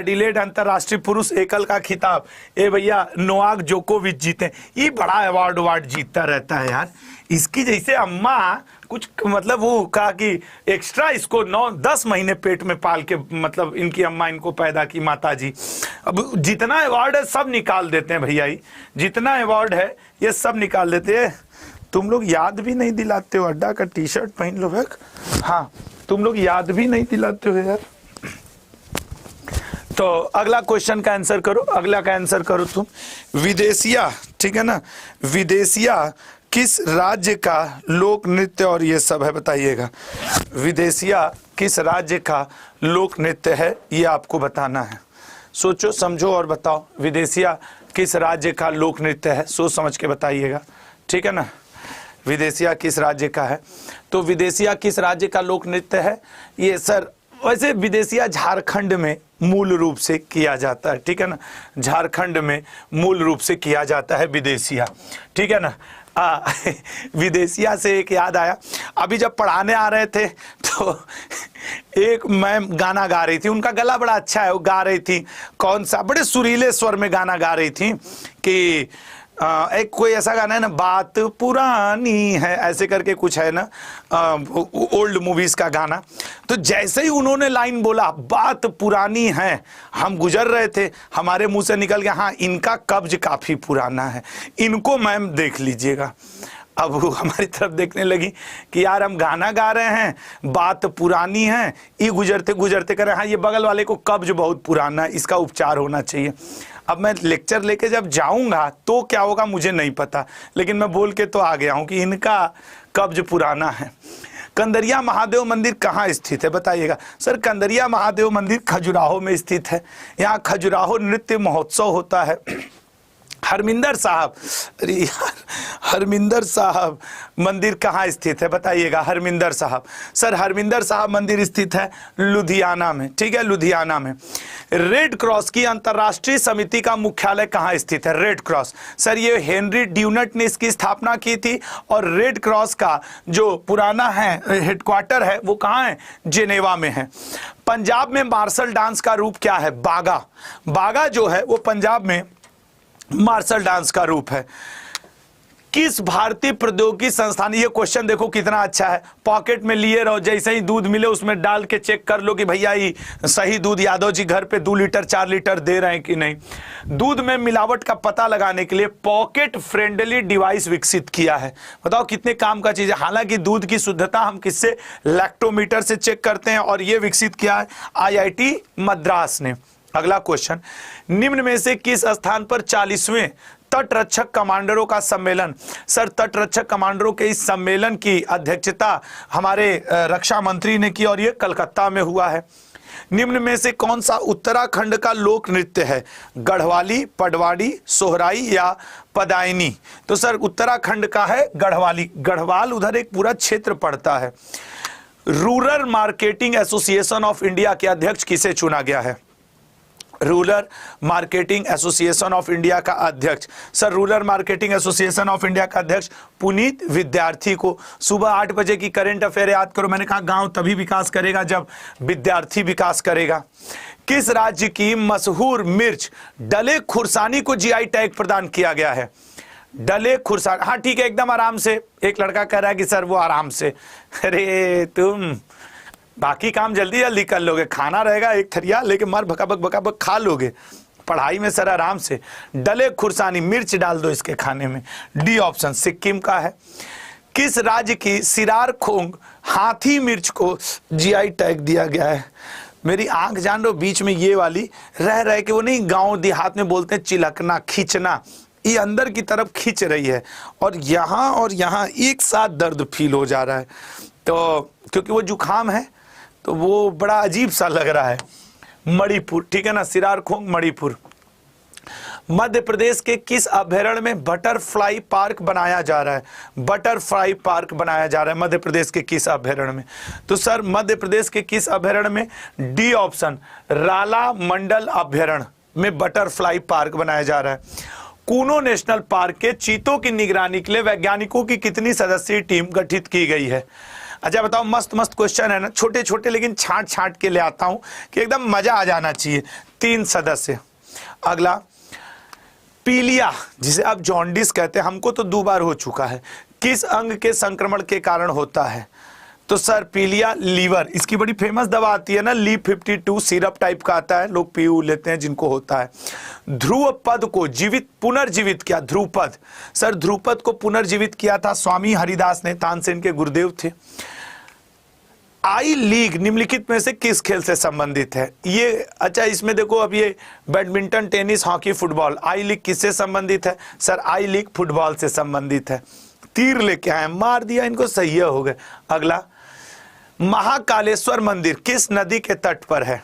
Adelaide अंतरराष्ट्रीय पुरुष एकल का खिताब ए भैया नोवाक जोकोविच जीते। ये बड़ा अवार्ड जीतता रहता है यार। इसकी जैसे अम्मा कुछ मतलब वो कहा कि एक्स्ट्रा इसको 9-10 महीने पेट में पाल के मतलब इनकी अम्मा इनको पैदा की माता जी। अब जितना अवार्ड है सब निकाल देते हैं भैया, जितना अवार्ड है ये सब निकाल देते हैं। तुम लोग याद भी नहीं दिलाते हो, अड्डा का टी शर्ट पहन लो भैया। हाँ तुम लोग याद भी नहीं दिलाते हो यार। तो अगला क्वेश्चन का आंसर करो, अगला का आंसर करो तुम। विदेशिया, ठीक है ना, विदेशिया किस राज्य का लोक नृत्य और ये सब है बताइएगा। विदेशिया किस राज्य का लोक नृत्य है ये आपको बताना है। सोचो समझो और बताओ। विदेशिया किस राज्य का लोक नृत्य है, सोच समझ के बताइएगा, ठीक है ना। विदेशिया किस राज्य का है, तो विदेशिया किस राज्य का लोक नृत्य है ये सर, वैसे विदेशिया झारखंड में मूल रूप से किया जाता है, ठीक है ना। झारखंड में मूल रूप से किया जाता है विदेशिया, ठीक है ना। विदेशिया से एक याद आया, अभी जब पढ़ाने आ रहे थे तो एक मैम गाना गा रही थी, उनका गला बड़ा अच्छा है, वो गा रही थी कौन सा, बड़े सुरीले स्वर में गाना गा रही थी कि एक कोई ऐसा गाना है ना, बात पुरानी है ऐसे करके कुछ है ना, ओल्ड मूवीज का गाना। तो जैसे ही उन्होंने लाइन बोला बात पुरानी है, हम गुजर रहे थे, हमारे मुंह से निकल गया हाँ इनका कब्ज काफी पुराना है, इनको मैम देख लीजिएगा। अब वो हमारी तरफ देखने लगी कि यार हम गाना गा रहे हैं, बात पुरानी है, ये गुजरते गुजरते कर रहे हैं हाँ ये बगल वाले को कब्ज बहुत पुराना है, इसका उपचार होना चाहिए। अब मैं लेक्चर लेके जब जाऊंगा तो क्या होगा मुझे नहीं पता, लेकिन मैं बोल के तो आ गया हूं कि इनका कब्ज पुराना है। कंदरिया महादेव मंदिर कहाँ स्थित है बताइएगा। सर कंदरिया महादेव मंदिर खजुराहो में स्थित है, यहाँ खजुराहो नृत्य महोत्सव होता है। हरमिंदर साहब, अरे यार हरमिंदर साहब मंदिर कहाँ स्थित है बताइएगा। हरमिंदर साहब, सर हरमिंदर साहब मंदिर स्थित है लुधियाना में, ठीक है लुधियाना में। रेड क्रॉस की अंतर्राष्ट्रीय समिति का मुख्यालय कहाँ स्थित है। रेड क्रॉस, सर ये हेनरी ड्यूनट ने इसकी स्थापना की थी और रेड क्रॉस का जो पुराना है हेडक्वार्टर है वो कहाँ है, जेनेवा में है। पंजाब में मार्शल डांस का रूप क्या है, बागा। बागा जो है वो पंजाब में मार्शल डांस का रूप है। किस भारतीय प्रौद्योगिकी संस्थान, ये क्वेश्चन देखो कितना अच्छा है, पॉकेट में लिए रहो, जैसे ही दूध मिले उसमें डाल के चेक कर लो कि भैया ये सही दूध यादव जी घर पे 2 लीटर 4 लीटर दे रहे हैं कि नहीं। दूध में मिलावट का पता लगाने के लिए पॉकेट फ्रेंडली डिवाइस विकसित किया है। बताओ कितने काम का चीज है। हालांकि दूध की शुद्धता हम किससे, लैक्टोमीटर से चेक करते हैं और ये विकसित किया है IIT मद्रास ने। अगला क्वेश्चन, निम्न में से किस स्थान पर 40वें तटरक्षक कमांडरों का सम्मेलन। सर तटरक्षक कमांडरों के इस सम्मेलन की अध्यक्षता हमारे रक्षा मंत्री ने की और ये कलकत्ता में हुआ है। निम्न में से कौन सा उत्तराखंड का लोक नृत्य है, गढ़वाली, पडवाड़ी, सोहराई या पदायनी। तो सर उत्तराखंड का है गढ़वाली, गढ़वाल उधर एक पूरा क्षेत्र पड़ता है। Rural marketing association of India के अध्यक्ष किसे चुना गया है। Rural marketing association of India का अध्यक्ष, sir rural marketing association of India का अध्यक्ष पुनीत विद्यार्थी को। सुबह 8 बजे की करंट अफेयर याद करो, मैंने कहा गांव तभी विकास करेगा जब विद्यार्थी विकास करेगा। किस राज्य की मशहूर मिर्च डले खुरसानी को GI टैग प्रदान किया गया है। डले खुरसानी, हाँ ठीक है एकदम आराम से। एक लड़का कह रहा है कि सर वो आराम से, अरे तुम बाकी काम जल्दी जल्दी कर लोगे, खाना रहेगा एक थरिया लेके मार भकाबक खा लोगे, पढ़ाई में सर आराम से। डले खुरसानी, मिर्च डाल दो इसके खाने में। डी ऑप्शन सिक्किम का है। किस राज्य की सिरार खोंग हाथी मिर्च को GI टैग दिया गया है। मेरी आंख जान लो बीच में ये वाली रह रहे कि वो नहीं गांव देहात में बोलते हैं चिलकना, खींचना, ये अंदर की तरफ खींच रही है और यहाँ एक साथ दर्द फील हो जा रहा है। तो क्योंकि वो जुखाम है तो वो बड़ा अजीब सा लग रहा है। मणिपुर, ठीक है ना, सिरार खोंग मणिपुर। मध्य प्रदेश के किस अभयारण्य में बटरफ्लाई पार्क बनाया जा रहा है। बटरफ्लाई पार्क बनाया जा रहा है मध्य प्रदेश के किस अभयारण्य में। तो सर मध्य प्रदेश के किस अभयारण्य में, डी ऑप्शन राला मंडल अभयारण्य में बटरफ्लाई पार्क बनाया जा रहा है। कूनो नेशनल पार्क के चीतों की निगरानी के लिए वैज्ञानिकों की कितनी सदस्यीय टीम गठित की गई है। अच्छा बताओ, मस्त मस्त क्वेश्चन है ना, छोटे छोटे लेकिन छांट छांट के ले आता हूं कि एकदम मजा आ जाना चाहिए। 3 सदस्य। अगला, पीलिया जिसे आप जॉन्डिस कहते हैं, हमको तो 2 बार हो चुका है, किस अंग के संक्रमण के कारण होता है? तो सर पीलिया लीवर, इसकी बड़ी फेमस दवा आती है ना, लीव 52 सिरप टाइप का आता है, लोग पी लेते हैं जिनको होता है। ध्रुवपद को पुनर्जीवित किया, ध्रुवपद, सर ध्रुवपद को पुनर्जीवित किया था स्वामी हरिदास ने, तानसेन के गुरुदेव थे। आई लीग निम्नलिखित में से किस खेल से संबंधित है? ये अच्छा, इसमें देखो अब ये बैडमिंटन, टेनिस, हॉकी, फुटबॉल, आई लीग किससे संबंधित है? सर आई लीग फुटबॉल से संबंधित है। तीर लेके आए, मार दिया इनको, सही हो गए। अगला, महाकालेश्वर मंदिर किस नदी के तट पर है?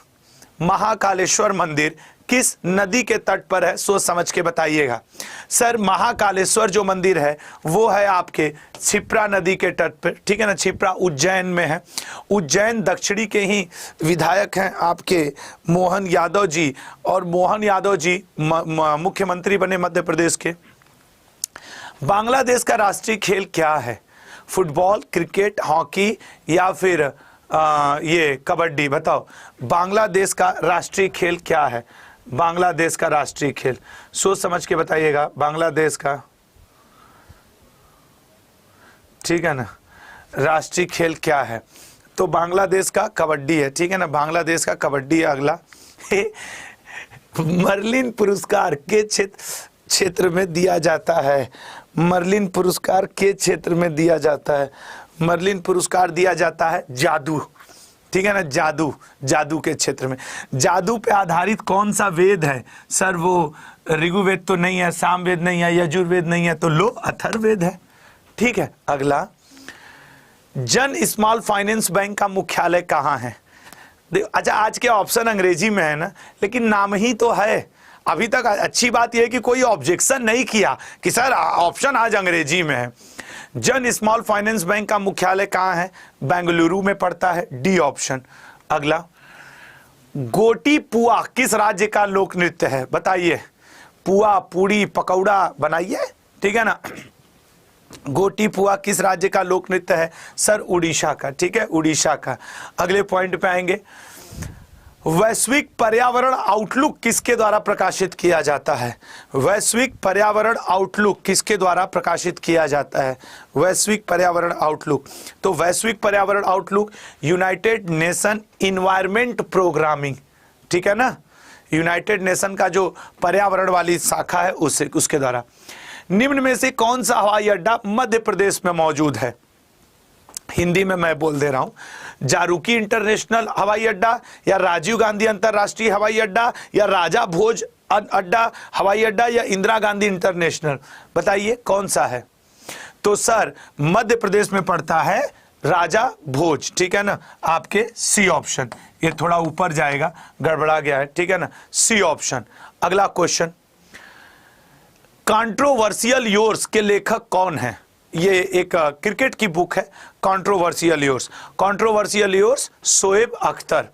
महाकालेश्वर मंदिर किस नदी के तट पर है? सोच समझ के बताइएगा। सर महाकालेश्वर जो मंदिर है वो है आपके क्षिप्रा नदी के तट पर, ठीक है ना, क्षिप्रा उज्जैन में है। उज्जैन दक्षिणी के ही विधायक हैं आपके मोहन यादव जी, और मोहन यादव जी मुख्यमंत्री बने मध्य प्रदेश के। बांग्लादेश का राष्ट्रीय खेल क्या है? फुटबॉल, क्रिकेट, हॉकी या फिर ये कबड्डी? बताओ बांग्लादेश का राष्ट्रीय खेल क्या है? बांग्लादेश का राष्ट्रीय खेल सोच समझ के बताइएगा। बांग्लादेश का, ठीक है ना, राष्ट्रीय खेल क्या है? तो बांग्लादेश का कबड्डी है, ठीक है ना, बांग्लादेश का कबड्डी है। अगला, मर्लिन पुरस्कार के क्षेत्र में दिया जाता है? मर्लिन पुरस्कार के क्षेत्र में दिया जाता है? मर्लिन पुरस्कार दिया जाता है जादू, ठीक है ना, जादू, जादू के क्षेत्र में। जादू पे आधारित कौन सा वेद है? सर वो ऋग्वेद तो नहीं है, सामवेद नहीं है, यजुर्वेद नहीं है, तो लो अथर्ववेद है, ठीक है। अगला, जन स्मॉल फाइनेंस बैंक का मुख्यालय कहाँ है? अच्छा आज के ऑप्शन अंग्रेजी में है ना, लेकिन नाम ही तो है। अभी तक अच्छी बात यह है कि कोई ऑब्जेक्शन नहीं किया कि सर ऑप्शन आज अंग्रेजी में है। जन स्मॉल फाइनेंस बैंक का मुख्यालय कहाँ है? बेंगलुरु में पड़ता है, डी ऑप्शन। अगला, गोटी पुआ किस राज्य का लोक नृत्य है? बताइए। पुआ, पूड़ी, पकौड़ा बनाइए, ठीक है ना। गोटी पुआ किस राज्य का लोक नृत्य है? सर उड़ीसा का, ठीक है, उड़ीसा का। अगले पॉइंट पे आएंगे। वैश्विक पर्यावरण आउटलुक किसके द्वारा प्रकाशित किया जाता है? वैश्विक पर्यावरण आउटलुक किसके द्वारा प्रकाशित किया जाता है? वैश्विक पर्यावरण आउटलुक, तो वैश्विक पर्यावरण outlook United nation environment programming, ठीक है ना, यूनाइटेड नेशन का जो पर्यावरण वाली शाखा है उसके द्वारा। निम्न में से कौन सा हवाई अड्डा मध्य प्रदेश में मौजूद है? हिंदी में मैं बोल दे रहा हूं, जारूकी इंटरनेशनल हवाई अड्डा, या राजीव गांधी अंतरराष्ट्रीय हवाई अड्डा, या राजा भोज अड्डा हवाई अड्डा, या इंदिरा गांधी इंटरनेशनल? बताइए कौन सा है? तो सर मध्य प्रदेश में पड़ता है राजा भोज, ठीक है ना, आपके सी ऑप्शन। ये थोड़ा ऊपर जाएगा, गड़बड़ा गया है, ठीक है ना, सी ऑप्शन। अगला क्वेश्चन, कंट्रोवर्शियल योर्स के लेखक कौन है? ये एक क्रिकेट की बुक है, controversial yours. Controversial yours Shoaib Akhtar.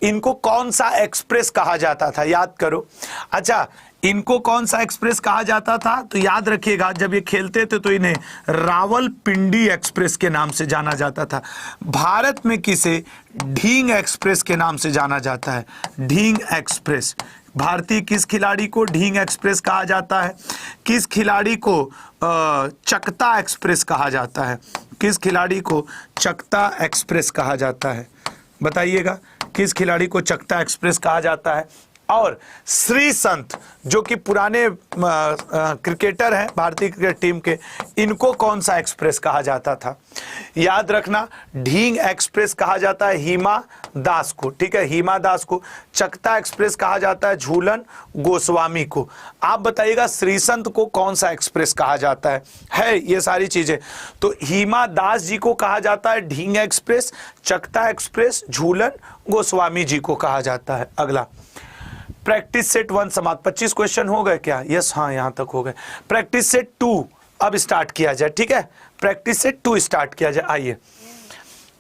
इनको कौन सा एक्सप्रेस कहा जाता था? याद करो। अच्छा, इनको कौन सा एक्सप्रेस कहा जाता था? तो याद रखिएगा, जब ये खेलते थे तो इन्हें रावलपिंडी एक्सप्रेस के नाम से जाना जाता था। भारत में किसे ढींग एक्सप्रेस के नाम से जाना जाता है? ढींग एक्सप्रेस। भारतीय किस खिलाड़ी को ढींग एक्सप्रेस कहा जाता है? किस खिलाड़ी को चकता एक्सप्रेस कहा जाता है? किस खिलाड़ी को चकता एक्सप्रेस कहा जाता है? बताइएगा, किस खिलाड़ी को चकता एक्सप्रेस कहा जाता है? और श्री संत जो कि पुराने क्रिकेटर हैं भारतीय क्रिकेट टीम के, इनको कौन सा एक्सप्रेस कहा जाता था? याद रखना, ढींग एक्सप्रेस कहा जाता है हिमा दास को, ठीक है, हिमा दास को। चकता एक्सप्रेस कहा जाता है झूलन गोस्वामी को। आप बताइएगा श्री संत को कौन सा एक्सप्रेस कहा जाता है ये सारी चीजें। तो हिमा दास जी को कहा जाता है ढींग एक्सप्रेस, चकता एक्सप्रेस, झूलन गोस्वामी जी को कहा जाता है। अगला, प्रैक्टिस सेट 1 समाप्त। 25 क्वेश्चन हो गए क्या? यस, हाँ, यहां तक हो गए। प्रैक्टिस सेट 2 अब स्टार्ट किया जाए, ठीक है, प्रैक्टिस सेट 2 स्टार्ट किया जाए। आइए,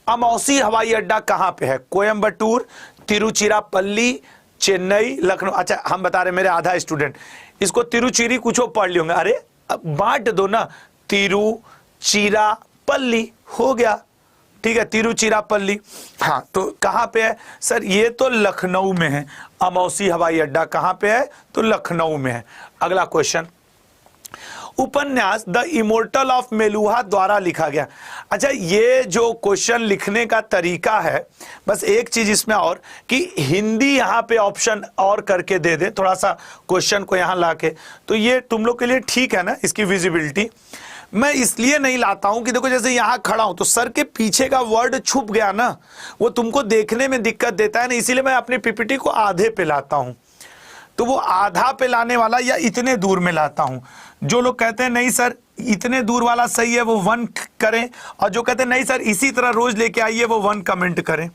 अमौसी हवाई अड्डा कहां पे है? कोयम्बटूर, तिरुचिरापल्ली, चेन्नई, लखनऊ। अच्छा, हम बता रहे, मेरे आधा स्टूडेंट इसको तिरुचिरी कुछ पढ़ लियोगे। अरे बांट दो ना, तिरुचिरापल्ली हो गया, ठीक है, तिरुचिरापल्ली। हाँ, तो कहाँ पे है सर? ये तो लखनऊ में है। अमौसी हवाई अड्डा कहाँ पे है? तो लखनऊ में है। अगला क्वेश्चन, उपन्यास द इमोर्टल ऑफ मेलुहा द्वारा लिखा गया। अच्छा, ये जो क्वेश्चन लिखने का तरीका है, बस एक चीज इसमें और कि हिंदी यहां पे ऑप्शन और करके दे दे थोड़ा सा क्वेश्चन को यहां लाके, तो ये तुम लोग के लिए ठीक है ना, इसकी विजिबिलिटी। मैं इसलिए नहीं लाता हूं कि देखो जैसे यहां खड़ा हूं तो सर के पीछे का वर्ड छुप गया ना, वो तुमको देखने में दिक्कत देता है ना, इसीलिए मैं अपनी पीपीटी को आधे पे लाता हूं। तो वो आधा पे लाने वाला या इतने दूर में लाता हूं। जो लोग कहते हैं नहीं सर इतने दूर वाला सही है वो 1 करें, और जो कहते हैं नहीं सर इसी तरह रोज लेके आइए वो 1 कमेंट करें।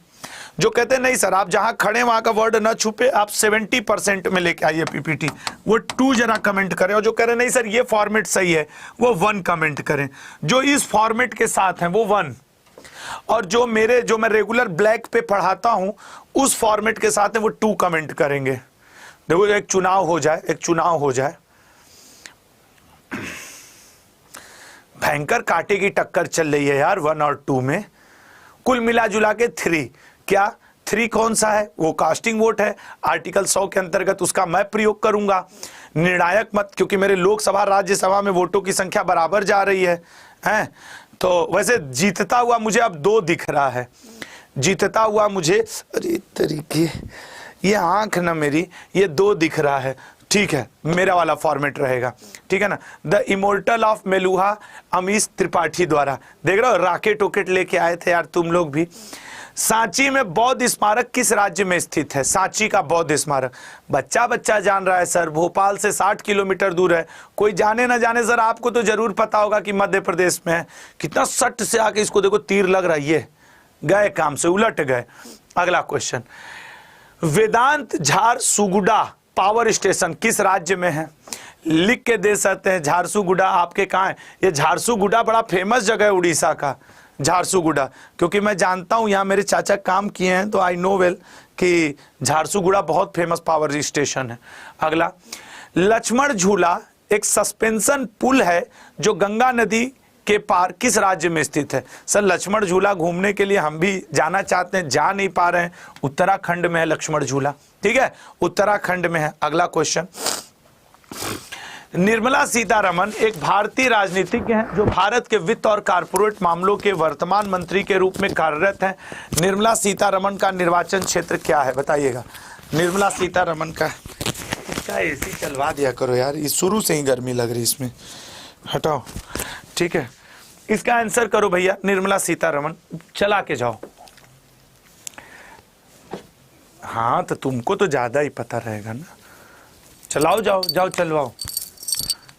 जो कहते हैं नहीं सर आप जहां खड़े वहां का वर्ड ना छुपे, आप 70% में लेके आइए पीपीटी, वो 2 जरा कमेंट करें। और जो कह रहे नहीं सर ये फॉर्मेट सही है वो 1 कमेंट करें। जो इस फॉर्मेट के साथ है वो 1, और जो मैं रेगुलर ब्लैक पे पढ़ाता हूं उस फॉर्मेट के साथ है वो 2 कमेंट करेंगे। देखो एक चुनाव हो जाए, भयंकर कांटे की टक्कर चल रही है यार 1 और 2 में, कुल मिला जुला के 3। क्या 3 कौन सा है? वो कास्टिंग वोट है, आर्टिकल 100 के अंतर्गत उसका मैं प्रयोग करूंगा। निर्णायक मत, क्योंकि मेरे लोकसभा राज्यसभा में वोटों की संख्या बराबर जा रही है, हैं? तो वैसे जीतता हुआ मुझे अब 2 दिख रहा है, जीतता हुआ मुझे, अरे तरीके ये आंख ना मेरी, ये 2 दिख रहा है। ठीक है, मेरा वाला फॉर्मेट रहेगा, ठीक है ना। The immortal of Meluha Amish Tripathi द्वारा, देख रहे हो राकेट वोकेट लेके आए थे यार तुम लोग भी। सांची में बौद्ध स्मारक किस राज्य में स्थित है? सांची का बौद्ध स्मारक बच्चा जान रहा है सर, भोपाल से 60 किलोमीटर दूर है। कोई जाने ना जाने सर आपको तो जरूर पता होगा कि मध्य प्रदेश में है। कितना सट से आके इसको देखो तीर लग रहा है, ये गए काम से, उलट गए। अगला क्वेश्चन, वेदांत झारसुगुडा पावर स्टेशन किस राज्य में है? लिख के दे सकते हैं। झारसुगुडा आपके कहाँ है? ये झारसुगुडा बड़ा फेमस जगह है उड़ीसा का, झारसुगुडा, क्योंकि मैं जानता हूं यहाँ मेरे चाचा काम किए हैं, तो आई नो वेल कि झारसुगुडा बहुत फेमस पावर स्टेशन है। अगला, लक्ष्मण झूला एक सस्पेंशन पुल है जो गंगा नदी के पार किस राज्य में स्थित है? सर लक्ष्मण झूला घूमने के लिए हम भी जाना चाहते हैं, जा नहीं पा रहे हैं। उत्तराखंड में है लक्ष्मण झूला, ठीक है, उत्तराखंड में है। अगला क्वेश्चन, निर्मला सीतारमण एक भारतीय राजनीतिज्ञ हैं जो भारत के वित्त और कारपोरेट मामलों के वर्तमान मंत्री के रूप में कार्यरत हैं। निर्मला सीतारमण का निर्वाचन क्षेत्र क्या है बताइएगा? निर्मला सीतारमण का, इसका एसी चलवा दिया करो यार, इस शुरू से ही गर्मी लग रही इसमें, हटाओ, ठीक है। इसका आंसर करो भैया, निर्मला सीतारमण चला के जाओ। हाँ तो तुमको तो ज्यादा ही पता रहेगा ना, चलाओ, जाओ चलवाओ,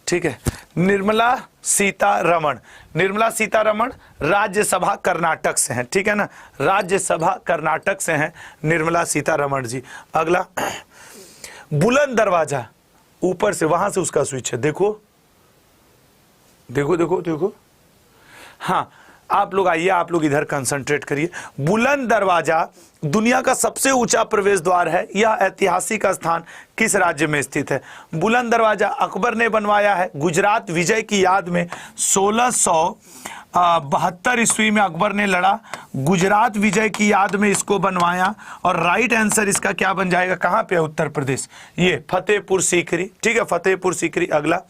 ठीक है। निर्मला सीतारमण, निर्मला सीतारमण राज्यसभा कर्नाटक से हैं, ठीक है ना, राज्यसभा कर्नाटक से हैं निर्मला सीतारमण जी। अगला, बुलंद दरवाजा ऊपर से, वहां से उसका स्विच है, देखो देखो देखो देखो। हाँ आप लोग आइए, आप लोग इधर कंसंट्रेट करिए। बुलंद दरवाजा दुनिया का सबसे ऊंचा प्रवेश द्वार है। यह ऐतिहासिक स्थान किस राज्य में स्थित है? बुलंद दरवाजा अकबर ने बनवाया है। गुजरात विजय की याद में 1672 ईस्वी में अकबर ने लड़ा, गुजरात विजय की याद में इसको बनवाया। और राइट आंसर इसका क्या बन जाएगा? कहां पे है? उत्तर प्रदेश, ये फतेहपुर सीकरी, ठीक है, फतेहपुर सीकरी। अगला,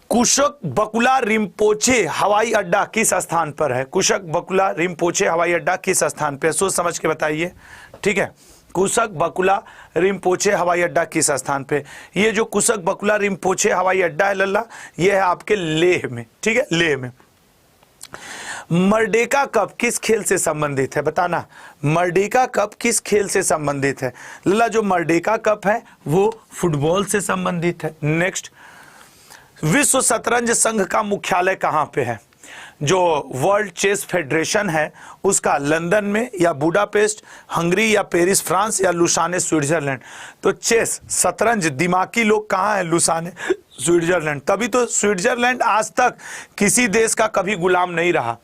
कुशक बकुला रिम्पोचे हवाई अड्डा किस स्थान पर है? कुशक बकुला रिम्पोचे हवाई अड्डा किस स्थान पे है? सोच समझ के बताइए, ठीक है। कुशक बकुला रिम्पोचे हवाई अड्डा किस स्थान पे? ये जो कुशक बकुला रिम्पोचे हवाई अड्डा है लल्ला, ये है आपके लेह में, ठीक है, लेह में। मर्डेका कप किस खेल से संबंधित है? बताना, मर्डेका कप किस खेल से संबंधित है? लल्ला जो मर्डेका कप है वो फुटबॉल से संबंधित है। नेक्स्ट, विश्व शतरंज संघ का मुख्यालय कहां पे है? जो वर्ल्ड चेस फेडरेशन है उसका लंदन में या बुडापेस्ट, हंगरी या पेरिस फ्रांस या लुसाने स्विट्जरलैंड? तो चेस शतरंज दिमागी लोग कहाँ है? Lausanne Switzerland. तभी तो स्विट्जरलैंड आज तक किसी देश का कभी गुलाम नहीं रहा,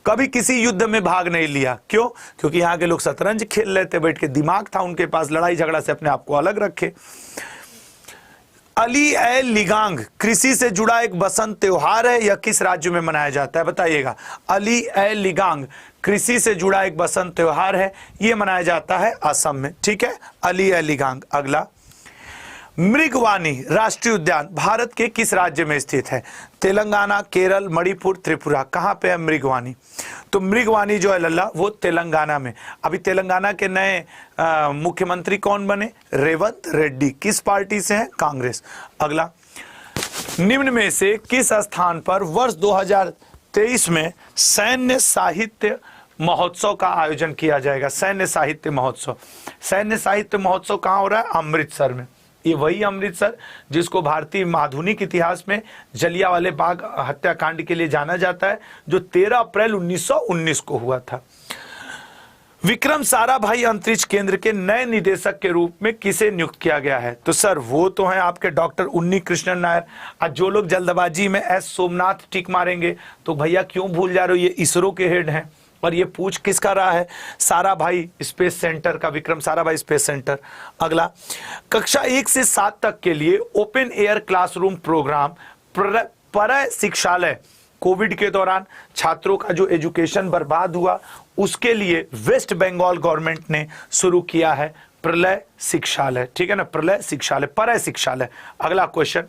कभी किसी युद्ध में भाग नहीं लिया। क्यों? क्योंकि यहाँ के लोग शतरंज खेल रहे थे बैठ के, दिमाग था उनके पास, लड़ाई झगड़ा से अपने आप को अलग रखे। अली ए लिगांग कृषि से जुड़ा एक बसंत त्योहार है, यह किस राज्य में मनाया जाता है बताइएगा। अली ए लिगांग कृषि से जुड़ा एक बसंत त्योहार है, यह मनाया जाता है असम में। ठीक है, अली ए लिगांग। अगला, मृगवानी राष्ट्रीय उद्यान भारत के किस राज्य में स्थित है? तेलंगाना, केरल, मणिपुर, त्रिपुरा। कहां पे है मृगवानी? तो मृगवानी जो है लल्ला वो तेलंगाना में। अभी तेलंगाना के नए मुख्यमंत्री कौन बने? रेवंत रेड्डी। किस पार्टी से हैं? कांग्रेस। अगला, निम्न में से किस स्थान पर वर्ष 2023 में सैन्य साहित्य महोत्सव का आयोजन किया जाएगा? सैन्य साहित्य महोत्सव। सैन्य साहित्य महोत्सव कहां हो रहा है? अमृतसर में। ये वही अमृतसर जिसको भारतीय आधुनिक इतिहास में जलियांवाला बाग हत्याकांड के लिए जाना जाता है, जो 13 अप्रैल 1919 को हुआ था। विक्रम साराभाई अंतरिक्ष केंद्र के नए निदेशक के रूप में किसे नियुक्त किया गया है? तो सर वो तो हैं आपके डॉक्टर उन्नी कृष्णन नायर। आज जो लोग जल्दबाजी में एस सोमनाथ टिक मारेंगे तो भैया क्यों भूल जा रहे हो, ये इसरो के हेड हैं। और ये पूछ किसका रहा है? साराभाई स्पेस सेंटर का, विक्रम साराभाई स्पेस सेंटर। अगला, कक्षा 1 से 7 तक के लिए ओपन एयर क्लासरूम प्रोग्राम पर शिक्षालय कोविड के दौरान छात्रों का जो एजुकेशन बर्बाद हुआ उसके लिए वेस्ट बंगाल गवर्नमेंट ने शुरू किया है प्रलय शिक्षालय। ठीक है ना, प्रलय शिक्षालय, पर शिक्षालय। अगला क्वेश्चन,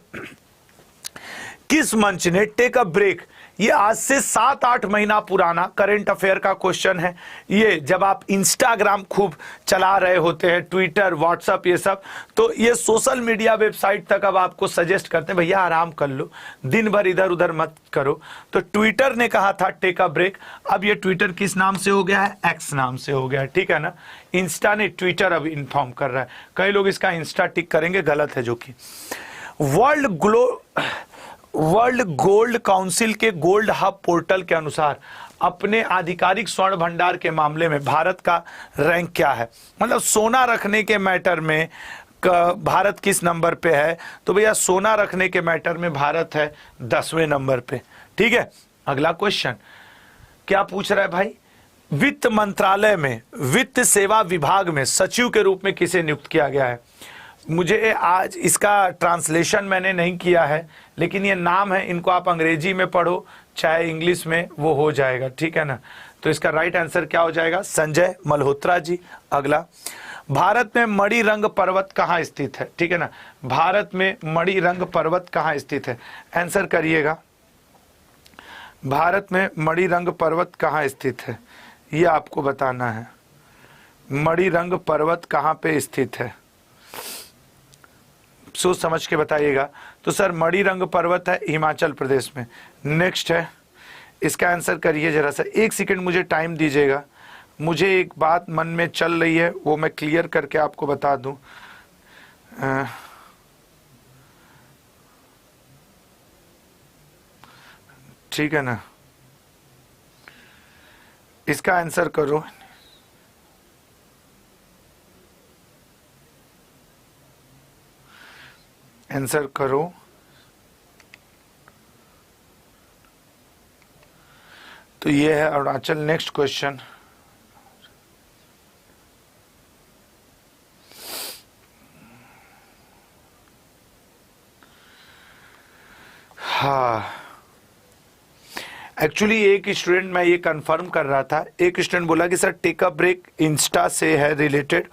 किस मंच ने टेक अ ब्रेक, ये आज से 7-8 महीना पुराना करंट अफेयर का क्वेश्चन है। ये जब आप इंस्टाग्राम खूब चला रहे होते हैं, ट्विटर, व्हाट्सएप, ये सब, तो ये सोशल मीडिया वेबसाइट तक अब आपको सजेस्ट करते हैं भैया आराम कर लो, दिन भर इधर उधर मत करो। तो ट्विटर ने कहा था टेक अ ब्रेक, अब ये ट्विटर किस नाम से हो गया है? एक्स नाम से हो गया है। ठीक है ना, इंस्टा ने ट्विटर अब इन्फॉर्म कर रहा है। कई लोग इसका इंस्टा टिक करेंगे, गलत है जो कि। वर्ल्ड गोल्ड काउंसिल के गोल्ड हब पोर्टल के अनुसार अपने आधिकारिक स्वर्ण भंडार के मामले में भारत का रैंक क्या है? मतलब सोना रखने के मैटर में भारत किस नंबर पे है? तो भैया सोना रखने के मैटर में भारत है 10वें नंबर पे। ठीक है, अगला क्वेश्चन क्या पूछ रहा है भाई? वित्त मंत्रालय में वित्त सेवा विभाग में सचिव के रूप में किसे नियुक्त किया गया है? मुझे आज इसका ट्रांसलेशन मैंने नहीं किया है, लेकिन ये नाम है, इनको आप अंग्रेजी में पढ़ो चाहे इंग्लिश में, वो हो जाएगा। ठीक है ना, तो इसका राइट आंसर क्या हो जाएगा? संजय मल्होत्रा जी। अगला, भारत में मणिरंग पर्वत कहाँ स्थित है? ठीक है ना, भारत में मणिरंग पर्वत कहाँ स्थित है? आंसर करिएगा, भारत में मणिरंग पर्वत कहाँ स्थित है, ये आपको बताना है। मणिरंग पर्वत कहाँ पे स्थित है, सोच समझ के बताइएगा। तो सर मणिरंग पर्वत है हिमाचल प्रदेश में। नेक्स्ट है, इसका आंसर करिए जरा सा, 1 सेकंड मुझे टाइम दीजिएगा, मुझे एक बात मन में चल रही है वो मैं क्लियर करके आपको बता दूं। ठीक है ना, इसका आंसर करो। आंसर करो। तो ये है अरुणाचल। नेक्स्ट क्वेश्चन, हाँ एक्चुअली एक स्टूडेंट, मैं ये कंफर्म कर रहा था, एक स्टूडेंट बोला कि sir take a break insta से है रिलेटेड,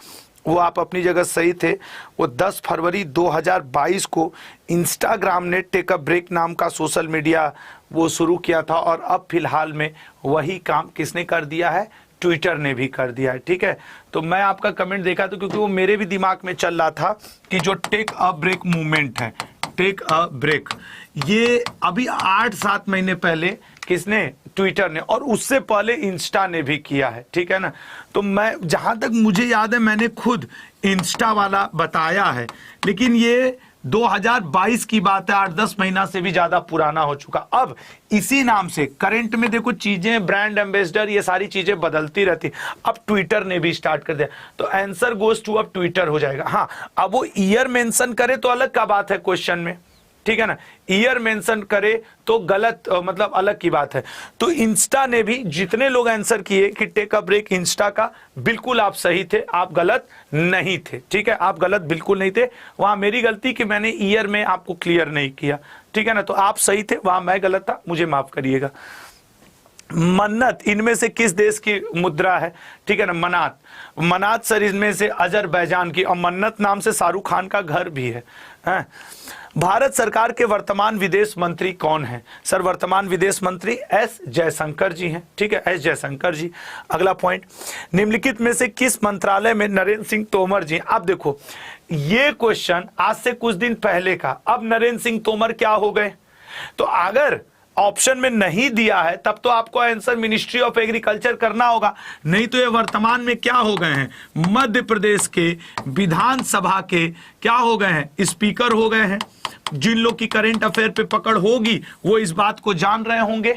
वो आप अपनी जगह सही थे। वो 10 फरवरी 2022 को इंस्टाग्राम ने टेक अ ब्रेक नाम का सोशल मीडिया वो शुरू किया था, और अब फिलहाल में वही काम किसने कर दिया है? ट्विटर ने भी कर दिया है। ठीक है, तो मैं आपका कमेंट देखा तो क्योंकि वो मेरे भी दिमाग में चल रहा था कि जो टेक अ ब्रेक मूवमेंट है, टेक अ ब्रेक, ये अभी 8-7 महीने पहले किसने? ट्विटर ने, और उससे पहले इंस्टा ने भी किया है। ठीक है ना, तो मैं जहां तक मुझे याद है मैंने खुद इंस्टा वाला बताया है, लेकिन ये 2022 की बात है, 8-10 महीना से भी ज्यादा पुराना हो चुका। अब इसी नाम से करंट में देखो चीजें, ब्रांड एम्बेसडर, ये सारी चीजें बदलती रहती। अब ट्विटर ने भी स्टार्ट कर दिया, तो आंसर गोज टू अब ट्विटर हो जाएगा। हाँ, अब वो ईयर मेंशन करे तो अलग का बात है क्वेश्चन में, ठीक है ना, ईयर मेंशन करे तो गलत मतलब अलग की बात है। तो इंस्टा ने भी जितने लोग आंसर किए कि टेक अ ब्रेक इंस्टा का, बिल्कुल आप सही थे, आप गलत नहीं थे। ठीक है, आप गलत बिल्कुल नहीं थे। वहां मेरी गलती कि मैंने ईयर में आपको क्लियर नहीं किया। ठीक है ना, तो आप सही थे, वहां मैं गलत था, मुझे माफ करिएगा। मन्नत इनमें से किस देश की मुद्रा है? ठीक है ना, मनात, मनात सर इनमें से अजरबैजान की, और मन्नत नाम से शाहरुख खान का घर भी है। भारत सरकार के वर्तमान विदेश मंत्री कौन है? सर वर्तमान विदेश मंत्री एस जयशंकर जी हैं। ठीक है, एस जयशंकर जी। अगला पॉइंट, निम्नलिखित में से किस मंत्रालय में नरेंद्र सिंह तोमर जी? आप देखो ये क्वेश्चन आज से कुछ दिन पहले का, अब नरेंद्र सिंह तोमर क्या हो गए? तो अगर ऑप्शन में नहीं दिया है तब तो आपको आंसर मिनिस्ट्री ऑफ एग्रीकल्चर करना होगा, नहीं तो ये वर्तमान में क्या हो गए हैं? मध्य प्रदेश के विधानसभा के क्या हो गए हैं? स्पीकर हो गए हैं। जिन लोग की करंट अफेयर पे पकड़ होगी वो इस बात को जान रहे होंगे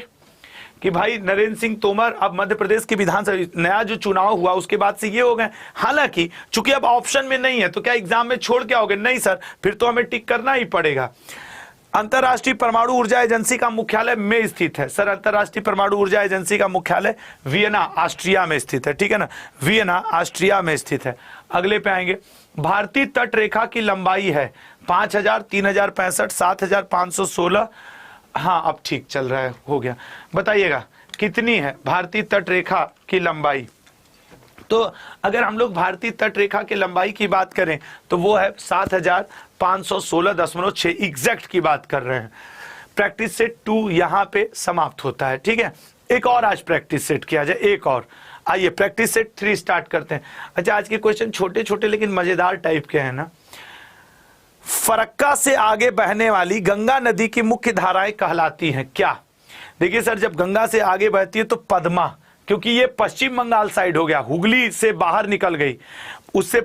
कि भाई नरेंद्र सिंह तोमर अब मध्य प्रदेश की विधानसभा, नया जो चुनाव हुआ उसके बाद से ये हो गए। हालांकि चूंकि अब ऑप्शन में नहीं है तो क्या एग्जाम में छोड़ के आओगे? नहीं सर, फिर तो हमें टिक करना ही पड़ेगा। अंतरराष्ट्रीय परमाणु ऊर्जा एजेंसी का मुख्यालय में स्थित है? सर अंतरराष्ट्रीय परमाणु ऊर्जा एजेंसी का मुख्यालय वियना ऑस्ट्रिया में स्थित है। ठीक है ना, वियना ऑस्ट्रिया में स्थित है। अगले पे आएंगे, भारतीय तट रेखा की लंबाई है 5000, 3065, 7516। हाँ अब ठीक चल रहा है, हो गया। बताइएगा कितनी है भारतीय तट रेखा की लंबाई? तो अगर हम लोग भारतीय तट रेखा की लंबाई की बात करें तो वो है 7516.6 एग्जैक्ट की बात कर रहे हैं। प्रैक्टिस सेट 2 यहां पे समाप्त होता है। ठीक है, एक और आज प्रैक्टिस सेट किया जाए, एक और। आइए प्रैक्टिस सेट 3 स्टार्ट करते हैं। अच्छा, आज के क्वेश्चन छोटे छोटे लेकिन मजेदार टाइप के हैं ना। फरक्का से आगे बहने वाली गंगा नदी की मुख्य धाराएं कहलाती हैं क्या? देखिए सर, जब गंगा से आगे बहती है तो पद्मा, क्योंकि ये पश्चिम बंगाल साइड हो गया, हुगली से बाहर निकल गई, उससे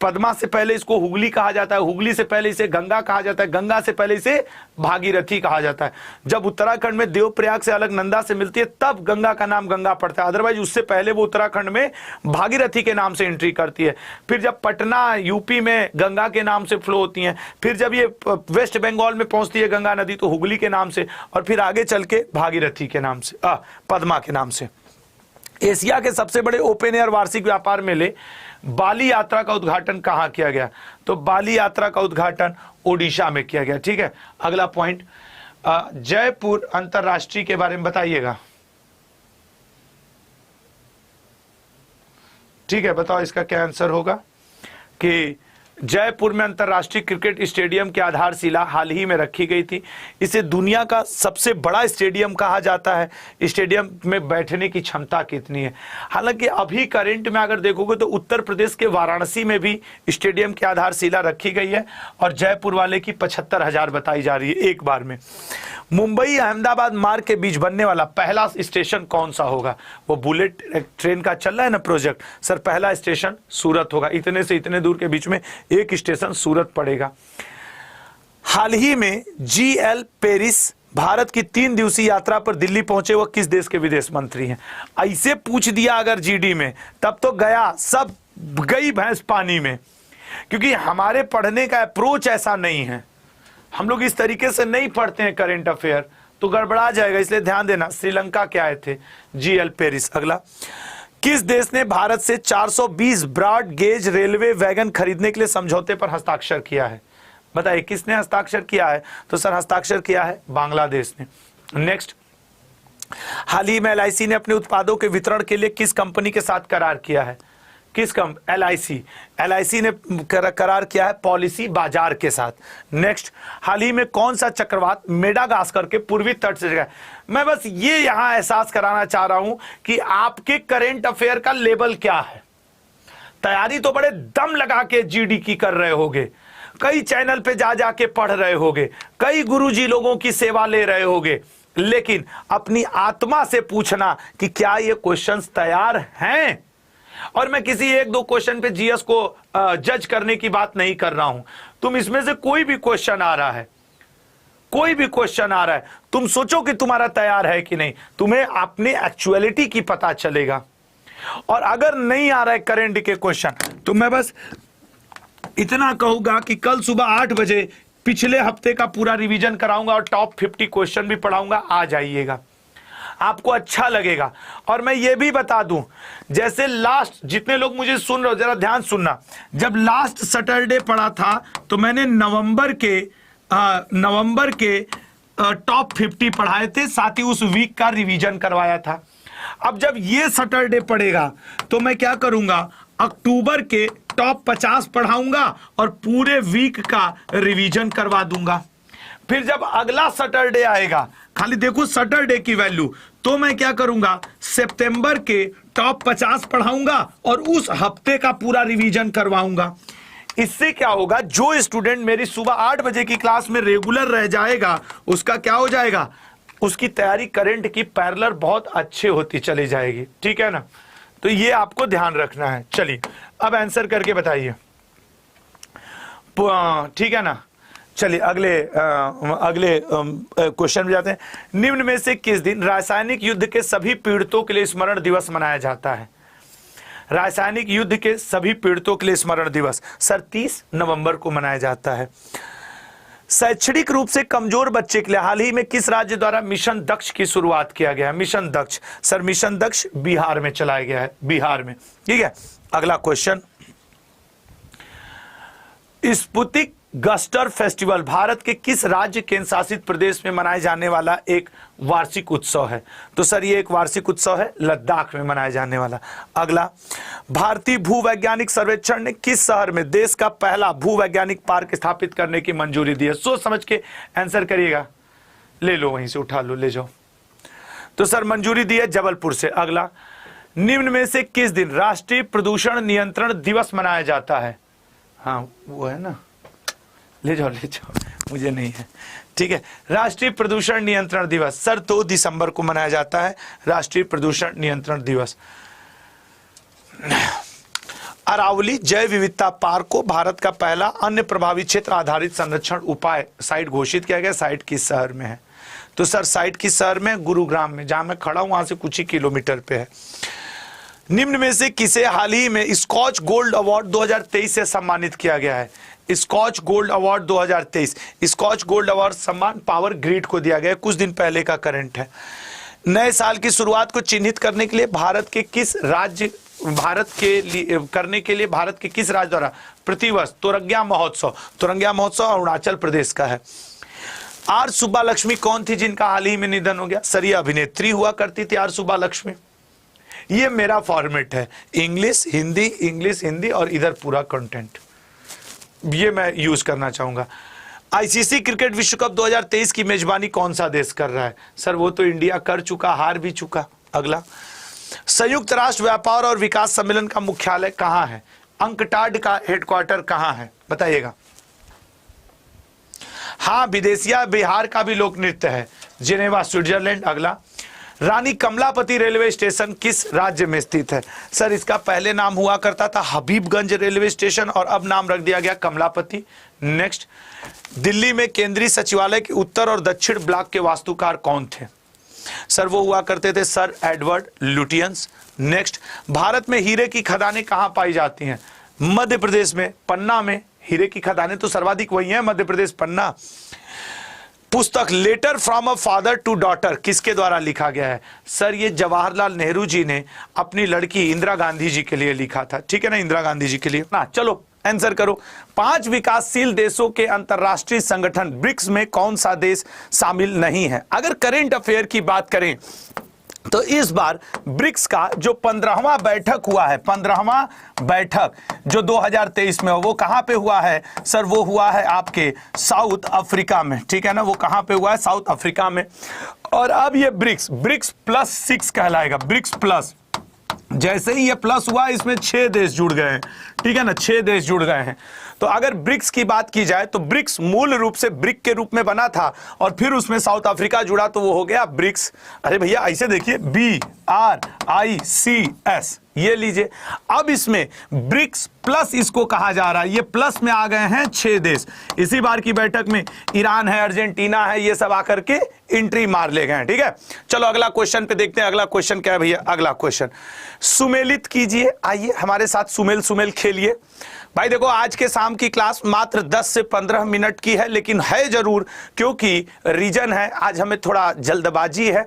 पद्मा से पहले इसको हुगली कहा जाता है, हुगली से पहले इसे गंगा कहा जाता है, गंगा से पहले इसे भागीरथी कहा जाता है। जब उत्तराखंड में देवप्रयाग से अलकनंदा से मिलती है तब गंगा का नाम गंगा पड़ता है, अदरवाइज उससे पहले वो उत्तराखंड में भागीरथी के नाम से एंट्री करती है। फिर जब पटना यूपी में गंगा के नाम से फ्लो होती है, फिर जब ये वेस्ट बंगाल में पहुंचती है गंगा नदी तो हुगली के नाम से, और फिर आगे चल के भागीरथी के नाम से, पद्मा के नाम से। एशिया के सबसे बड़े ओपन एयर वार्षिक व्यापार मेले बाली यात्रा का उद्घाटन कहां किया गया? तो बाली यात्रा का उद्घाटन ओडिशा में किया गया। ठीक है, अगला पॉइंट, जयपुर अंतरराष्ट्रीय के बारे में बताइएगा। ठीक है, बताओ इसका क्या आंसर होगा कि जयपुर में अंतरराष्ट्रीय क्रिकेट स्टेडियम की आधारशिला हाल ही में रखी गई थी। इसे दुनिया का सबसे बड़ा स्टेडियम कहा जाता है। स्टेडियम में बैठने की क्षमता कितनी है? हालांकि अभी करंट में अगर देखोगे तो उत्तर प्रदेश के वाराणसी में भी स्टेडियम की आधारशिला रखी गई है और जयपुर वाले की 75,000 बताई जा रही है एक बार में। मुंबई अहमदाबाद मार्ग के बीच बनने वाला पहला स्टेशन कौन सा होगा? वो बुलेट ट्रेन का चल रहा है ना प्रोजेक्ट, सर पहला स्टेशन सूरत होगा। इतने से इतने दूर के बीच में एक स्टेशन सूरत पड़ेगा। हाल ही में GL पेरिस भारत की 3 दिवसीय यात्रा पर दिल्ली पहुंचे, वह किस देश के विदेश मंत्री हैं? ऐसे पूछ दिया अगर GD में तब तो गया, सब गई भैंस पानी में, क्योंकि हमारे पढ़ने का अप्रोच ऐसा नहीं है। हम लोग इस तरीके से नहीं पढ़ते हैं करंट अफेयर, तो गड़बड़ा जाएगा, इसलिए ध्यान देना। श्रीलंका के आए थे GL पेरिस। अगला, किस देश ने भारत से 420 ब्रॉड गेज रेलवे वैगन खरीदने के लिए समझौते पर हस्ताक्षर किया है? बताइए किसने हस्ताक्षर किया है? तो सर हस्ताक्षर किया है बांग्लादेश ने। नेक्स्ट, हाल ही में LIC ने अपने उत्पादों के वितरण के लिए किस कंपनी के साथ करार किया है? किस LIC ने करार किया है पॉलिसी बाजार के साथ। नेक्स्ट, हाल ही में कौन सा चक्रवात मेडागास्कर के पूर्वी तट से गया? मैं बस ये यहां एहसास कराना चाह रहा हूं कि आपके करंट अफेयर का लेवल क्या है। तैयारी तो बड़े दम लगा के GD की कर रहे होगे, कई चैनल पे जा जाके पढ़ रहे होगे, कई गुरुजी लोगों की सेवा ले रहे होगे, लेकिन अपनी आत्मा से पूछना कि क्या ये क्वेश्चंस तैयार हैं। और मैं किसी 1-2 क्वेश्चन पे GS को जज करने की बात नहीं कर रहा हूं। तुम इसमें से कोई भी क्वेश्चन आ रहा है, कोई भी क्वेश्चन आ रहा है, तुम सोचो कि तुम्हारा तैयार है कि नहीं, तुम्हें अपनी एक्चुअलिटी की पता चलेगा। और अगर नहीं आ रहा है करंट के क्वेश्चन तो मैं बस इतना कहूंगा कि कल सुबह 8 बजे पिछले हफ्ते का पूरा रिवीजन कराऊंगा और टॉप 50 क्वेश्चन भी पढ़ाऊंगा, आ जाइएगा, आपको अच्छा लगेगा। और मैं ये भी बता दूं, जैसे लास्ट जितने लोग मुझे सुन रहे हो जरा ध्यान सुनना, जब लास्ट सैटरडे पढ़ा था तो मैंने नवंबर के टॉप 50 पढ़ाए थे, साथ ही उस वीक का रिवीजन करवाया था। अब जब ये सैटरडे पड़ेगा तो मैं क्या करूंगा, अक्टूबर के टॉप 50 पढ़ाऊंगा और पूरे वीक का रिवीजन करवा दूंगा। फिर जब अगला सैटरडे आएगा, खाली देखो सैटरडे की वैल्यू, तो मैं क्या करूंगा, सितंबर के टॉप 50 पढ़ाऊंगा और उस हफ्ते का पूरा रिवीजन करवाऊंगा। इससे क्या होगा, जो स्टूडेंट मेरी सुबह 8 बजे की क्लास में रेगुलर रह जाएगा उसका क्या हो जाएगा, उसकी तैयारी करंट की पैरेलल बहुत अच्छे होती चली जाएगी, ठीक है ना। तो ये आपको ध्यान रखना है। चलिए अब आंसर करके बताइए, ठीक है ना। चलिए अगले क्वेश्चन में जाते हैं। निम्न में से किस दिन रासायनिक युद्ध के सभी पीड़ितों के लिए स्मरण दिवस मनाया जाता है? रासायनिक युद्ध के सभी पीड़ितों के लिए स्मरण दिवस सर 30 नवंबर को मनाया जाता है। शैक्षणिक रूप से कमजोर बच्चे के लिए हाल ही में किस राज्य द्वारा मिशन दक्ष की शुरुआत किया गया है? मिशन दक्ष, सर मिशन दक्ष बिहार में चलाया गया है, बिहार में, ठीक है। अगला question, Sputnik Gustor festival Bharat के किस राज्य केंद्र शासित प्रदेश में मनाए जाने वाला एक वार्षिक उत्सव है? तो सर ये एक वार्षिक उत्सव है, लद्दाख में मनाया जाने वाला। अगला, भारतीय भूवैज्ञानिक सर्वेक्षण ने किस शहर में देश का पहला भूवैज्ञानिक पार्क स्थापित करने की मंजूरी दी है? सोच समझ के आंसर करिएगा, ले लो वहीं से उठा लो, ले जाओ। तो सर मंजूरी दी है जबलपुर से। अगला, निम्न में से किस दिन राष्ट्रीय प्रदूषण नियंत्रण दिवस मनाया जाता है? हाँ वो है ना, ले जाओ, मुझे नहीं है, ठीक है। राष्ट्रीय प्रदूषण नियंत्रण दिवस सर 2 दिसंबर को मनाया जाता है, राष्ट्रीय प्रदूषण नियंत्रण दिवस। अरावली जैव विविधता पार्क को भारत का पहला अन्य प्रभावित क्षेत्र आधारित संरक्षण उपाय साइट घोषित किया गया। साइट किस शहर में है? तो सर साइट किस शहर में? गुरुग्राम में, जहां मैं खड़ा हूं वहां से कुछ ही किलोमीटर पे है। निम्न में से किसे हाल ही में स्कॉच गोल्ड अवार्ड 2023 से सम्मानित किया गया है? Skoch gold award 2023, Skoch gold award सम्मान पावर ग्रिड को दिया गया है, कुछ दिन पहले का करंट है। नए साल की शुरुआत को चिन्हित करने के लिए भारत के किस राज्य द्वारा प्रतिवर्ष तोरंगिया महोत्सव अरुणाचल प्रदेश का है। आर सुब्बा लक्ष्मी कौन थी जिनका हाल ही में निधन हो गया? सर ये अभिनेत्री हुआ करती थी आर सुब्बा लक्ष्मी। ये मेरा फॉर्मेट है, इंग्लिश हिंदी और इधर पूरा कंटेंट, ये मैं यूज करना चाहूंगा। आईसीसी क्रिकेट विश्व कप 2023 की मेजबानी कौन सा देश कर रहा है? सर वो तो इंडिया कर चुका, हार भी चुका। अगला, संयुक्त राष्ट्र व्यापार और विकास सम्मेलन का मुख्यालय कहां है? अंकटाड का हेडक्वार्टर कहां है? बताइएगा। हाँ विदेशिया बिहार का भी लोक नृत्य है, जिनेवा स्विट्जरलैंड। अगला, रानी कमलापति रेलवे स्टेशन किस राज्य में स्थित है? सर इसका पहले नाम हुआ करता था हबीबगंज रेलवे स्टेशन और अब नाम रख दिया गया कमलापति। नेक्स्ट, दिल्ली में केंद्रीय सचिवालय के उत्तर और दक्षिण ब्लॉक के वास्तुकार कौन थे? सर वो हुआ करते थे sir Edward Lutyens. Next, Bharat में हीरे की खदानें कहां पाई जाती हैं? मध्य प्रदेश में, पन्ना में। हीरे की खदानें तो सर्वाधिक वही हैं, मध्य प्रदेश, पन्ना। पुस्तक letter from a father to daughter किसके द्वारा लिखा गया है? सर ये जवाहरलाल नेहरू जी ने अपनी लड़की इंदिरा गांधी जी के लिए लिखा था, ठीक है ना, इंदिरा गांधी जी के लिए ना। चलो आंसर करो। 5 विकासशील देशों के अंतरराष्ट्रीय संगठन ब्रिक्स में कौन सा देश शामिल नहीं है? अगर करंट अफेयर की बात करें तो इस बार ब्रिक्स का जो 15वां बैठक हुआ है, 15वां बैठक जो 2023 में वो कहां पे हुआ है? सर वो हुआ है आपके साउथ अफ्रीका में, ठीक है ना, वो कहां पे हुआ है? साउथ अफ्रीका में। और अब ये ब्रिक्स +6 कहलाएगा, ब्रिक्स प्लस। जैसे ही ये प्लस हुआ इसमें 6 देश जुड़ गए हैं, ठीक है ना, 6 देश जुड़ गए हैं। तो अगर ब्रिक्स की बात की जाए तो ब्रिक्स मूल रूप से ब्रिक के रूप में बना था और फिर उसमें साउथ अफ्रीका जुड़ा तो वो हो गया ब्रिक्स। अरे भैया ऐसे देखिए, BRICS, ये लीजिए। अब इसमें ब्रिक्स प्लस इसको कहा जा रहा है, ये प्लस में आ गए हैं 6 देश। इसी बार की बैठक में ईरान है, अर्जेंटीना है, ये सब आकर के एंट्री मार ले गए, ठीक है। चलो अगला क्वेश्चन पे देखते हैं। अगला क्वेश्चन क्या है भैया? अगला क्वेश्चन सुमेलित कीजिए, आइए हमारे साथ सुमेल खेलिए। भाई देखो आज के शाम की क्लास मात्र 10 से 15 मिनट की है, लेकिन है जरूर, क्योंकि रीजन है आज हमें थोड़ा जल्दबाजी है।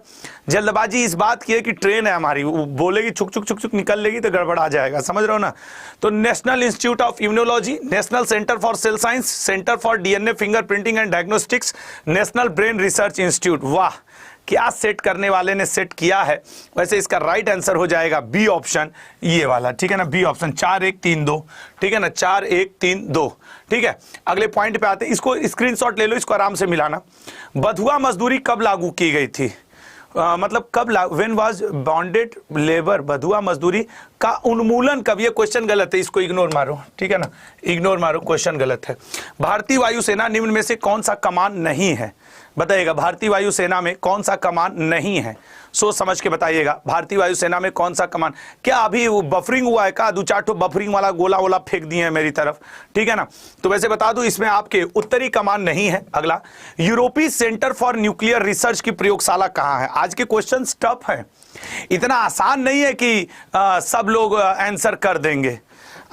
जल्दबाजी इस बात की है कि ट्रेन है हमारी, वो बोलेगी छुक छुक छुक छुक निकल लेगी तो गड़बड़ आ जाएगा, समझ रहे हो ना। तो national institute of immunology, national centre for sale science, centre for DNA finger printing and diagnostics, national brain research institute, वाह क्या सेट करने वाले ने सेट किया है। वैसे इसका राइट आंसर हो जाएगा बी ऑप्शन, ये वाला, ठीक है ना, बी ऑप्शन 4132, ठीक है ना, 4132, ठीक है। अगले पॉइंट पे आते हैं, इसको स्क्रीनशॉट ले लो, इसको आराम से मिलाना। बंधुआ मजदूरी कब लागू की गई थी? मतलब कब व्हेन वाज बॉन्डेड लेबर, बंधुआ मजदूरी का उन्मूलन कब? ये क्वेश्चन गलत है, इसको इग्नोर मारो, ठीक है ना, इग्नोर मारो, क्वेश्चन गलत है। भारतीय वायुसेना निम्न में से कौन सा कमान नहीं है? बताइएगा, भारतीय वायुसेना में कौन सा कमान नहीं है? सोच समझ के बताइएगा, भारतीय वायुसेना में कौन सा कमान? क्या अभी वो बफरिंग हुआ है का? दो चार ठो बफरिंग वाला गोला वोला फेंक दिए हैं मेरी तरफ, ठीक है ना। तो वैसे बता दूं इसमें आपके उत्तरी कमान नहीं है। अगला, यूरोपीय सेंटर फॉर न्यूक्लियर रिसर्च की प्रयोगशाला कहाँ है? आज के क्वेश्चन टफ है, इतना आसान नहीं है कि सब लोग आंसर कर देंगे।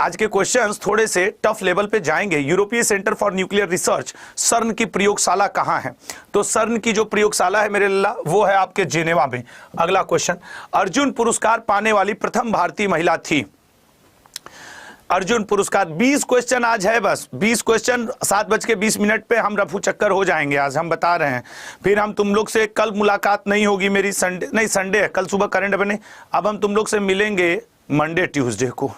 आज के क्वेश्चंस थोड़े से टफ लेवल पे जाएंगे। यूरोपीय सेंटर फॉर न्यूक्लियर रिसर्च, सर्न की प्रयोगशाला कहाँ है? तो सर्न की जो प्रयोगशाला है मेरे लल्ला, वो है आपके जेनेवा में। अगला क्वेश्चन, अर्जुन पुरस्कार पाने वाली प्रथम भारतीय महिला थी? अर्जुन पुरस्कार 20 क्वेश्चन आज है, बस 20 क्वेश्चन 7:20 पे हम रफू चक्कर हो जाएंगे। आज हम बता रहे हैं, फिर हम तुम लोग से कल मुलाकात नहीं होगी मेरी, संडे नहीं, संडे है, कल सुबह करंट अफेयर नहीं, अब हम तुम लोग से मिलेंगे मंडे ट्यूसडे को।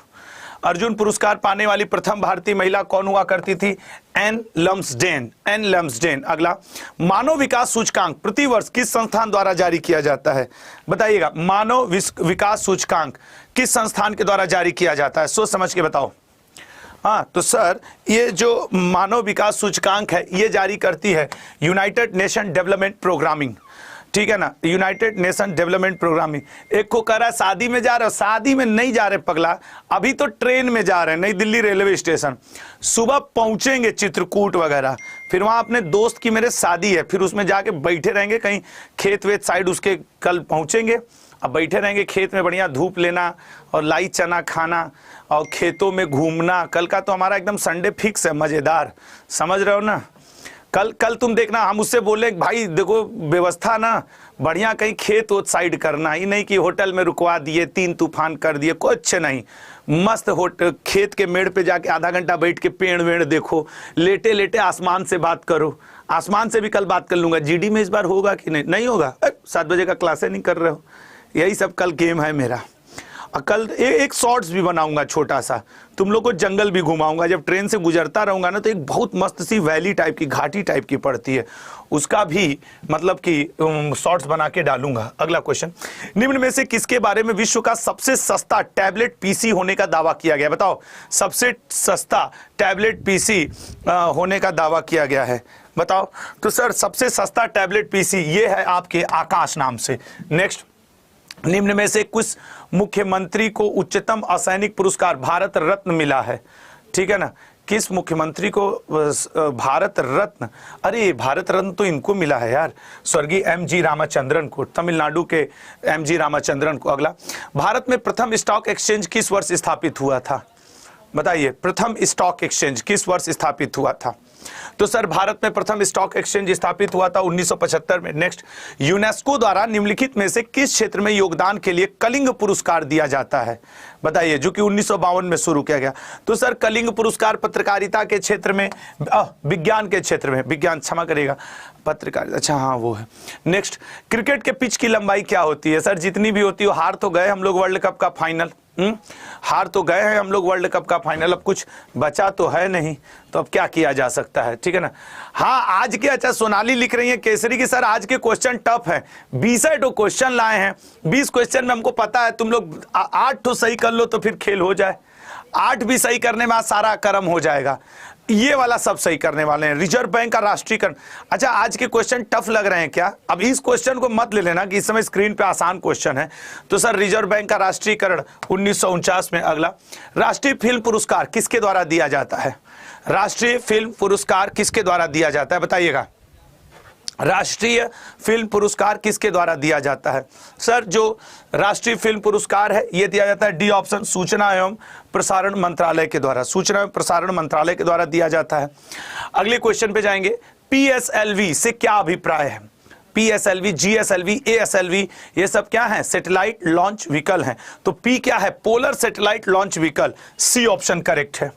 अर्जुन पुरस्कार पाने वाली प्रथम भारतीय महिला कौन हुआ करती थी? Ann Lumsden, Ann Lumsden. अगला, मानव विकास सूचकांक प्रतिवर्ष किस संस्थान द्वारा जारी किया जाता है? बताइएगा, मानव विकास सूचकांक किस संस्थान के द्वारा जारी किया जाता है? सोच समझ के बताओ। हाँ तो सर, ये जो मानव विकास सूचकांक है ये जारी करती है यूनाइटेड नेशन डेवलपमेंट प्रोग्रामिंग, ठीक है ना, यूनाइटेड नेशन डेवलपमेंट प्रोग्रामिंग। एक को कह रहा है शादी में जा रहे हो, शादी में नहीं जा रहे पगला, अभी तो ट्रेन में जा रहे हैं, नई दिल्ली रेलवे स्टेशन, सुबह पहुंचेंगे चित्रकूट वगैरह, फिर वहां अपने दोस्त की मेरे शादी है, फिर उसमें जाके बैठे रहेंगे कहीं खेत वेत साइड, उसके कल पहुंचेंगे, अब बैठे रहेंगे खेत में, बढ़िया धूप लेना और लाई चना खाना और खेतों में घूमना। कल का तो हमारा एकदम संडे फिक्स है, मजेदार, समझ रहे हो ना। कल तुम देखना, हम उससे बोले भाई देखो व्यवस्था ना बढ़िया कहीं खेत वो साइड करना, ही नहीं कि होटल में रुकवा दिए, 3 तूफान कर दिए, कुछ नहीं, मस्त खेत के मेड़ पे जाके आधा घंटा बैठ के पेड़ वेड़ देखो, लेटे लेटे आसमान से बात करो। आसमान से भी कल बात कर लूंगा। जीडी में इस बार होगा कि नहीं? नहीं होगा, 7 बजे का क्लासे नहीं कर रहे हो, यही सब कल गेम है मेरा। कल एक शॉर्ट्स भी बनाऊंगा छोटा सा, तुम लोग को जंगल भी घुमाऊंगा। जब ट्रेन से गुजरता रहूंगा ना तो एक बहुत मस्त सी वैली टाइप की, घाटी टाइप की पड़ती है, उसका भी मतलब कि शॉर्ट्स बना के डालूंगा। अगला क्वेश्चन, निम्न में से किसके बारे में विश्व का सबसे सस्ता टैबलेट पीसी होने का दावा किया गया? बताओ, सबसे सस्ता टैबलेट पीसी होने का दावा किया गया है, बताओ। तो सर सबसे सस्ता टैबलेट पीसी ये है आपके आकाश नाम से। नेक्स्ट, निम्न में से किस मुख्यमंत्री को उच्चतम असैनिक पुरस्कार भारत रत्न मिला है? ठीक है ना, किस मुख्यमंत्री को भारत रत्न? अरे भारत रत्न तो इनको मिला है यार, स्वर्गीय एम.जी. रामचंद्रन को, तमिलनाडु के एम.जी. रामचंद्रन को। अगला, भारत में प्रथम स्टॉक एक्सचेंज किस वर्ष स्थापित हुआ था? बताइए, प्रथम स्टॉक एक्सचेंज किस वर्ष स्थापित हुआ था? तो सर भारत में प्रथम स्टॉक एक्सचेंज स्थापित हुआ था 1975 में। नेक्स्ट, यूनेस्को द्वारा निम्नलिखित में से किस क्षेत्र में योगदान के लिए कलिंग पुरस्कार दिया जाता है? बताइए, जो कि 1952 में शुरू किया गया। तो सर कलिंग पुरस्कार पत्रकारिता के क्षेत्र में, विज्ञान के क्षेत्र में, विज्ञान क्षमा करिएगा, पत्रकारिता, अच्छा हाँ वो है। नेक्स्ट, क्रिकेट के पिच की लंबाई क्या होती है? सर जितनी भी होती हो, हार तो गए हम लोग वर्ल्ड कप का फाइनल, हार तो गए हैं हम लोग वर्ल्ड कप का फाइनल, अब कुछ बचा तो है नहीं, तो अब क्या किया जा सकता है, ठीक है ना। हाँ आज के, अच्छा सोनाली लिख रही है केसरी की, सर आज के क्वेश्चन टफ है, 20 क्वेश्चन लाए हैं, 20 क्वेश्चन में हमको पता है तुम लोग 8 तो सही कर लो तो फिर खेल हो जाए, 8 भी सही करने में आज सारा कर्म हो जाएगा। ये वाला सब सही करने वाले हैं। रिजर्व बैंक का राष्ट्रीयकरण, अच्छा आज के क्वेश्चन टफ लग रहे हैं क्या? अब इस क्वेश्चन को मत ले लेना कि इस समय स्क्रीन पे आसान क्वेश्चन है। तो सर रिजर्व बैंक का राष्ट्रीयकरण 1949 में। अगला, राष्ट्रीय फिल्म पुरस्कार किसके द्वारा दिया जाता है? राष्ट्रीय फिल्म पुरस्कार किसके द्वारा दिया जाता है बताइएगा। राष्ट्रीय फिल्म पुरस्कार किसके द्वारा दिया जाता है? सर जो राष्ट्रीय फिल्म पुरस्कार है ये दिया जाता है डी ऑप्शन, सूचना एवं प्रसारण मंत्रालय के द्वारा, सूचना एवं प्रसारण मंत्रालय के द्वारा दिया जाता है। अगले क्वेश्चन पे जाएंगे, पीएसएलवी से क्या अभिप्राय है? पीएसएलवी, जीएसएलवी, एएसएलवी ये सब क्या है? सैटेलाइट लॉन्च व्हीकल हैं। तो पी क्या है? Polar satellite launch vehicle. C option correct है,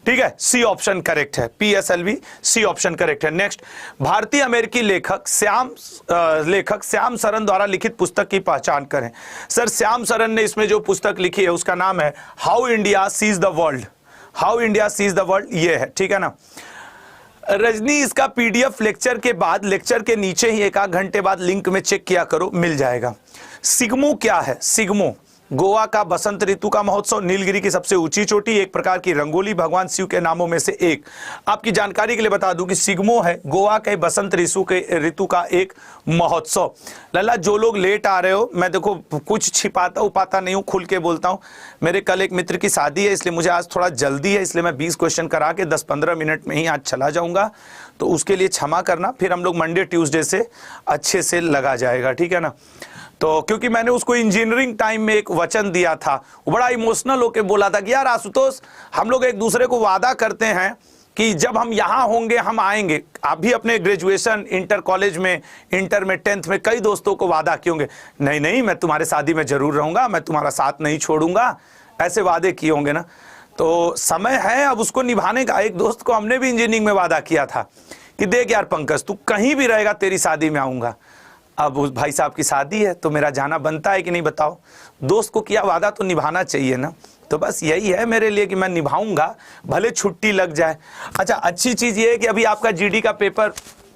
ठीक है, सी ऑप्शन करेक्ट है, पीएसएलवी सी ऑप्शन करेक्ट है। नेक्स्ट, भारतीय अमेरिकी लेखक श्याम सरन द्वारा लिखित पुस्तक की पहचान करें। सर श्याम सरन ने इसमें जो पुस्तक लिखी है उसका नाम है how India sees the world, how India sees the world, ये है, ठीक है ना। रजनी इसका पीडीएफ लेक्चर के बाद, लेक्चर के नीचे ही एक आध घंटे बाद लिंक में चेक किया करो, मिल जाएगा। सिग्मो क्या है? सिग्मो गोवा का बसंत ऋतु का महोत्सव, नीलगिरी की सबसे ऊंची चोटी, एक प्रकार की रंगोली, भगवान शिव के नामों में से एक। आपकी जानकारी के लिए बता दूं कि सिग्मो है गोवा के बसंत ऋतु का एक महोत्सव। लल्ला जो लोग लेट आ रहे हो, मैं देखो कुछ छिपाता उपाता नहीं हूं, खुल के बोलता हूं। मेरे कल एक मित्र की शादी है, इसलिए मुझे आज थोड़ा जल्दी है, इसलिए मैं 20 क्वेश्चन करा के 10-15 मिनट में ही आज चला जाऊंगा, तो उसके लिए क्षमा करना। फिर हम लोग मंडे ट्यूसडे से अच्छे से लगा जाएगा, ठीक है ना। तो क्योंकि मैंने उसको इंजीनियरिंग टाइम में एक वचन दिया था, वो बड़ा इमोशनल होकर बोला था कि यार आशुतोष, हम लोग एक दूसरे को वादा करते हैं कि जब हम यहाँ होंगे हम आएंगे। आप भी अपने ग्रेजुएशन, इंटर कॉलेज में, इंटर में, 10th में कई दोस्तों को वादा किए होंगे, नहीं नहीं मैं तुम्हारे शादी में जरूर रहूंगा, मैं तुम्हारा साथ नहीं छोड़ूंगा, ऐसे वादे किए होंगे ना। तो समय है अब उसको निभाने का। एक दोस्त को हमने भी इंजीनियरिंग में वादा किया था कि देख यार पंकज, तू कहीं भी रहेगा तेरी शादी में आऊंगा। अब उस भाई साहब की शादी है तो मेरा जाना बनता है कि नहीं बताओ। दोस्त को किया वादा तो निभाना चाहिए ना। तो बस यही है मेरे लिए कि मैं निभाऊंगा, भले छुट्टी लग जाए। अच्छा, अच्छी चीज़ ये है कि अभी आपका जीडी का पेपर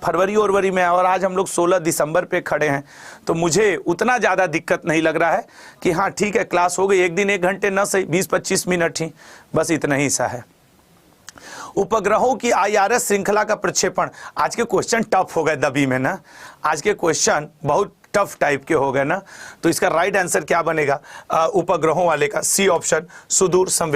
फरवरी में है और आज हम लोग 16 दिसंबर पे खड़े हैं, तो मुझे उतना ज़्यादा दिक्कत नहीं लग रहा है कि हाँ ठीक है क्लास हो गई, एक दिन 1 घंटे न सही 20-25 मिनट ही, बस इतना ही सा है। उपग्रहों की आईआरएस श्रृंखला का प्रक्षेपण, आज के क्वेश्चन टफ हो गए दबी में ना, आज के क्वेश्चन बहुत टफ टाइप के हो गए ना। तो इसका राइट आंसर क्या बनेगा उपग्रहों वाले का? सी ऑप्शन, सुदूर संवेदन।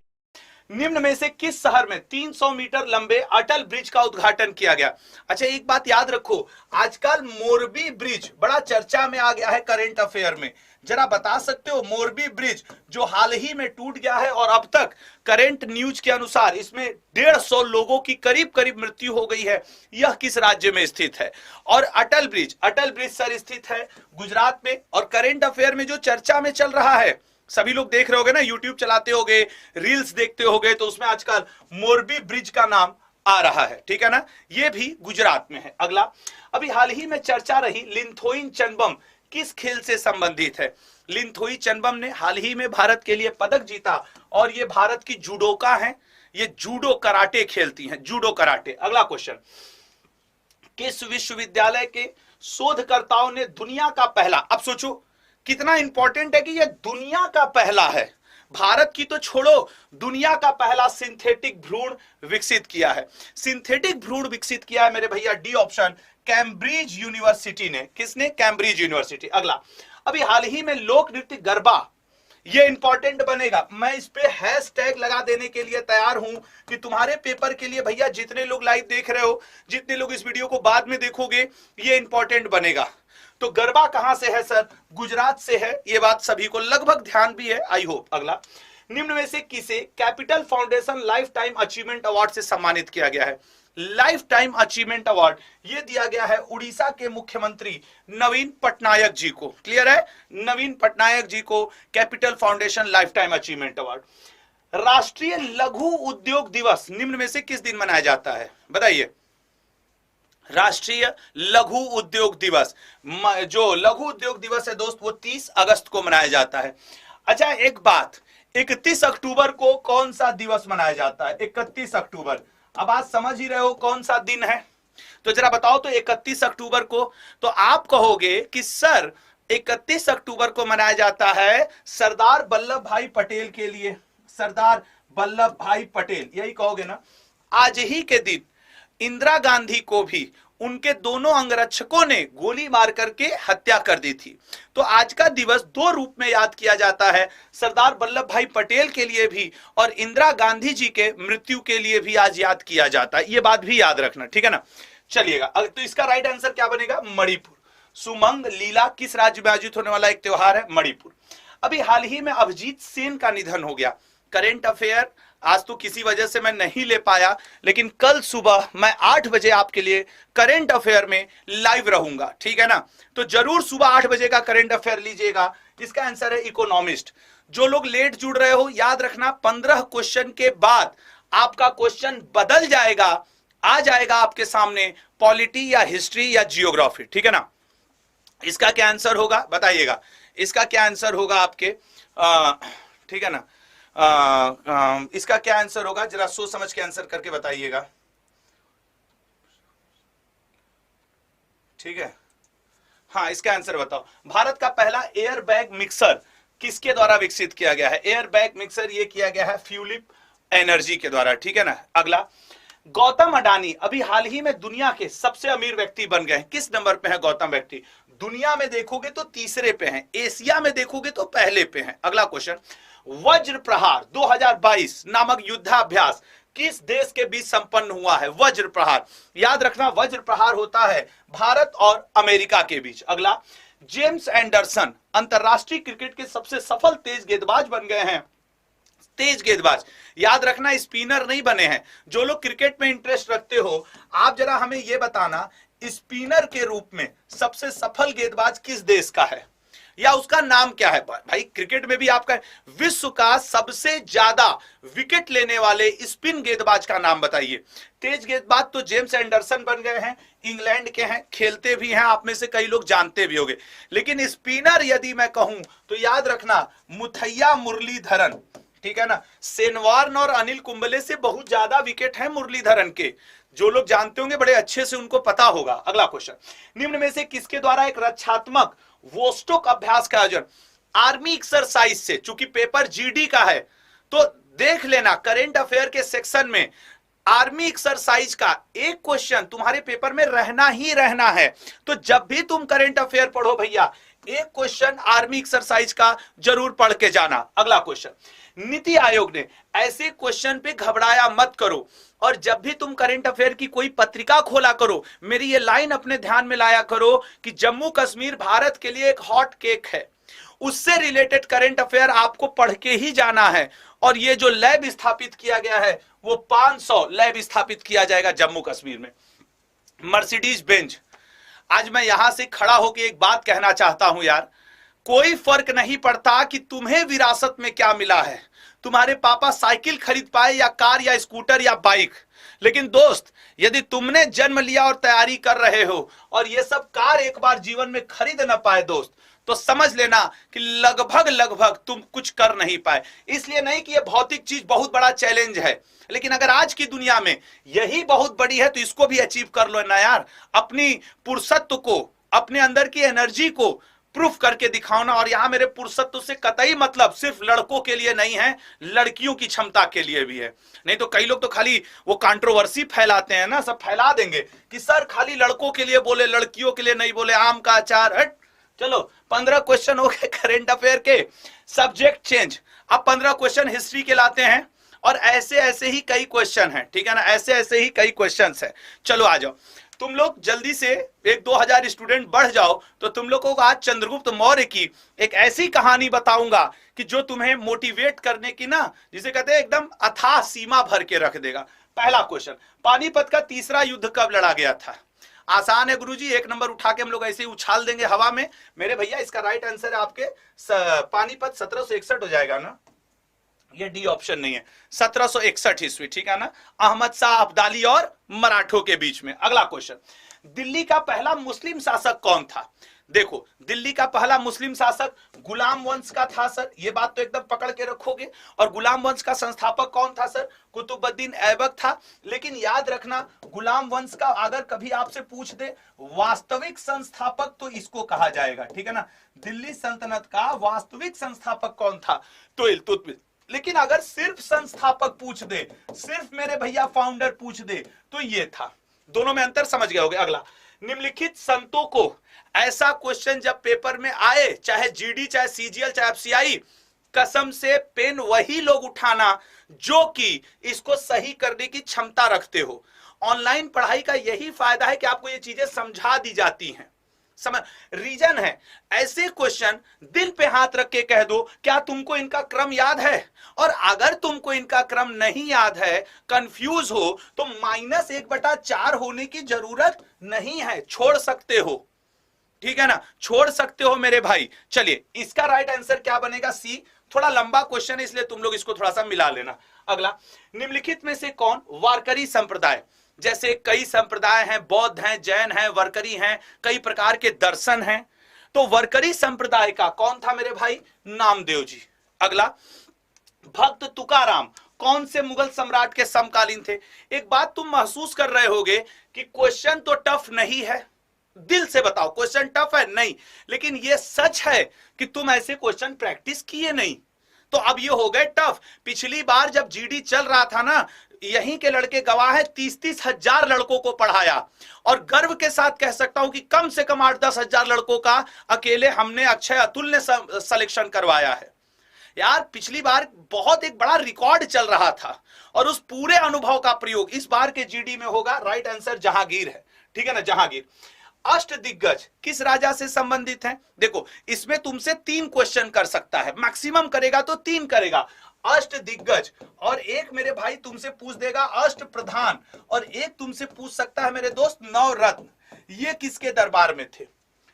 निम्न में से किस शहर में 300 मीटर लंबे अटल ब्रिज का उद्घाटन किया गया? अच्छा एक बात याद रखो, आजकल मोरबी ब्रिज बड़ा चर्चा में आ गया है करंट अफेयर में। जरा बता सकते हो मोरबी ब्रिज जो हाल ही में टूट गया है और अब तक करंट न्यूज के अनुसार इसमें 150 लोगों की करीब करीब मृत्यु हो गई है, यह किस राज्य में स्थित है? और अटल ब्रिज सर स्थित है गुजरात में। और करंट अफेयर में जो चर्चा में चल रहा है, सभी लोग देख रहे होगे ना, यूट्यूब चलाते होगे, रील्स देखते होगे, तो उसमें आजकल मोरबी ब्रिज का नाम आ रहा है, ठीक है ना, ये भी गुजरात में है। अगला, अभी हाल ही में चर्चा रही लिंथोइन चनबम किस खेल से संबंधित है? लिंथोई चनबम ने हाल ही में भारत के लिए पदक जीता और ये भारत की जूडोका हैं, ये जूडो कराटे खेलती हैं, जूडो कराटे। अगला क्वेश्चन, किस विश्वविद्यालय के शोधकर्ताओं ने दुनिया का पहला, अब सोचो कितना इंपॉर्टेंट है कि ये दुनिया का पहला है, भारत की तो छोड़ो, दुनिया का पहला सिंथेटिक भ्रूण विकसित किया है। सिंथेटिक भ्रूण विकसित किया है मेरे भैया, डी ऑप्शन, कैम्ब्रिज यूनिवर्सिटी ने। किसने? Cambridge university. अगला, अभी हाल ही में लोक नृत्य गरबा, ये इंपॉर्टेंट बनेगा, मैं इस पे हैशटैग लगा देने के लिए तैयार हूं कि तुम्हारे पेपर के लिए भैया जितने लोग लाइव देख रहे हो, जितने लोग इस वीडियो को बाद में देखोगे, ये इंपॉर्टेंट बनेगा। तो गरबा कहां से है सर? गुजरात से है, ये बात सभी को लगभग ध्यान भी है, आई होप। अगला, निम्न में से किसे capital foundation life time achievement award से सम्मानित किया गया है? लाइफ टाइम अचीवमेंट अवार्ड ये दिया गया है उड़ीसा के मुख्यमंत्री नवीन पटनायक जी को। क्लियर है? नवीन पटनायक जी को capital foundation life time achievement award. राष्ट्रीय लघु उद्योग दिवस निम्न में से किस दिन मनाया जाता है? बताइए। राष्ट्रीय लघु उद्योग दिवस, जो लघु उद्योग दिवस है दोस्त, वो 30 अगस्त को मनाया जाता है। अच्छा एक बात, 31 अक्टूबर को कौन सा दिवस मनाया जाता है? 31 अक्टूबर। अब आज समझ ही रहे हो कौन सा दिन है, तो जरा बताओ तो 31 अक्टूबर को, तो आप कहोगे कि सर 31 अक्टूबर को मनाया जाता है सरदार वल्लभ भाई पटेल के लिए, सरदार वल्लभ भाई पटेल, यही कहोगे ना। आज ही के दिन इंदिरा गांधी को भी उनके दोनों अंगरक्षकों ने गोली मार करके हत्या कर दी थी। तो आज का दिवस 2 रूप में याद किया जाता है, सरदार वल्लभ भाई पटेल के लिए भी और इंदिरा गांधी जी के मृत्यु के लिए भी आज याद किया जाता है, ये बात भी याद रखना, ठीक है ना। चलिएगा, तो इसका राइट आंसर क्या बनेगा? मणिपुर। सुमंग लीला किस राज्य में आयोजित होने वाला एक त्योहार है? मणिपुर। अभी हाल ही में अभिजीत सेन का निधन हो गया। करेंट अफेयर आज तो किसी वजह से मैं नहीं ले पाया, लेकिन कल सुबह मैं 8 बजे आपके लिए करेंट अफेयर में लाइव रहूंगा, ठीक है ना? तो जरूर सुबह 8 बजे का करेंट अफेयर लीजिएगा। इसका आंसर है इकोनॉमिस्ट। जो लोग लेट जुड़ रहे हो, याद रखना 15 क्वेश्चन के बाद आपका क्वेश्चन बदल जाएगा, आ जाएगा आपके सामने पॉलिटी या हिस्ट्री या जियोग्राफी, ठीक है ना? इसका क्या आंसर होगा बताइएगा, इसका क्या आंसर होगा आपके, ठीक है ना? इसका क्या आंसर होगा, जरा सोच समझ के आंसर करके बताइएगा, ठीक है? हाँ, इसका आंसर बताओ। भारत का पहला एयर बैग मिक्सर किसके द्वारा विकसित किया गया है? एयर बैग मिक्सर ये किया गया है फ्यूलिप एनर्जी के द्वारा, ठीक है ना? अगला, गौतम अडानी अभी हाल ही में दुनिया के सबसे अमीर व्यक्ति बन गए हैं। किस नंबर पे है गौतम व्यक्ति? दुनिया में देखोगे तो तीसरे पे हैं, एशिया में देखोगे तो पहले पे हैं। अगला क्वेश्चन, वज्र प्रहार 2022 नामक युद्धाभ्यास किस देश के बीच संपन्न हुआ है? वज्र प्रहार, याद रखना वज्र प्रहार होता है भारत और अमेरिका के बीच। अगला, जेम्स एंडरसन अंतरराष्ट्रीय क्रिकेट के सबसे सफल तेज गेंदबाज बन गए हैं। तेज गेंदबाज, याद रखना स्पिनर नहीं बने हैं। जो लोग क्रिकेट में इंटरेस्ट रखते हो, आप जरा हमें यह बताना स्पिनर के रूप में सबसे सफल गेंदबाज किस देश का है, या उसका नाम क्या है? भाई क्रिकेट में भी आपका विश्व का सबसे ज्यादा विकेट लेने वाले स्पिन गेंदबाज का नाम बताइए। तेज गेंदबाज तो जेम्स एंडरसन बन गए हैं, इंग्लैंड के हैं, खेलते भी हैं, आप में से कई लोग जानते भी होंगे। लेकिन स्पिनर यदि मैं कहूं तो याद रखना मुथैया मुरलीधरन, ठीक है ना? सेनवार्न और अनिल कुंबले से बहुत ज्यादा विकेट है मुरलीधरन के। जो लोग जानते होंगे बड़े अच्छे से उनको पता होगा। अगला क्वेश्चन, निम्न में से किसके द्वारा एक रक्षात्मक वोस्टोक अभ्यास का आयोजन? आर्मी एक्सरसाइज से, चूंकि पेपर जीडी का है तो देख लेना करेंट अफेयर के सेक्शन में आर्मी एक्सरसाइज का एक क्वेश्चन तुम्हारे पेपर में रहना ही रहना है। तो जब भी तुम करेंट अफेयर पढ़ो भैया, एक क्वेश्चन आर्मी एक्सरसाइज का जरूर पढ़ के जाना। अगला क्वेश्चन, नीति आयोग ने ऐसे क्वेश्चन पे घबराया मत करो, और जब भी तुम करंट अफेयर की कोई पत्रिका खोला करो, मेरी ये लाइन अपने ध्यान में लाया करो कि जम्मू कश्मीर भारत के लिए एक हॉट केक है। उससे रिलेटेड करंट अफेयर आपको पढ़ के ही जाना है। और ये जो लैब स्थापित किया गया है वो 500 लैब स्थापित किया जाएगा जम्मू कश्मीर में। मर्सिडीज बेंज, आज मैं यहां से खड़ा होकर एक बात कहना चाहता हूं यार, कोई फर्क नहीं पड़ता कि तुम्हें विरासत में क्या मिला है। तुम्हारे पापा साइकिल खरीद पाए या कार या स्कूटर या बाइक, लेकिन दोस्त यदि तुमने जन्म लिया और तैयारी कर रहे हो और ये सब कार एक बार जीवन में खरीद ना पाए दोस्त, तो समझ लेना कि लगभग तुम कुछ कर नहीं पाए। इसलिए नहीं कि ये भौतिक चीज बहुत बड़ा चैलेंज है, लेकिन अगर आज की दुनिया में यही बहुत बड़ी है तो इसको भी अचीव कर लो ना यार। अपनी पुरुषत्व को, अपने अंदर की एनर्जी को प्रूफ करके दिखाओ ना। और यहां मेरे पुरुषत्व से कतई मतलब सिर्फ लड़कों के लिए नहीं है, लड़कियों की क्षमता के लिए भी है। नहीं तो कई लोग तो खाली वो कंट्रोवर्सी फैलाते हैं ना, सब फैला देंगे कि सर खाली लड़कों के लिए बोले, लड़कियों के लिए नहीं बोले, आम का अचार हट। चलो 15 क्वेश्चन हो गए करेंट अफेयर के। सब्जेक्ट चेंज, अब 15 क्वेश्चन हिस्ट्री के लाते हैं, और ऐसे ऐसे ही कई क्वेश्चन हैं, ठीक है ना? ऐसे ऐसे ही कई क्वेश्चन है। चलो आ जाओ तुम लोग जल्दी से, 1-2 हजार स्टूडेंट बढ़ जाओ तो तुम लोगों को आज चंद्रगुप्त मौर्य की एक ऐसी कहानी बताऊंगा कि जो तुम्हें मोटिवेट करने की ना, जिसे कहते हैं एकदम अथाह सीमा भर के रख देगा। पहला क्वेश्चन, पानीपत का तीसरा युद्ध कब लड़ा गया था? आसान है गुरुजी, 1 नंबर उठा के हम लोग ऐसे ही उछाल देंगे हवा में। मेरे भैया इसका राइट आंसर है आपके पानीपत 1761 हो जाएगा ना, ये डी ऑप्शन नहीं है, 1761 ईस्वी, ठीक है ना? अहमद शाह अब्दाली और मराठों के बीच में। अगला क्वेश्चन, दिल्ली का पहला मुस्लिम शासक कौन था? देखो, दिल्ली का पहला मुस्लिम शासक गुलाम वंश का था सर, ये बात तो एकदम पकड़ के रखोगे। और गुलाम वंश का संस्थापक कौन था सर? कुतुबुद्दीन ऐबक था। लेकिन याद रखना, गुलाम वंश का अगर कभी आपसे पूछ दे वास्तविक संस्थापक तो इसको कहा जाएगा, ठीक है ना? दिल्ली सल्तनत का वास्तविक संस्थापक कौन था? तो इल्तुतमिश। लेकिन अगर सिर्फ संस्थापक पूछ दे, सिर्फ मेरे भैया फाउंडर पूछ दे, तो ये था। दोनों में अंतर समझ गए होगे। अगला, निम्नलिखित संतों को, ऐसा क्वेश्चन जब पेपर में आए, चाहे जीडी, चाहे सीजीएल, चाहे एफसीआई, कसम से पेन वही लोग उठाना जो कि इसको सही करने की क्षमता रखते हो। ऑनलाइन पढ़ाई का यही फायदा है कि आपको ये चीजें समझा दी जाती हैं। समझ रीजन है, ऐसे क्वेश्चन दिल पे हाथ रख के कह दो क्या तुमको इनका क्रम याद है, और अगर तुमको इनका क्रम नहीं याद है, कंफ्यूज हो, तो -1/4 होने की जरूरत नहीं है, छोड़ सकते हो, ठीक है ना, छोड़ सकते हो मेरे भाई। चलिए इसका राइट आंसर क्या बनेगा, सी। थोड़ा लंबा क्वेश्चन है इसलिए तुम लोग इसको थोड़ा सा मिला लेना। अगला, निम्नलिखित में से कौन वारकरी संप्रदाय, जैसे कई संप्रदाय हैं, बौद्ध हैं, जैन हैं, वारकरी हैं, कई प्रकार के दर्शन हैं, तो वारकरी संप्रदाय का कौन था मेरे भाई, नामदेव जी। अगला, भक्त तुकाराम कौन से मुगल सम्राट के समकालीन थे। एक बात तुम महसूस कर रहे होगे कि क्वेश्चन तो टफ नहीं है, दिल से बताओ क्वेश्चन टफ है नहीं, लेकिन यह सच है कि तुम ऐसे क्वेश्चन प्रैक्टिस किए नहीं, तो अब ये हो गए टफ। पिछली बार जब जीडी चल रहा था ना, यहीं के लड़के गवाह है, 30-30 हजार लड़कों को पढ़ाया, और गर्व के साथ कह सकता हूं कि कम से कम 8-10 हजार लड़कों का अकेले हमने, अक्षय अतुल ने सिलेक्शन करवाया है। यार पिछली बार बहुत एक बड़ा रिकॉर्ड चल रहा था, और उस पूरे अनुभव का प्रयोग इस बार के जीडी में होगा। राइट आंसर जहांगीर है, ठीक है ना, जहांगीर। अष्ट दिग्गज किस राजा से संबंधित हैं। देखो इसमें तुमसे 3 क्वेश्चन कर सकता है, मैक्सिमम करेगा तो 3 करेगा। अष्ट दिग्गज, और एक मेरे भाई तुमसे पूछ देगा अष्ट प्रधान, और एक तुमसे पूछ सकता है मेरे दोस्त नवरत्न, ये किसके दरबार में थे।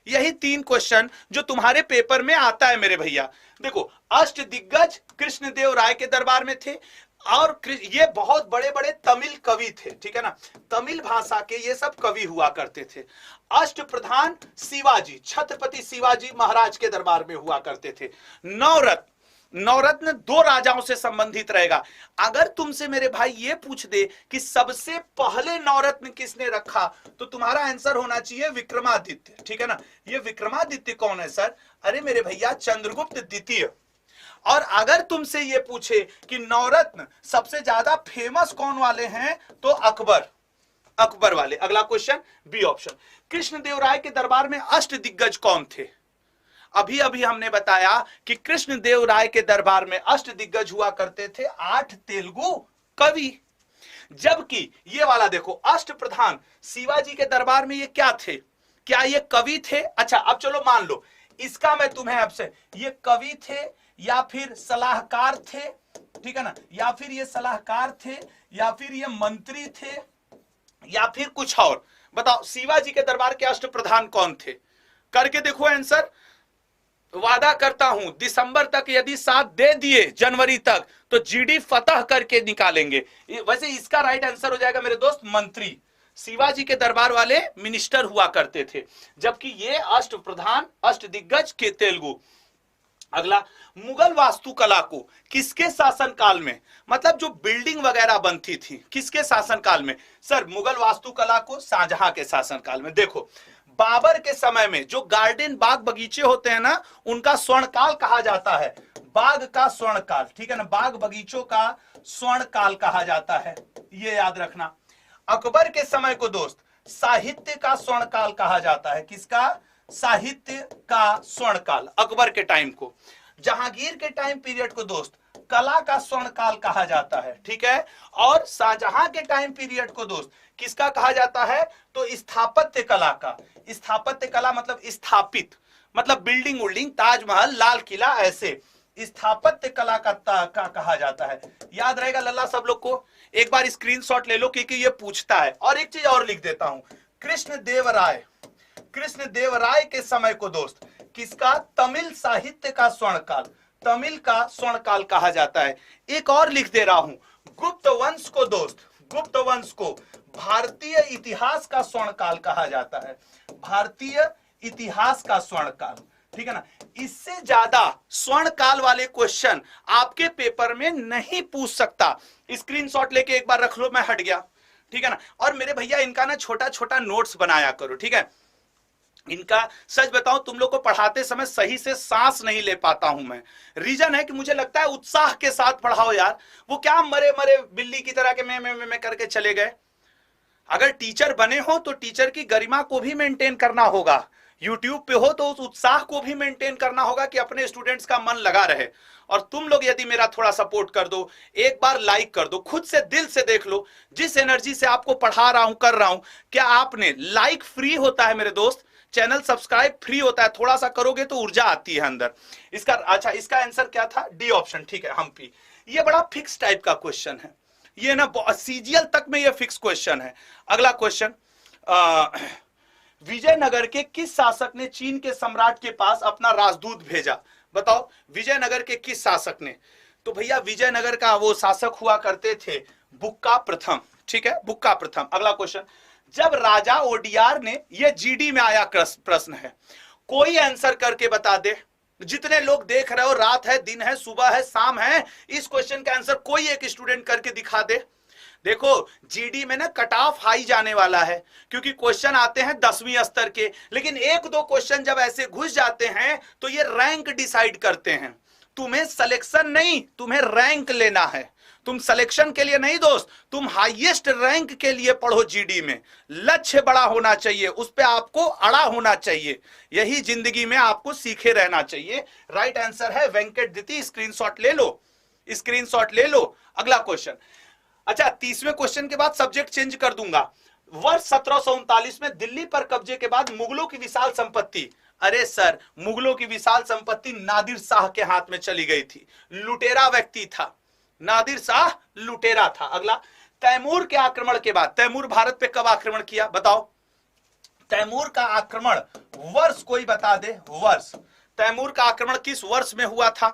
यही 3 क्वेश्चन जो तुम्हारे पेपर में आता है मेरे भैया। देखो अष्ट दिग्गज कृष्णदेव राय के दरबार में थे, और ये बहुत बड़े बड़े तमिल कवि थे, ठीक है ना, तमिल भाषा के ये सब कवि हुआ करते थे। अष्ट प्रधान शिवाजी, छत्रपति शिवाजी महाराज के दरबार में हुआ करते थे। नवरत्न, नवरत्न 2 राजाओं से संबंधित रहेगा। अगर तुमसे मेरे भाई ये पूछ दे कि सबसे पहले नवरत्न किसने रखा, तो तुम्हारा आंसर होना चाहिए विक्रमादित्य, ठीक है ना। ये विक्रमादित्य कौन है सर, अरे मेरे भैया चंद्रगुप्त द्वितीय। और अगर तुमसे ये पूछे कि नवरत्न सबसे ज्यादा फेमस कौन वाले हैं, तो अकबर, अकबर वाले। अगला क्वेश्चन बी ऑप्शन। कृष्णदेवराय के दरबार में अष्ट दिग्गज कौन थे। अभी अभी हमने बताया कि कृष्णदेवराय के दरबार में अष्ट दिग्गज हुआ करते थे 8 तेलुगु कवि, जबकि ये वाला देखो अष्ट प्रधान शिवाजी के दरबार में ये क्या थे, क्या ये कवि थे। अच्छा अब चलो मान लो इसका मैं तुम्हें आपसे, ये कवि थे या फिर सलाहकार थे, ठीक है ना, या फिर ये सलाहकार थे, या फिर ये मंत्री थे, या फिर कुछ और। बताओ शिवाजी के दरबार के अष्ट प्रधान कौन थे, करके देखो आंसर। वादा करता हूं दिसंबर तक यदि साथ दे दिए जनवरी तक, तो जीडी फतह करके निकालेंगे। वैसे इसका राइट आंसर हो जाएगा मेरे दोस्त मंत्री। शिवाजी के दरबार वाले मिनिस्टर हुआ करते थे, जबकि ये अष्ट प्रधान अष्ट दिग्गज के तेलुगु। अगला, मुगल वास्तुकला को किसके शासनकाल में, मतलब जो बिल्डिंग वगैरह बनती थी किसके शासनकाल में। सर मुगल वास्तुकला को शाहजहां के शासनकाल में। देखो बाबर के समय में जो गार्डन बाग बगीचे होते हैं ना, उनका स्वर्णकाल कहा जाता है, बाग का स्वर्णकाल, ठीक है ना, बाग बगीचों का स्वर्णकाल कहा जाता है, ये याद रखना। अकबर के समय को दोस्त साहित्य का स्वर्णकाल कहा जाता है, किसका, साहित्य का स्वर्णकाल, अकबर के टाइम को। जहांगीर के टाइम पीरियड को दोस्त कला का स्वर्णकाल कहा जाता है, ठीक है। और शाहजहां के टाइम पीरियड को दोस्त किसका कहा जाता है, तो स्थापत्य कला का। स्थापत्य कला मतलब स्थापित, मतलब बिल्डिंग उल्डिंग, ताजमहल, लाल किला, ऐसे स्थापत्य कला का कहा जाता है। याद रहेगा लल्ला सब लोग को। एक बार स्क्रीनशॉट ले लो क्योंकि ये पूछता है। और एक चीज और लिख देता हूं, कृष्णदेवराय, कृष्णदेवराय के समय को दोस्त किसका, तमिल साहित्य का स्वर्णकाल, तमिल का स्वर्णकाल कहा जाता है। एक और लिख दे रहा हूं, गुप्त वंश को दोस्त, गुप्त वंश को भारतीय इतिहास का स्वर्णकाल कहा जाता है, भारतीय इतिहास का स्वर्णकाल, ठीक है ना। इससे ज्यादा स्वर्णकाल वाले क्वेश्चन आपके पेपर में नहीं पूछ सकता। स्क्रीनशॉट लेके एक बार रख लो, मैं हट गया, ठीक है ना। और मेरे भैया इनका ना छोटा छोटा नोट्स बनाया करो, ठीक है। इनका सच बताऊं तुम लोग को पढ़ाते समय सही से सांस नहीं ले पाता हूं मैं। रीजन है कि मुझे लगता है उत्साह के साथ पढ़ाओ यार, वो क्या मरे मरे बिल्ली की तरह के मैं करके चले गए। अगर टीचर बने हो तो टीचर की गरिमा को भी मेंटेन करना होगा। यूट्यूब पे हो तो उस उत्साह को भी मेंटेन करना होगा कि अपने स्टूडेंट्स का मन लगा रहे। और तुम लोग यदि मेरा थोड़ा सपोर्ट कर दो, एक बार लाइक कर दो, खुद से दिल से देख लो जिस एनर्जी से आपको पढ़ा रहा हूं, कर रहा हूं, क्या आपने लाइक फ्री होता है मेरे दोस्त, चैनल सब्सक्राइब फ्री होता है, थोड़ा सा करोगे तो ऊर्जा आती है अंदर। इसका अच्छा, इसका आंसर क्या था? डी ऑप्शन, ठीक है, हम्पी। ये बड़ा फिक्स टाइप का क्वेश्चन है, ये ना सीजीएल तक में ये फिक्स क्वेश्चन है। अगला क्वेश्चन, विजयनगर के किस शासक ने चीन के सम्राट के पास अपना राजदूत भेजा? बताओ, विजयनगर के किस शासक ने? तो भैया विजयनगर का वो शासक हुआ करते थे बुक्का प्रथम, ठीक है, बुक्का प्रथम। अगला क्वेश्चन, जब राजा ओडियार ने, ये जीडी में आया प्रश्न है, कोई आंसर करके बता दे। जितने लोग देख रहे हो, रात है, दिन है, सुबह है, शाम है, इस क्वेश्चन का आंसर कोई एक स्टूडेंट करके दिखा दे। देखो जीडी में ना कट ऑफ हाई जाने वाला है, क्योंकि क्वेश्चन आते हैं 10वीं स्तर के, लेकिन एक दो क्वेश्चन जब ऐसे घुस जाते हैं तो ये रैंक डिसाइड करते हैं। तुम्हें सिलेक्शन नहीं, तुम्हें रैंक लेना है। तुम सिलेक्शन के लिए नहीं दोस्त, तुम हाईएस्ट रैंक के लिए पढ़ो। जीडी में लक्ष्य बड़ा होना चाहिए, उस पे आपको अड़ा होना चाहिए, यही जिंदगी में आपको सीखे रहना चाहिए। राइट आंसर है वेंकट दिति, स्क्रीनशॉट ले लो, स्क्रीनशॉट ले लो। अगला क्वेश्चन, अच्छा 30वें क्वेश्चन के बाद सब्जेक्ट चेंज कर दूंगा। वर्ष 1739 में दिल्ली पर कब्जे के बाद मुगलों की विशाल संपत्ति, अरे सर मुगलों की विशाल संपत्ति नादिर शाह के हाथ में चली गई थी, लुटेरा व्यक्ति था, नादिर शाह लुटेरा था। अगला, तैमूर के आक्रमण के बाद, तैमूर भारत पे कब आक्रमण किया? बताओ, तैमूर का आक्रमण वर्ष कोई बता दे, वर्ष। तैमूर का आक्रमण किस वर्ष में हुआ था?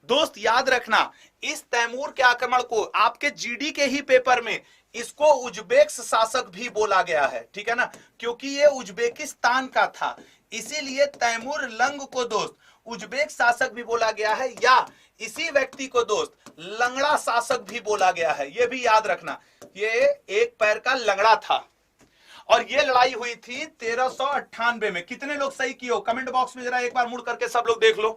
दोस्त याद रखना, इस तैमूर के आक्रमण को आपके जीडी के ही पेपर में इसको उज्बेक शासक भी बोला गया है, ठीक है ना, क्योंकि ये उज्बेकिस्तान का था, इसीलिए तैमूर लंग को दोस्त उज्बेक शासक भी बोला गया है, या इसी व्यक्ति को दोस्त लंगड़ा शासक भी बोला गया है। ये भी याद रखना, ये एक पैर का लंगड़ा था। और ये लड़ाई हुई थी 1398 में। कितने लोग सही किए हो कमेंट बॉक्स में जरा एक बार मुड़ करके सब लोग देख लो,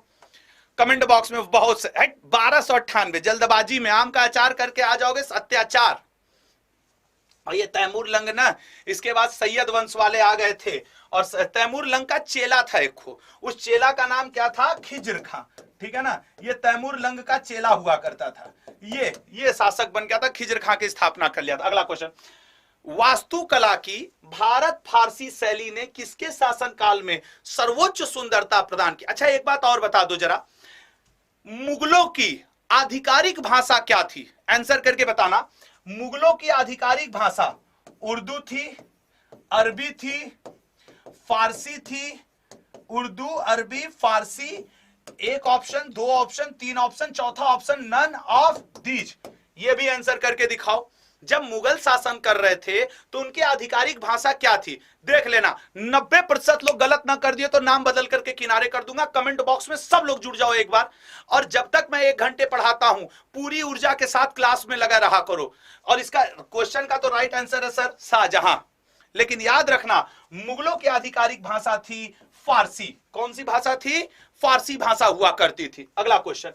कमेंट बॉक्स में बहुत से 1298। जल्दबाजी में आम का अचार करके आ जाओगे, अत्याचार। और ये तैमूर लंग ना, इसके बाद सैयद वंश वाले आ गए थे, और तैमूर लंग का चेला था एक खो, उस चेला का नाम क्या था? खिज्र खां, ठीक है ना। ये तैमूर लंग का चेला हुआ करता था, ये शासक बन गया था, खिज्र खां की स्थापना कर लिया था। अगला क्वेश्चन, वास्तुकला की भारत फारसी शैली ने किसके शासनकाल में सर्वोच्च सुंदरता प्रदान की? अच्छा एक बात और बता दो जरा, मुगलों की आधिकारिक भाषा क्या थी? आंसर करके बताना। मुगलों की आधिकारिक भाषा उर्दू थी, अरबी थी, फारसी थी, उर्दू, अरबी, फारसी, एक ऑप्शन, दो ऑप्शन, तीन ऑप्शन, चौथा ऑप्शन नन ऑफ दीज। ये भी आंसर करके दिखाओ। जब मुगल शासन कर रहे थे तो उनकी आधिकारिक भाषा क्या थी? देख लेना, 90% लोग गलत ना कर दिए तो नाम बदल करके किनारे कर दूंगा। कमेंट बॉक्स में सब लोग जुड़ जाओ एक बार, और जब तक मैं 1 घंटे पढ़ाता हूं पूरी ऊर्जा के साथ क्लास में लगा रहा करो। और इसका क्वेश्चन का तो राइट आंसर है सर शाहजहां, लेकिन याद रखना मुगलों की आधिकारिक भाषा थी फारसी। कौन सी भाषा थी? फारसी भाषा हुआ करती थी। अगला क्वेश्चन,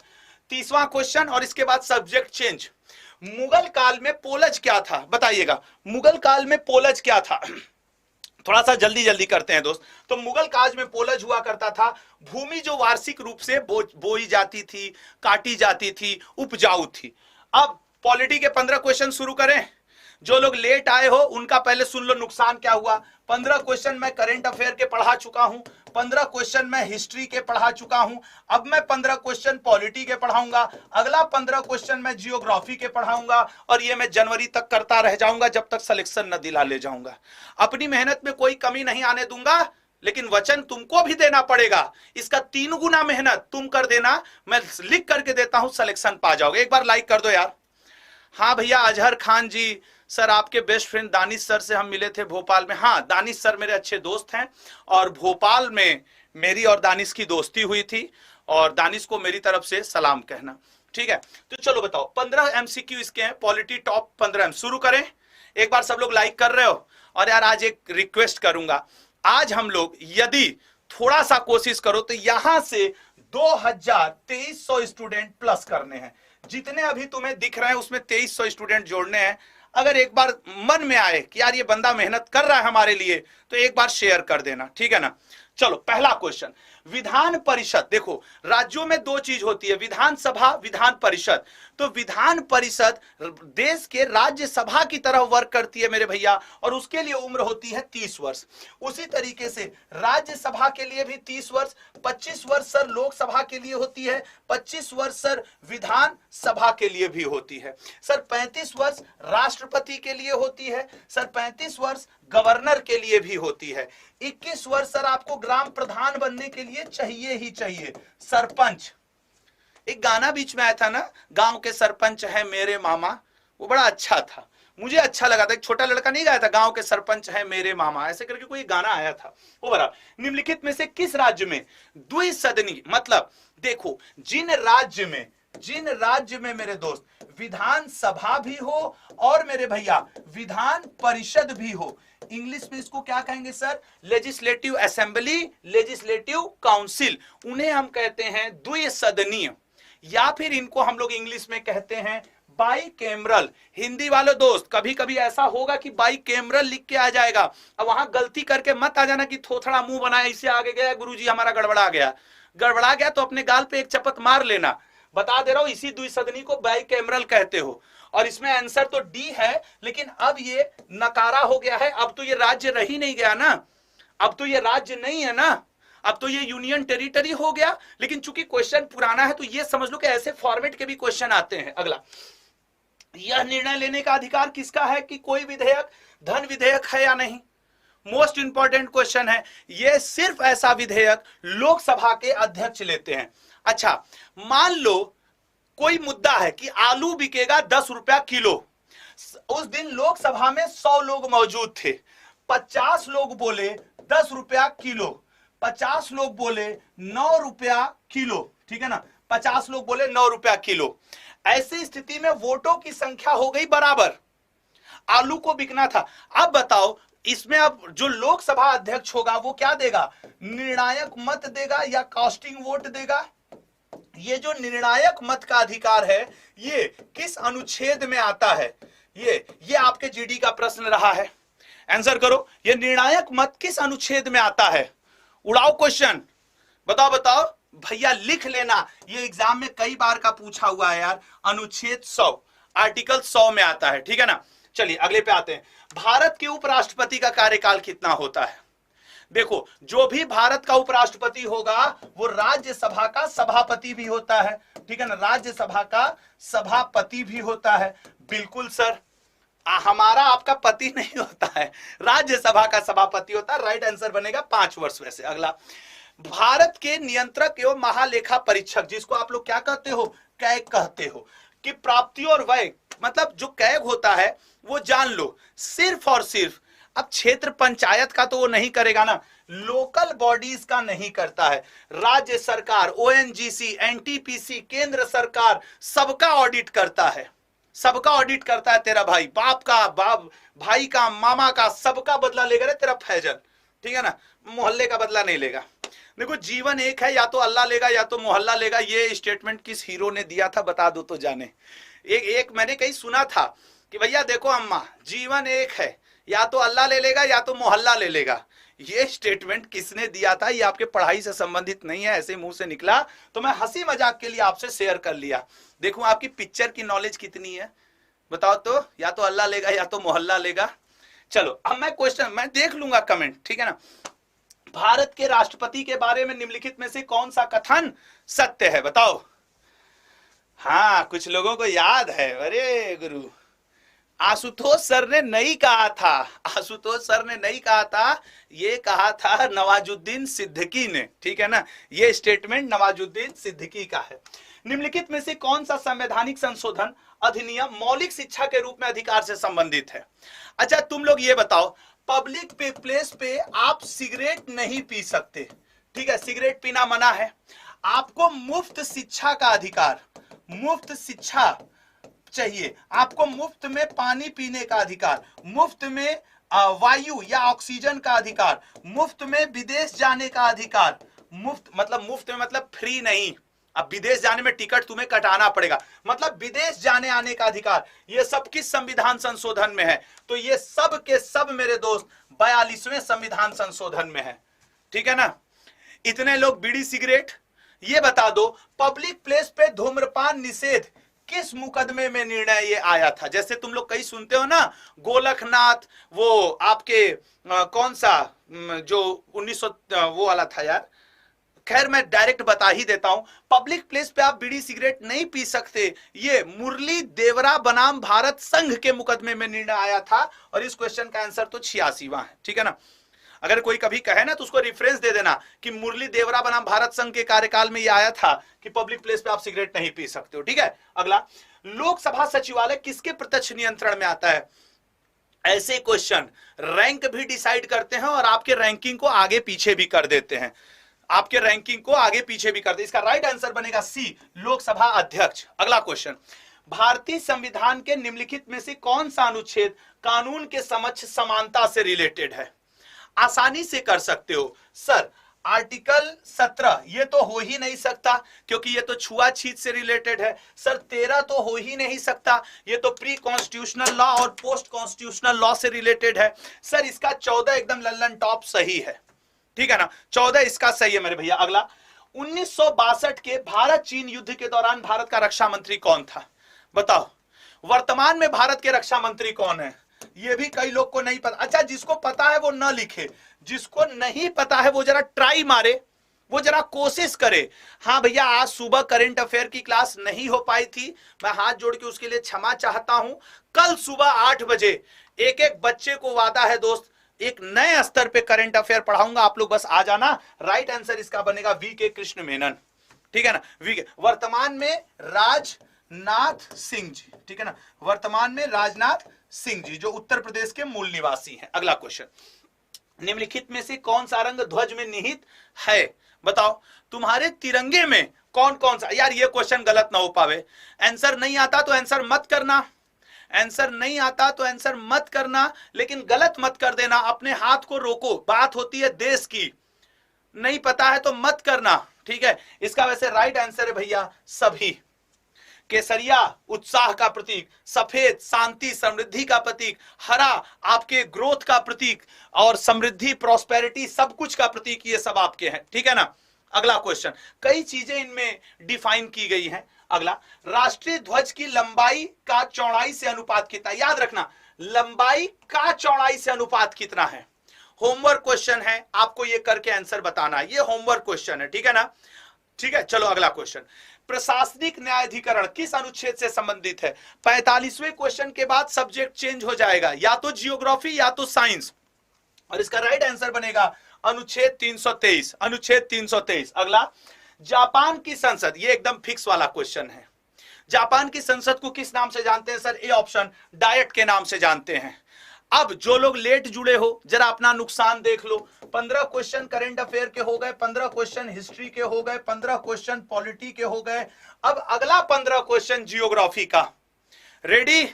30वां क्वेश्चन, और इसके बाद सब्जेक्ट चेंज। मुगल काल में पोलज क्या था? बताइएगा, मुगल काल में पोलज क्या था? थोड़ा सा जल्दी जल्दी करते हैं दोस्त। तो मुगल काल में पोलज हुआ करता था भूमि जो वार्षिक रूप से बोई जाती थी, काटी जाती थी, उपजाऊ थी। अब पॉलिटी के 15 क्वेश्चन शुरू करें। जो लोग लेट आए हो उनका पहले सुन लो नुकसान क्या हुआ। 15 क्वेश्चन मैं करंट अफेयर के पढ़ा चुका हूं, 15 क्वेश्चन मैं हिस्ट्री के पढ़ा चुका हूं, अब मैं 15 क्वेश्चन पॉलिटी के पढ़ाऊंगा, अगला 15 क्वेश्चन मैं जियोग्राफी के पढ़ाऊंगा, और ये मैं जनवरी तक करता रह जाऊंगा जब तक सिलेक्शन न दिला ले जाऊंगा। अपनी मेहनत में कोई कमी नहीं आने दूंगा, लेकिन वचन तुमको भी देना पड़ेगा। इसका 3 गुना मेहनत तुम कर देना, मैं लिख करके देता हूं, सिलेक्शन पा जाओगे। एक बार लाइक कर दो यार। हाँ भैया, अजहर खान जी सर, आपके बेस्ट फ्रेंड दानिश सर से हम मिले थे भोपाल में। हाँ, दानिश सर मेरे अच्छे दोस्त हैं, और भोपाल में मेरी और दानिश की दोस्ती हुई थी, और दानिश को मेरी तरफ से सलाम कहना, ठीक है। तो चलो बताओ, 15 एमसीक्यू इसके हैं, पॉलिटी टॉप 15 शुरू करें। एक बार सब लोग लाइक कर रहे हो? और यार आज एक रिक्वेस्ट करूंगा, आज हम लोग यदि थोड़ा सा कोशिश करो तो यहां से 2300 स्टूडेंट प्लस करने हैं। जितने अभी तुम्हें दिख रहे हैं उसमें 2300 स्टूडेंट जोड़ने हैं। अगर एक बार मन में आए कि यार ये बंदा मेहनत कर रहा है हमारे लिए, तो एक बार शेयर कर देना, ठीक है ना। चलो पहला क्वेश्चन, विधान परिषद। देखो राज्यों में दो चीज होती है, विधानसभा, विधान परिषद। तो विधान परिषद देश के राज्यसभा की तरह वर्क करती है मेरे भैया, और उसके लिए उम्र होती है 30 वर्ष। उसी तरीके से राज्यसभा के लिए भी 30 वर्ष, 25 वर्ष सर लोकसभा के लिए होती है, 25 वर्ष सर विधान सभा के लिए भी होती है, सर 35 वर्ष राष्ट्रपति के लिए होती है, सर 35 वर्ष गवर्नर के लिए भी होती है, 21 वर्ष सर आपको ग्राम प्रधान बनने के लिए चाहिए ही चाहिए, सरपंच। एक गाना बीच में आया था ना, गांव के सरपंच है मेरे मामा, वो बड़ा अच्छा था, मुझे अच्छा लगा था। एक छोटा लड़का नहीं गाया था, गांव के सरपंच है मेरे मामा, ऐसे करके कोई गाना आया था वो बराबर। निम्नलिखित में से किस राज्य में द्विसदनी, मतलब देखो जिन राज्य में मेरे दोस्त विधान सभा भी हो और मेरे भैया विधान परिषद भी हो, इंग्लिश में इसको क्या कहेंगे sir, legislative assembly, legislative council, उन्हें हम कहते हैं द्विसदनीय, या फिर इनको हम लोग इंग्लिश में कहते हैं बाइकैमरल। हिंदी वाले दोस्त कभी कभी ऐसा होगा कि बाइकैमरल लिख के आ जाएगा, अब वहां गलती करके मत आ जाना कि थोथड़ा मुंह बनाया इससे आगे गया गुरुजी हमारा गड़बड़ा गया तो अपने गाल पे एक चपत मार लेना। बता दे रहा हूं इसी द्विसदनी को बाइकैमरल कहते हो, और इसमें आंसर तो डी है, लेकिन अब ये नकारा हो गया है, अब तो ये राज्य रह ही नहीं गया ना, अब तो ये राज्य नहीं है ना, अब तो ये यूनियन टेरिटरी हो गया। लेकिन चूंकि क्वेश्चन पुराना है तो ये समझ लो कि ऐसे फॉर्मेट के भी क्वेश्चन आते हैं। अगला, यह निर्णय लेने का अधिकार किसका है कि कोई विधेयक धन विधेयक है या नहीं, मोस्ट इंपॉर्टेंट क्वेश्चन है। यह सिर्फ ऐसा विधेयक लोकसभा के अध्यक्ष लेते हैं। अच्छा, मान लो कोई मुद्दा है कि आलू बिकेगा 10 रुपया किलो, उस दिन लोकसभा में 100 लोग मौजूद थे, 50 लोग बोले 10 रुपया किलो, 50 लोग बोले 9 रुपया किलो, ठीक है ना, 50 लोग बोले 9 रुपया किलो। ऐसी स्थिति में वोटों की संख्या हो गई बराबर, आलू को बिकना था। अब बताओ इसमें अब जो लोकसभा अध्यक्ष होगा वो क्या देगा, निर्णायक मत देगा या कास्टिंग वोट देगा? ये जो निर्णायक मत का अधिकार है ये किस अनुच्छेद में आता है? ये आपके जीडी का प्रश्न रहा है, आंसर करो। ये निर्णायक मत किस अनुच्छेद में आता है? उड़ाओ क्वेश्चन, बताओ भैया, लिख लेना, ये एग्जाम में कई बार का पूछा हुआ है यार। अनुच्छेद 100 आर्टिकल 100 में आता है, ठीक है ना। चलिए अगले पे आते हैं। भारत के उपराष्ट्रपति का कार्यकाल कितना होता है? देखो, जो भी भारत का उपराष्ट्रपति होगा वो राज्यसभा का सभापति भी होता है, ठीक है ना, राज्यसभा का सभापति भी होता है। बिल्कुल सर, हमारा आपका पति नहीं होता है, राज्यसभा का सभापति होता है। राइट आंसर बनेगा 5 वर्ष वैसे। अगला, भारत के नियंत्रक एवं महालेखा परीक्षक, जिसको आप लोग क्या कहते हो, कैग कहते हो, कि प्राप्ति और व्यय, मतलब जो कैग होता है वो जान लो सिर्फ और सिर्फ, अब क्षेत्र पंचायत का तो वो नहीं करेगा ना, लोकल बॉडीज का नहीं करता है, राज्य सरकार, ओएनजीसी, एनटीपीसी, केंद्र सरकार, सबका ऑडिट करता है, सबका ऑडिट करता है। तेरा भाई, बाप का, भाई का, मामा का, सबका बदला लेगा रे तेरा फैजल, ठीक है ना, मोहल्ले का बदला नहीं लेगा। देखो जीवन एक है, या तो अल्लाह लेगा या तो मोहल्ला लेगा। ये स्टेटमेंट किस हीरो ने दिया था बता दो तो जाने। एक मैंने कहीं सुना था कि भैया देखो अम्मा, जीवन एक है, या तो अल्लाह ले लेगा या तो मोहल्ला ले लेगा। ये स्टेटमेंट किसने दिया था? ये आपके पढ़ाई से संबंधित नहीं है, ऐसे मुंह से निकला तो मैं हंसी मजाक के लिए आपसे शेयर कर लिया। देखो आपकी पिक्चर की नॉलेज कितनी है, बताओ तो, या तो अल्लाह लेगा या तो मोहल्ला लेगा। चलो अब मैं क्वेश्चन मैं देख लूंगा कमेंट, ठीक है ना। भारत के राष्ट्रपति के बारे में निम्नलिखित में से कौन सा कथन सत्य है? बताओ। हाँ, कुछ लोगों को याद है। अरे गुरु, आशुतोष सर ने नहीं कहा था, आशुतोष सर ने नहीं कहा था, ये कहा था नवाजुद्दीन सिद्दीकी ने, ठीक है ना। ये स्टेटमेंट नवाजुद्दीन सिद्दीकी का है। निम्नलिखित में से कौन सा संवैधानिक संशोधन अधिनियम मौलिक शिक्षा के रूप में अधिकार से संबंधित है? अच्छा तुम लोग ये बताओ, पब्लिक प्लेस पे आप सिगरेट नहीं पी सकते, ठीक है, सिगरेट पीना मना है। आपको मुफ्त शिक्षा का अधिकार, मुफ्त शिक्षा चाहिए, आपको मुफ्त में पानी पीने का अधिकार, मुफ्त में वायु या ऑक्सीजन का अधिकार, मुफ्त में विदेश जाने का अधिकार, मुफ्त में मतलब फ्री नहीं, अब विदेश जाने में टिकट तुम्हें कटाना पड़ेगा, मतलब विदेश जाने आने का अधिकार। ये सब किस संविधान संशोधन में है? तो ये सब के सब मेरे दोस्त 42वें संविधान संशोधन में है। ठीक है ना, इतने लोग बीड़ी सिगरेट। ये बता दो पब्लिक प्लेस पे धूम्रपान निषेध किस मुकदमे में निर्णय ये आया था? जैसे तुम लोग कई सुनते हो ना, गोलखनाथ, वो आपके कौन सा जो 1900 वो वाला था यार, खैर मैं डायरेक्ट बता ही देता हूं, पब्लिक प्लेस पे आप बीड़ी सिगरेट नहीं पी सकते, ये मुरली देवरा बनाम भारत संघ के मुकदमे में निर्णय आया था। और इस क्वेश्चन का आंसर तो 86वां है, ठीक है ना। अगर कोई कभी कहे ना तो उसको रेफरेंस दे देना कि मुरली देवरा बनाम भारत संघ के कार्यकाल में यह आया था कि पब्लिक प्लेस पे आप सिगरेट नहीं पी सकते हो, ठीक है। अगला, लोकसभा सचिवालय किसके प्रत्यक्ष नियंत्रण में आता है? ऐसे क्वेश्चन रैंक भी डिसाइड करते हैं और आपके रैंकिंग को आगे पीछे भी कर देते हैं, आपके रैंकिंग को आगे पीछे भी कर दे। इसका राइट आंसर बनेगा सी, लोकसभा अध्यक्ष। अगला क्वेश्चन, भारतीय संविधान के निम्नलिखित में से कौन सा अनुच्छेद कानून के समक्ष समानता से रिलेटेड है? आसानी से कर सकते हो सर, आर्टिकल 17 ये तो हो ही नहीं सकता क्योंकि ये तो छुआछूत से रिलेटेड है। सर 13 तो हो ही नहीं सकता, ये तो प्री कॉन्स्टिट्यूशनल लॉ और पोस्ट कॉन्स्टिट्यूशनल लॉ से रिलेटेड है। सर इसका 14 एकदम लल्लन टॉप सही है, ठीक है ना, 14 इसका सही है मेरे भैया। अगला, 1962 के भारत चीन युद्ध के दौरान भारत का रक्षा मंत्री कौन था? बताओ, वर्तमान में भारत के रक्षा मंत्री कौन है? ये भी कई लोग को नहीं पता। अच्छा, जिसको पता है वो न लिखे, जिसको नहीं पता है वो जरा ट्राई मारे, वो जरा कोशिश करे। हाँ भैया, आज सुबह करंट अफेयर की क्लास नहीं हो पाई थी, मैं हाथ जोड़ के उसके लिए क्षमा चाहता हूं। कल सुबह 8 बजे एक एक बच्चे को वादा है दोस्त, एक नए स्तर पे करंट अफेयर पढ़ाऊंगा, आप लोग बस आ जाना। राइट आंसर इसका बनेगा वी के कृष्ण मेनन, ठीक है ना। वी के वर्तमान में राजनाथ सिंह जी, ठीक है ना, वर्तमान में राजनाथ सिंह जी जो उत्तर प्रदेश के मूल निवासी हैं। अगला क्वेश्चन, निम्नलिखित में से कौन सा रंग ध्वज में निहित है? बताओ, तुम्हारे तिरंगे में कौन कौन सा? यार ये क्वेश्चन गलत ना हो पावे, आंसर नहीं आता तो आंसर मत करना, आंसर नहीं आता तो आंसर मत करना, लेकिन गलत मत कर देना, अपने हाथ को रोको, बात होती है देश की। नहीं पता है तो मत करना, ठीक है। इसका वैसे राइट आंसर है भैया सभी। केसरिया उत्साह का प्रतीक, सफेद शांति समृद्धि का प्रतीक, हरा आपके ग्रोथ का प्रतीक, और समृद्धि प्रॉस्पेरिटी सब कुछ का प्रतीक, ये सब आपके हैं, ठीक है ना। अगला क्वेश्चन, कई चीजें इनमें डिफाइन की गई हैं। अगला, राष्ट्रीय ध्वज की लंबाई का चौड़ाई से अनुपात कितना? याद रखना, लंबाई का चौड़ाई से अनुपात कितना है? होमवर्क क्वेश्चन है, आपको ये करके आंसर बताना है, ये होमवर्क क्वेश्चन है, ठीक है ना। ठीक है, चलो अगला क्वेश्चन, प्रशासनिक न्यायाधिकरण किस अनुच्छेद से संबंधित है? 45वें क्वेश्चन के बाद सब्जेक्ट चेंज हो जाएगा, या तो जियोग्राफी या तो साइंस, और इसका राइट आंसर बनेगा अनुच्छेद 323, अनुच्छेद 323। अगला, जापान की संसद, ये एकदम फिक्स वाला क्वेश्चन है, जापान की संसद को किस नाम से जानते हैं? सर ए ऑप्शन, डायट के नाम से जानते हैं। अब जो लोग लेट जुड़े हो जरा अपना नुकसान देख लो, 15 क्वेश्चन करंट अफेयर के हो गए, 15 क्वेश्चन हिस्ट्री के हो गए, 15 क्वेश्चन पॉलिटी के हो गए, अब अगला 15 क्वेश्चन जियोग्राफी का। रेडी?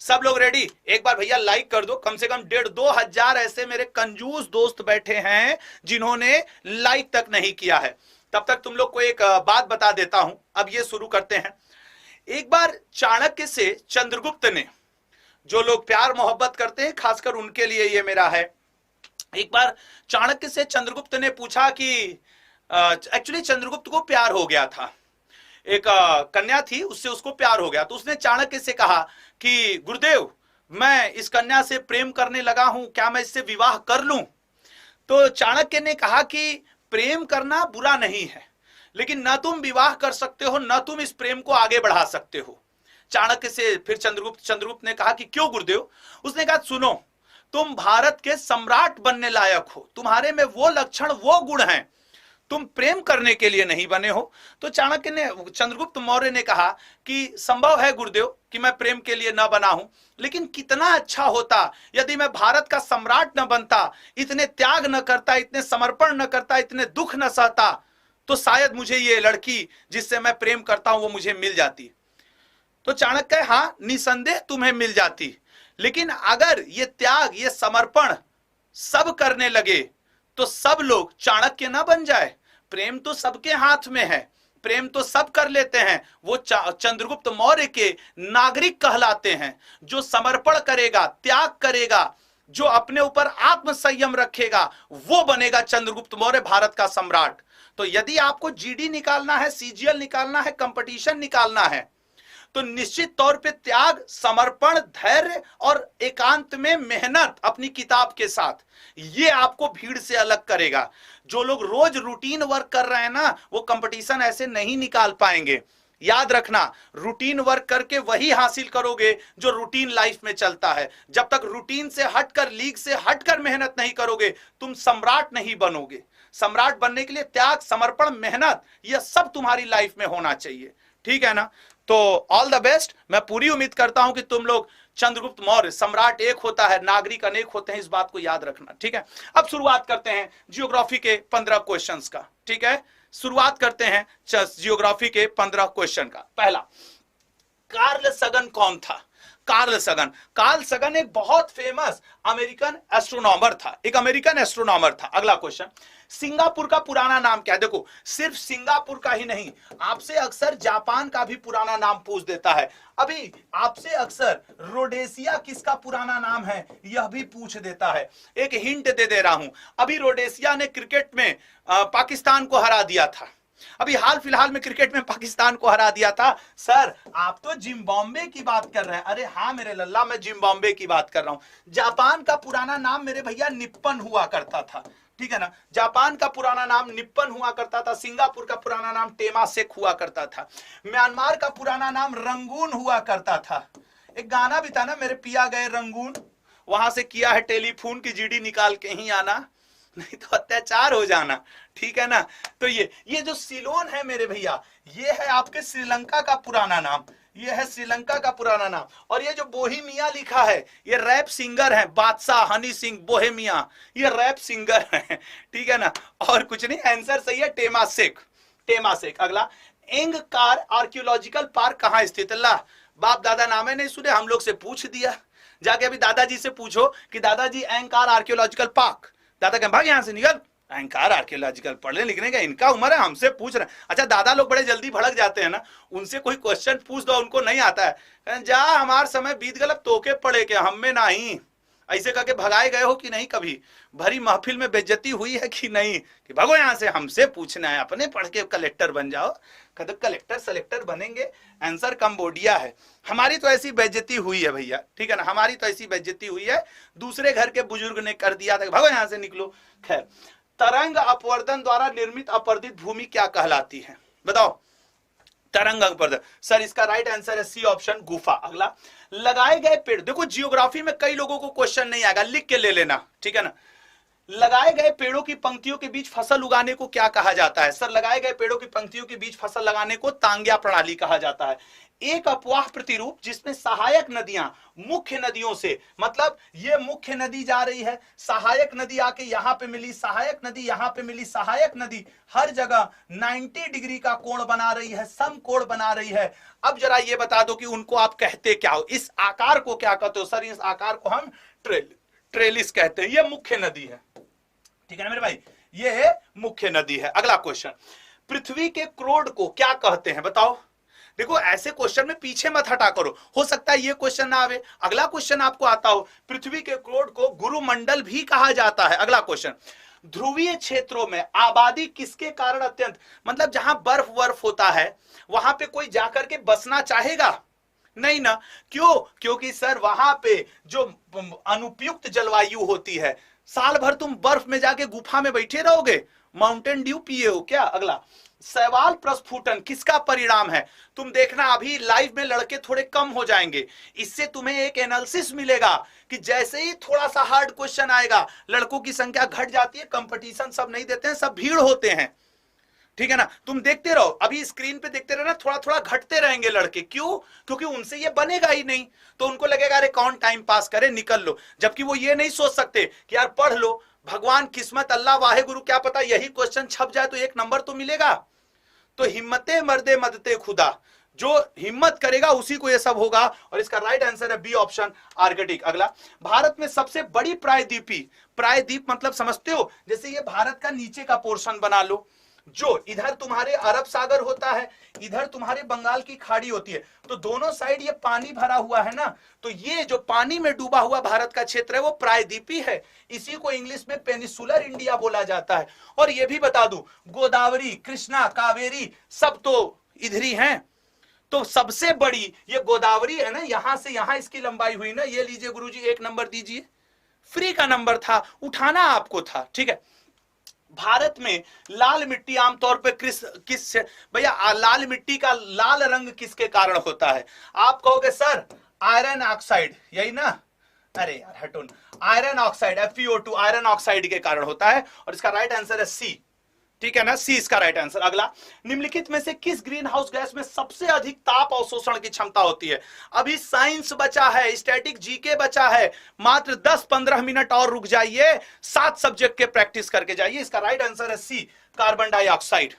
सब लोग रेडी? एक बार भैया लाइक कर दो, कम से कम 1,500-2 हजार ऐसे मेरे कंजूस दोस्त बैठे हैं जिन्होंने लाइक तक नहीं किया है। तब तक तुम लोग को एक बात बता देता हूं, अब ये शुरू करते हैं। एक बार चाणक्य से चंद्रगुप्त ने, जो लोग प्यार मोहब्बत करते हैं खासकर उनके लिए ये मेरा है, एक बार चाणक्य से चंद्रगुप्त ने पूछा कि एक्चुअली चंद्रगुप्त को प्यार हो गया था, एक कन्या थी उससे उसको प्यार हो गया, तो उसने चाणक्य से कहा कि गुरुदेव मैं इस कन्या से प्रेम करने लगा हूं, क्या मैं इससे विवाह कर लूं? तो चाणक्य ने कहा कि प्रेम करना बुरा नहीं है, लेकिन न तुम विवाह कर सकते हो न तुम इस प्रेम को आगे बढ़ा सकते हो। चाणक्य से फिर चंद्रगुप्त ने कहा कि क्यों गुरुदेव? उसने कहा सुनो, तुम भारत के सम्राट बनने लायक हो, तुम्हारे में वो लक्षण वो गुण हैं, तुम प्रेम करने के लिए नहीं बने हो। तो चाणक्य ने, चंद्रगुप्त मौर्य ने कहा कि संभव है गुरुदेव कि मैं प्रेम के लिए न बना हूं, लेकिन कितना अच्छा होता यदि मैं भारत का सम्राट न बनता, इतने त्याग न करता, इतने समर्पण न करता, इतने दुख न सहता, तो शायद मुझे ये लड़की जिससे मैं प्रेम करता हूं वो मुझे मिल जाती। तो चाणक्य, हाँ निसंदेह तुम्हें मिल जाती, लेकिन अगर ये त्याग ये समर्पण सब करने लगे तो सब लोग चाणक्य ना बन जाए। प्रेम तो सबके हाथ में है, प्रेम तो सब कर लेते हैं, वो चंद्रगुप्त मौर्य के नागरिक कहलाते हैं। जो समर्पण करेगा, त्याग करेगा, जो अपने ऊपर आत्म संयम रखेगा वो बनेगा चंद्रगुप्त मौर्य भारत का सम्राट। तो यदि आपको जीडी निकालना है, सीजीएल निकालना है, कंपटीशन निकालना है, तो निश्चित तौर पे त्याग, समर्पण, धैर्य और एकांत में मेहनत अपनी किताब के साथ, ये आपको भीड़ से अलग करेगा। जो लोग रोज रूटीन वर्क कर रहे हैं ना, वो कंपटीशन ऐसे नहीं निकाल पाएंगे। याद रखना, रूटीन वर्क करके वही हासिल करोगे जो रूटीन लाइफ में चलता है। जब तक रूटीन से हटकर, लीग से हटकर मेहनत नहीं करोगे, तुम सम्राट नहीं बनोगे। सम्राट बनने के लिए त्याग, समर्पण, मेहनत, यह सब तुम्हारी लाइफ में होना चाहिए। ठीक है ना? तो ऑल द बेस्ट। मैं पूरी उम्मीद करता हूं कि तुम लोग, चंद्रगुप्त मौर्य, सम्राट एक होता है, नागरिक अनेक होते हैं, इस बात को याद रखना। ठीक है, अब शुरुआत करते हैं जियोग्राफी के 15 क्वेश्चंस का। ठीक है, शुरुआत करते हैं जियोग्राफी के 15 क्वेश्चन का। पहला, कार्ल सगन कौन था? कार्ल सगन एक बहुत फेमस अमेरिकन एस्ट्रोनॉमर था, एक अमेरिकन एस्ट्रोनॉमर था। अगला क्वेश्चन, सिंगापुर का पुराना नाम क्या है? देखो, सिर्फ सिंगापुर का ही नहीं, आपसे अक्सर जापान का भी पुराना नाम पूछ देता है। अभी आपसे अक्सर रोडेशिया किसका पुराना नाम है, यह भी पूछ देता है। एक हिंट दे रहा हूं, अभी रोडेशिया ने क्रिकेट में पाकिस्तान को हरा दिया था। अभी हाल फिलहाल में क्रिकेट में पाकिस्तान को हरा दिया था। सर, आप तो जिम्बाब्वे की बात कर रहे हैं। अरे हाँ मेरे लल्ला, मैं जिम्बाब्वे की बात कर रहा हूं। जापान का पुराना नाम मेरे भैया निप्पन हुआ करता था। ठीक है ना? जापान का पुराना नाम निप्पन हुआ करता था। सिंगापुर का पुराना नाम टेमासेक हुआ करता था। म्यांमार का पुराना नाम रंगून हुआ करता था। एक गाना भी था ना, मेरे पिया गए रंगून, वहां से किया है टेलीफोन की जीडी निकाल के ही आना, नहीं तो अत्याचार हो जाना। ठीक है ना? तो ये जो सिलोन है मेरे भैया, ये है आपके श्रीलंका का पुराना नाम, ये है श्रीलंका का पुराना नाम। और ये जो बोहेमिया लिखा है, ये रैप सिंगर है, बादशाह हनी सिंह बोहेमिया, ये रैप सिंगर है। ठीक है ना? और कुछ नहीं, आंसर सही है टेमासेक। अगला, एंगकार आर्कियोलॉजिकल पार्क कहां स्थित? अल्लाह, बाप दादा नामे नहीं सुने, हम लोग से पूछ दिया। जाके अभी दादाजी से पूछो कि दादाजी एंगकार आर्कियोलॉजिकल पार्क, दादा कहें भाग यहां से निकल, एंकार आर्कियोलॉजिकल पढ़ने लिखने का इनका उम्र है, हमसे पूछ रहे हैं। अच्छा, दादा लोग बड़े जल्दी भड़क जाते हैं ना, उनसे कोई क्वेश्चन पूछ दो, उनको नहीं आता है, जा हमारा समय बीत गलत, तोके पड़े के हम में नहीं, ऐसे करके भगाए गए हो कि नहीं? कभी भरी महफिल में बेइज्जती हुई है कि नहीं, कि भागो यहां से, हमसे पूछना है, अपने पढ़ के कलेक्टर बन जाओ। कद कलेक्टर सेलेक्टर बनेंगे, आंसर कंबोडिया है। हमारी तो ऐसी बेइज्जती हुई है भैया। ठीक है ना? हमारी तो ऐसी बेइज्जती हुई है, दूसरे घर के बुजुर्ग ने कर दिया था, भागो यहां से, निकलो। खैर, तरंग अपवर्तन द्वारा निर्मित अपर्दित भूमि क्या कहलाती है? बताओ। तरंग अपवर्तन, सर इसका राइट आंसर है सी ऑप्शन, गुफा। अगला, लगाए गए पेड़, देखो जियोग्राफी में कई लोगों को क्वेश्चन नहीं आएगा, लिख के ले लेना। ठीक है ना? लगाए गए पेड़ों की पंक्तियों के बीच फसल उगाने को क्या कहा जाता है? सर, लगाए गए पेड़ों की पंक्तियों के बीच फसल लगाने को तांग्या प्रणाली कहा जाता है। एक अपवाह प्रतिरूप जिसमें सहायक नदियां मुख्य नदियों से, मतलब ये मुख्य नदी जा रही है, सहायक नदी आके यहां पे मिली, सहायक नदी यहां पे मिली, सहायक नदी हर जगह 90 डिग्री का कोण बना रही है, समकोण बना रही है। अब जरा ये बता दो कि उनको आप कहते क्या हो, इस आकार को क्या कहते हो? सर, इस आकार को हम ट्रेलिस कहते हैं, ये मुख्य नदी है। ठीक है ना मेरे भाई, ये मुख्य नदी है। अगला क्वेश्चन, पृथ्वी के क्रोड को क्या कहते हैं? बताओ। देखो, ऐसे क्वेश्चन में पीछे मत हटा करो, हो सकता है ये क्वेश्चन ना आवे, अगला क्वेश्चन आपको आता हो। पृथ्वी के क्रोड को गुरुमंडल भी कहा जाता है। अगला क्वेश्चन, ध्रुवीय क्षेत्रों में आबादी किसके कारण अत्यंत, मतलब जहां बर्फ होता है वहां पे कोई जाकर के बसना चाहेगा? नहीं ना। क्यों? क्योंकि सर वहां पे जो अनुपयुक्त जलवायु होती है, साल भर तुम बर्फ में जाके गुफा में बैठे रहोगे, माउंटेन ड्यू पिए हो क्या? अगला, सवाल प्रस्फुटन किसका परिणाम है? तुम देखना, अभी लाइव में लड़के थोड़े कम हो जाएंगे, इससे तुम्हें एक एनालिसिस मिलेगा कि जैसे ही थोड़ा सा हार्ड क्वेश्चन आएगा, लड़कों की संख्या घट जाती है, कंपटीशन सब नहीं देते हैं, सब भीड़ होते हैं। ठीक है ना? तुम देखते रहो, अभी स्क्रीन पे देखते रहना, थोड़ा थोड़ा घटते रहेंगे लड़के। क्यों? क्योंकि उनसे ये बनेगा ही नहीं, तो उनको लगेगा अरे कौन टाइम पास करे, निकल लो। जबकि वो ये नहीं सोच सकते कि यार पढ़ लो, भगवान, किस्मत, अल्लाह, वाहे गुरु, क्या पता यही क्वेश्चन छप जाए तो 1 नंबर तो मिलेगा। तो हिम्मते मर्दे मदते खुदा, जो हिम्मत करेगा उसी को ये सब होगा। और इसका राइट आंसर है बी ऑप्शन, आर्कटिक। अगला, भारत में सबसे बड़ी प्रायद्वीप मतलब समझते हो, जैसे ये भारत का नीचे का पोर्शन बना लो, जो इधर तुम्हारे अरब सागर होता है, इधर तुम्हारे बंगाल की खाड़ी होती है, तो दोनों साइड ये पानी भरा हुआ है ना, तो ये जो पानी में डूबा हुआ भारत का क्षेत्र है वो प्रायद्वीपी है। इसी को इंग्लिश में पेनिसुलर इंडिया बोला जाता है। और ये भी बता दूं, गोदावरी, कृष्णा, कावेरी सब तो इधर ही हैं। तो सबसे बड़ी ये गोदावरी है ना, यहां से यहां इसकी लंबाई हुई ना। ये लीजिए गुरुजी, 1 नंबर दीजिए, फ्री का नंबर था, उठाना आपको था, ठीक है। भारत में लाल मिट्टी आमतौर पे किस भैया, लाल मिट्टी का लाल रंग किसके कारण होता है? आप कहोगे सर आयरन ऑक्साइड, यही ना? अरे यार हटो, iron oxide FeO2 iron oxide के कारण होता है। और इसका राइट आंसर है सी, ठीक है ना, सी इसका राइट आंसर। अगला, निम्नलिखित में से किस ग्रीन हाउस गैस में सबसे अधिक ताप अवशोषण की क्षमता होती है? अभी साइंस बचा है, स्टैटिक जीके बचा है, मात्र 10-15 मिनट और रुक जाइए, 7 सब्जेक्ट के प्रैक्टिस करके जाइए। इसका राइट आंसर है सी, कार्बन डाइऑक्साइड,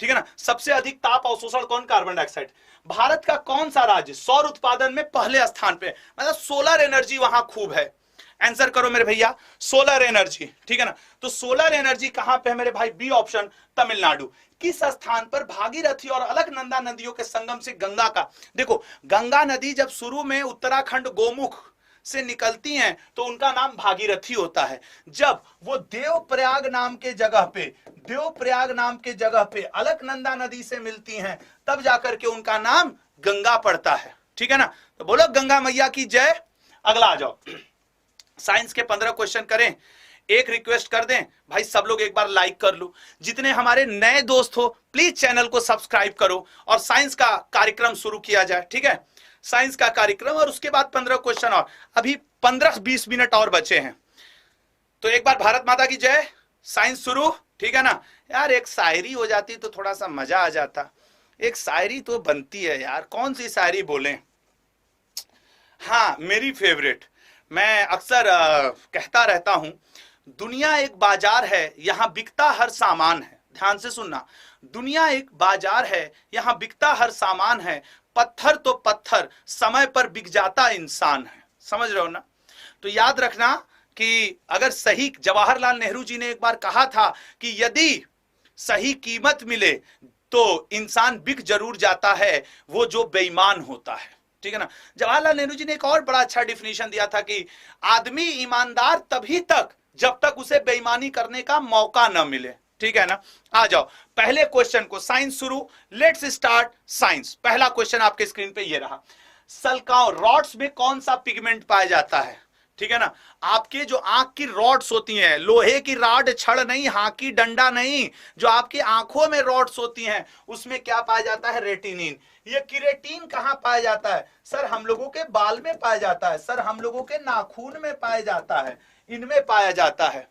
ठीक है ना। सबसे अधिक ताप अवशोषण कौन? Carbon dioxide. भारत का कौन सा राज्य सौर उत्पादन में पहले स्थान पे, मतलब सोलर एनर्जी वहां खूब है? आंसर करो मेरे भैया, सोलर एनर्जी, ठीक है ना। तो सोलर एनर्जी कहां पे है मेरे भाई? B option, Tamil Nadu. किस स्थान पर भागीरथी और अलकनंदा नदियों के संगम से गंगा का, देखो गंगा नदी जब शुरू में उत्तराखंड गोमुख से निकलती हैं तो उनका नाम भागीरथी होता है। जब वो देवप्रयाग नाम के जगह पे अलकनंदा नदी से मिलती हैं तब जाकर के उनका नाम गंगा पड़ता है, ठीक है ना। तो बोलो गंगा मैया की जय। अगला आ जाओ, साइंस के 15 क्वेश्चन करें। एक रिक्वेस्ट कर दें भाई, सब लोग एक बार लाइक कर लो। जितने हमारे नए दोस्त हो प्लीज चैनल को सब्सक्राइब करो और साइंस का कार्यक्रम शुरू किया जाए, ठीक है। साइंस का कार्यक्रम, और उसके बाद 15 क्वेश्चन और। अभी 15-20 मिनट और बचे हैं, तो एक बार भारत माता की जय, साइंस शुरू, ठीक है ना। यार एक शायरी हो जाती तो थोड़ा सा मजा आ जाता। एक शायरी तो बनती है यार, कौन सी शायरी बोलें? हाँ, मेरी फेवरेट, मैं अक्सर कहता रहता हूं, दुनिया एक बाजार है, यहां बिकता हर सामान है। ध्यान से सुनना, दुनिया एक बाजार है, यहां बिकता हर सामान है, पत्थर तो पत्थर, समय पर बिक जाता इंसान है। समझ रहे हो ना? तो याद रखना कि अगर सही, जवाहरलाल नेहरू जी ने एक बार कहा था कि यदि सही कीमत मिले तो इंसान बिक जरूर जाता है, वो जो बेईमान होता है, ठीक है ना। जवाहरलाल नेहरू जी ने एक और बड़ा अच्छा डिफिनेशन दिया था कि आदमी ईमानदार तभी तक जब तक उसे बेईमानी करने का मौका न मिले, ठीक है ना। आ जाओ पहले क्वेश्चन को, साइंस शुरू, लेट्स स्टार्ट साइंस। पहला क्वेश्चन आपके स्क्रीन पे ये रहा, सल्काओ रॉड्स में कौन सा पिगमेंट पाया जाता है? ठीक है ना। आपके जो आंख की रॉड्स होती हैं, लोहे की रॉड, छड़ नहीं, हाकी डंडा नहीं, जो आपकी आंखों में रॉड्स होती हैं उसमें क्या पाया जाता है? रेटिनिन। ये किरेटिन कहां पाया जाता है? सर हम लोगों के बाल में पाया जाता है, सर हम लोगों के नाखून में पाया जाता है, इनमें पाया जाता है,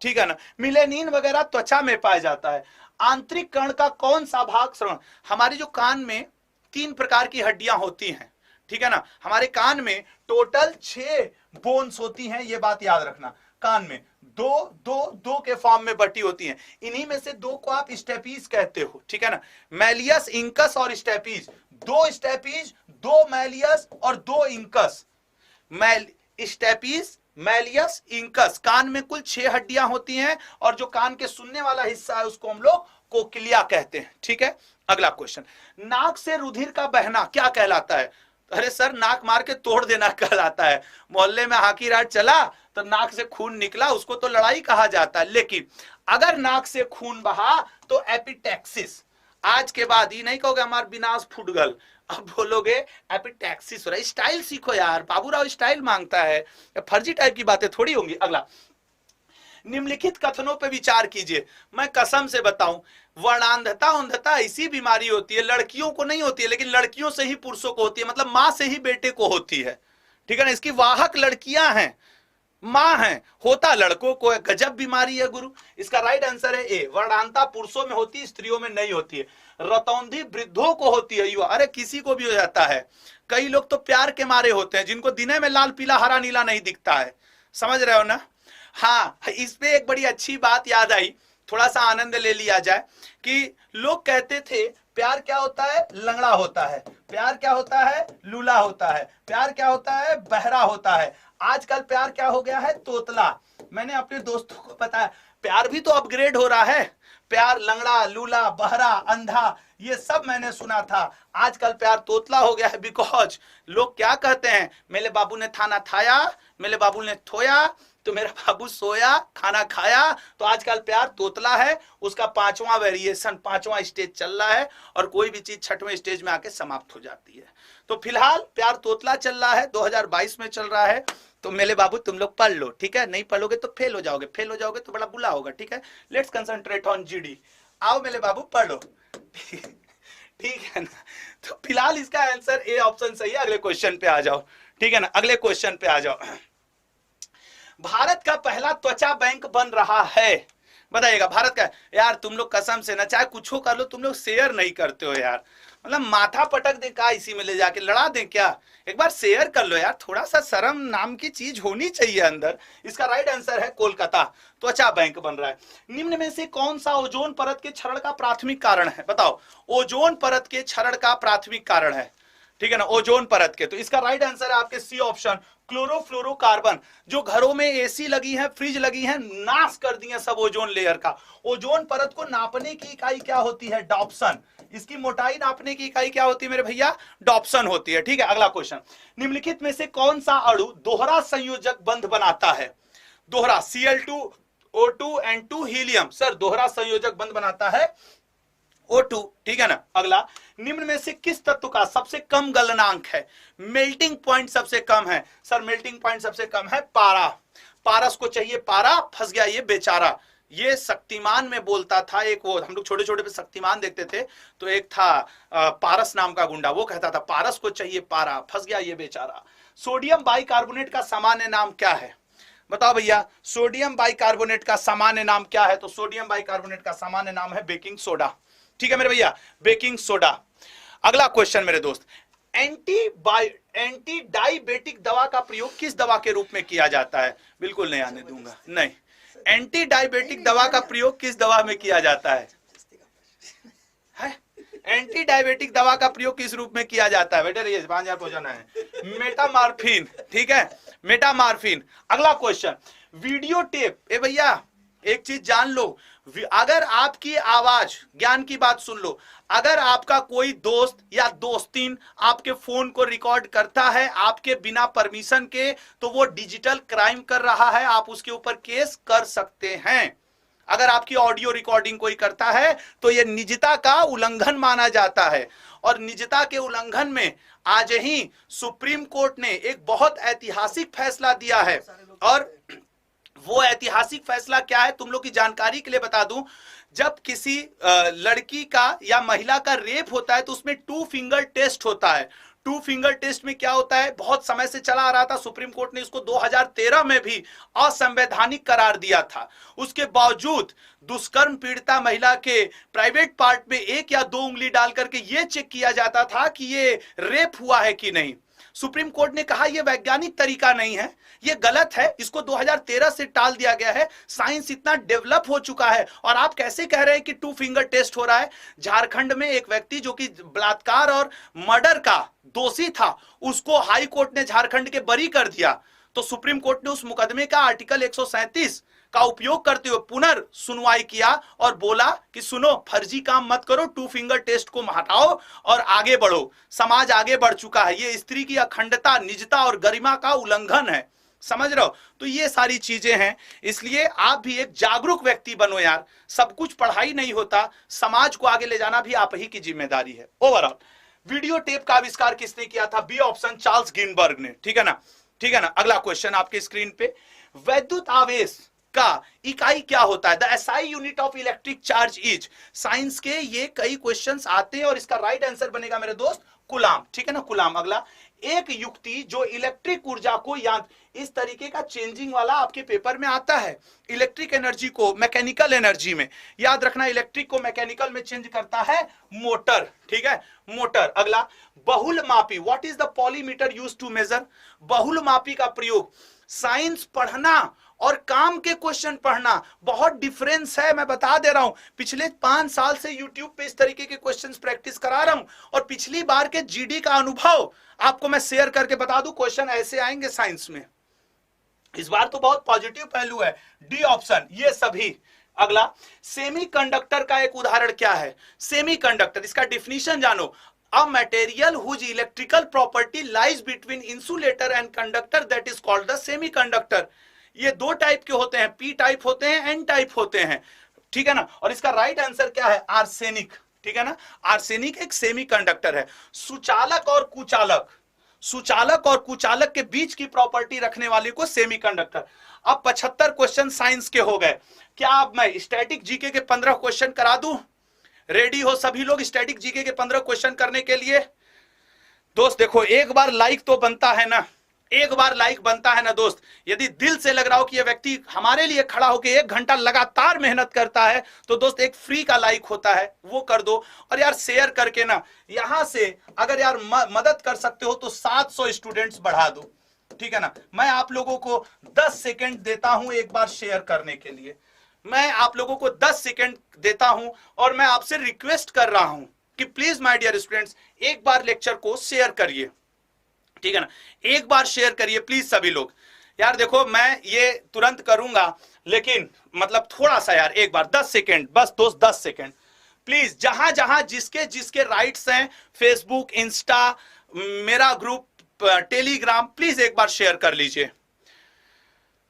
ठीक है ना। मिलेनिन वगैरह त्वचा में पाया जाता है। आंतरिक कर्ण का कौन सा भाग? श्रवण। हमारे जो कान में 3 प्रकार की हड्डियां होती हैं, ठीक है ना। हमारे कान में टोटल 6 बोन्स होती हैं, ये बात याद रखना। कान में दो के फॉर्म में बटी होती हैं, इन्हीं में से 2 को आप स्टेपीज कहते हो, ठीक है ना। मैलियस, इंकस और स्टेपीज। 2 स्टेपीज, 2 मैलियस और 2 इंकस। Stapes, malleus, incus. कान में कुल 6 हड्डियां होती हैं और जो कान के सुनने वाला हिस्सा है उसको हम लोग कोक्लिया कहते हैं, ठीक है। अगला क्वेश्चन, नाक से रुधिर का बहना क्या कहलाता है? अरे सर नाक मार के तोड़ देना कहलाता है। मोहल्ले में हाकी राइड चला तो नाक से खून निकला, उसको तो लड़ाई कहा जाता है। लेकिन अगर नाक से खून बहा तो एपिटैक्सिस। आज के बाद ये नहीं कहोगे हमार विनाश फूट गल, अब बोलोगे एपिटैक्सिस हो रहा है। स्टाइल सीखो यार, बाबूराव स्टाइल मांगता है, फर्जी टाइप की बातें थोड़ी होंगी। अगला, निम्नलिखित कथनों पर विचार कीजिए। मैं कसम से बताऊं, वर्णांधता अंधता ऐसी बीमारी होती है, लड़कियों को नहीं होती है लेकिन लड़कियों से ही पुरुषों को होती है, मतलब मां से ही बेटे को होती है, ठीक है ना। इसकी वाहक लड़कियां हैं, मां हैं, होता लड़कों को है। गजब बीमारी है गुरु। इसका राइट आंसर है ए, वर्णांधता पुरुषों में होती है, स्त्रियों में नहीं होती है। रतौंधी वृद्धों को होती है, युवा, अरे किसी को भी हो जाता है। कई लोग तो प्यार के मारे होते हैं जिनको दिने में लाल पीला हरा नीला नहीं दिखता है, समझ रहे हो ना। हाँ, इस पे एक बड़ी अच्छी बात याद आई, थोड़ा सा आनंद ले लिया जाए कि लोग कहते थे प्यार क्या होता है? लंगड़ा होता है। प्यार क्या होता है? लूला होता है। प्यार क्या होता है? बहरा होता है। आजकल प्यार क्या हो गया है? तोतला। मैंने अपने दोस्तों को बताया प्यार भी तो अपग्रेड हो रहा है। प्यार लंगड़ा, लूला, बहरा, अंधा, ये सब मैंने सुना था। आजकल प्यार तोतला हो गया है, बिकॉज लोग क्या कहते हैं, मेरे बाबू ने थाना थाया, मेरे बाबू ने थोया, तो मेरा बाबू सोया, खाना खाया। तो आजकल प्यार तोतला है, उसका 5वां वेरिएशन, 5वां स्टेज चल रहा है, और कोई भी चीज 6वें स्टेज में आके समाप्त हो जाती है। तो फिलहाल प्यार तोतला चल रहा है, 2022 में चल रहा है। तो मेरे बाबू तुम लोग पढ़ लो, ठीक है, नहीं पढ़ोगे तो फेल हो जाओगे, फेल हो जाओगे तो बड़ा बुला होगा, ठीक है। Let's concentrate on GD. आओ मेरे बाबू पढ़ो, ठीक है ना। तो फिलहाल इसका आंसर ए ऑप्शन सही है। अगले क्वेश्चन पे आ जाओ, ठीक है ना, अगले क्वेश्चन पे आ जाओ। भारत का पहला त्वचा बैंक बन रहा है, बताइएगा भारत का। यार तुम लोग कसम से ना, चाहे कुछ हो कर लो, तुम लोग शेयर नहीं करते हो यार, मतलब माथा पटक दे का इसी में ले जाके लड़ा दे क्या। एक बार शेयर कर लो यार, थोड़ा सा शर्म नाम की चीज होनी चाहिए अंदर। इसका राइट आंसर है कोलकाता, त्वचा बैंक बन रहा है। निम्न में से कौन सा ओजोन परत के क्षरण का प्राथमिक कारण है, बताओ। ओजोन परत के क्षरण का प्राथमिक कारण है, ठीक है ना, ओजोन परत के। तो इसका राइट आंसर है आपके सी ऑप्शन, क्लोरोफ्लोरोकार्बन। जो घरों में एसी लगी है, फ्रिज लगी है, नाश कर दी है सब ओजोन लेयर का। ओजोन परत को नापने की इकाई क्या होती है, डॉप्सन। इसकी मोटाई नापने की इकाई क्या होती है मेरे भैया, डॉप्सन होती है, ठीक है। अगला क्वेश्चन, निम्नलिखित में से कौन सा अणु दोहरा संयोजक बंध बनाता है। दोहरा, Cl2 O2 N2 helium, sir दोहरा संयोजक बंध बनाता है O2, ठीक है ना। अगला, निम्न में से किस तत्व का सबसे कम गलनांक है, मेल्टिंग पॉइंट सबसे कम है। सर मेल्टिंग पॉइंट सबसे कम है पारा। पारस को चाहिए पारा, फंस गया ये बेचारा। ये शक्तिमान में बोलता था एक, वो हम लोग छोटे छोटे पे शक्तिमान देखते थे, तो एक था पारस नाम का गुंडा, वो कहता था पारस को चाहिए पारा, फंस गया ये बेचारा। सोडियम बाइकार्बोनेट का सामान्य नाम क्या है, बताओ भैया। सोडियम बाइकार्बोनेट का सामान्य नाम क्या है, तो सोडियम बाइकार्बोनेट का सामान्य नाम है बेकिंग सोडा, ठीक है मेरे भैया, बेकिंग सोडा। अगला क्वेश्चन मेरे दोस्त, एंटी डायबिटिक दवा का प्रयोग किस दवा के रूप में किया जाता है। बिल्कुल नहीं आने दूंगा, नहीं। एंटी डायबिटिक दवा का प्रयोग किस दवा में किया जाता है, एंटी डायबिटिक दवा का प्रयोग किस रूप में किया जाता है, बेटे रहिए 5000 पहुंचाना है, मेटामार्फिन, ठीक है, मेटामार्फिन। अगला क्वेश्चन, वीडियो टेप, ए भैया एक चीज जान लो, अगर आपकी आवाज, ज्ञान की बात सुन लो, अगर आपका कोई दोस्त या दोस्तीन आपके फोन को रिकॉर्ड करता है आपके बिना परमिशन के, तो वो डिजिटल क्राइम कर रहा है, आप उसके ऊपर केस कर सकते हैं। अगर आपकी ऑडियो रिकॉर्डिंग कोई करता है तो यह निजता का उल्लंघन माना जाता है। और निजता के उल्लंघन में आज ही सुप्रीम कोर्ट ने एक बहुत ऐतिहासिक फैसला दिया है, और वो ऐतिहासिक फैसला क्या है तुम लोग की जानकारी के लिए बता दूं। जब किसी लड़की का या महिला का रेप होता है तो उसमें 2 फिंगर टेस्ट होता है। 2 फिंगर टेस्ट में क्या होता है, बहुत समय से चला आ रहा था, सुप्रीम कोर्ट ने इसको 2013 में भी असंवैधानिक करार दिया था। उसके बावजूद दुष्कर्म पीड़िता महिला के प्राइवेट पार्ट में 1 या 2 उंगली डाल करके यह चेक किया जाता था कि ये रेप हुआ है कि नहीं। सुप्रीम कोर्ट ने कहा यह वैज्ञानिक तरीका नहीं है, यह गलत है, इसको 2013 से टाल दिया गया है। साइंस इतना डेवलप हो चुका है, और आप कैसे कह रहे हैं कि 2 फिंगर टेस्ट हो रहा है। झारखंड में एक व्यक्ति जो कि बलात्कार और मर्डर का दोषी था, उसको हाई कोर्ट ने झारखंड के बरी कर दिया। तो सुप्रीम कोर्ट ने उस मुकदमे का आर्टिकल 137 का उपयोग करते हुए पुनर्सुनवाई किया और बोला कि सुनो, फर्जी काम मत करो, 2 फिंगर टेस्ट को हटाओ और आगे बढ़ो। समाज आगे बढ़ चुका है, ये स्त्री की अखंडता, निजता और गरिमा का उल्लंघन है, समझ रहे हो। तो ये सारी चीजें हैं, इसलिए आप भी एक जागरूक व्यक्ति बनो यार। सब कुछ पढ़ाई नहीं होता, समाज को आगे ले जाना भी आप ही की जिम्मेदारी है। ओवरऑल वीडियो टेप का आविष्कार किसने किया था, बी ऑप्शन, चार्ल्स गिनबर्ग ने, ठीक है ना, ठीक है ना। अगला क्वेश्चन आपके स्क्रीन पे, वैद्युत आवेश का इकाई क्या होता है, the SI unit of electric charge is. Science के ये कई क्वेश्चंस आते हैं और इसका राइट आंसर बनेगा मेरे दोस्त कूलाम, ठीक है ना, कूलाम। अगला, एक युक्ति जो इलेक्ट्रिक ऊर्जा को इस तरीके का चेंजिंग वाला आपके पेपर में आता है, इलेक्ट्रिक एनर्जी को मैकेनिकल एनर्जी में, याद रखना, इलेक्ट्रिक को मैकेनिकल में चेंज करता है मोटर, ठीक है, मोटर। अगला, बहुलमापी, what is the polymeter used to measure. बहुलमापी का प्रयोग, साइंस पढ़ना और काम के क्वेश्चन पढ़ना बहुत डिफरेंस है, मैं बता दे रहा हूं। पिछले 5 साल से YouTube पे इस तरीके के क्वेश्चंस प्रैक्टिस करा रहा हूं, और पिछली बार के जीडी का अनुभव आपको मैं शेयर करके बता दूं, क्वेश्चन ऐसे आएंगे साइंस में। इस बार तो बहुत पॉजिटिव पहलू है, डी ऑप्शन, ये सभी, अगला, सेमीकंडक्टर का एक उदाहरण क्या है? सेमीकंडक्टर, इसका डिफिनीशन जानो। A material whose electrical property lies between insulator and conductor that is called the semiconductor। ये दो टाइप के होते हैं, पी टाइप होते हैं, एन टाइप होते हैं, ठीक है ना। और इसका राइट आंसर क्या है? आर्सेनिक, ठीक है ना। आर्सेनिक एक सेमीकंडक्टर है। सुचालक और कुचालक, सुचालक और कुचालक के बीच की प्रॉपर्टी रखने वाले को सेमीकंडक्टर। अब 75 क्वेश्चन साइंस के हो गए। क्या अब मैं स्टैटिक जीके के 15 क्वेश्चन करा दूं? रेडी हो सभी लोग स्टैटिक जीके के 15 क्वेश्चन करने के लिए? दोस्त देखो, एक बार लाइक तो बनता है ना, एक बार लाइक बनता है ना दोस्त। यदि दिल से लग रहा हो कि यह व्यक्ति हमारे लिए खड़ा होकर 1 घंटा लगातार मेहनत करता है, तो दोस्त एक फ्री का लाइक होता है, वो कर दो। और यार शेयर करके ना, यहां से अगर यार मदद कर सकते हो तो 700 स्टूडेंट्स बढ़ा दो, ठीक है ना। मैं आप लोगों को 10 सेकेंड देता हूं एक बार शेयर करने के लिए, मैं आप लोगों को 10 सेकेंड देता हूं और मैं आपसे रिक्वेस्ट कर रहा हूं कि प्लीज माय डियर स्टूडेंट्स एक बार लेक्चर को शेयर करिए, ठीक है ना। एक बार शेयर करिए प्लीज सभी लोग। यार देखो, मैं ये तुरंत करूंगा, लेकिन मतलब थोड़ा सा यार एक बार 10 सेकेंड बस दोस्त, 10 सेकेंड प्लीज। जहां जहां जिसके जिसके राइट्स हैं, फेसबुक, इंस्टा, मेरा ग्रुप टेलीग्राम, प्लीज एक बार शेयर कर लीजिए।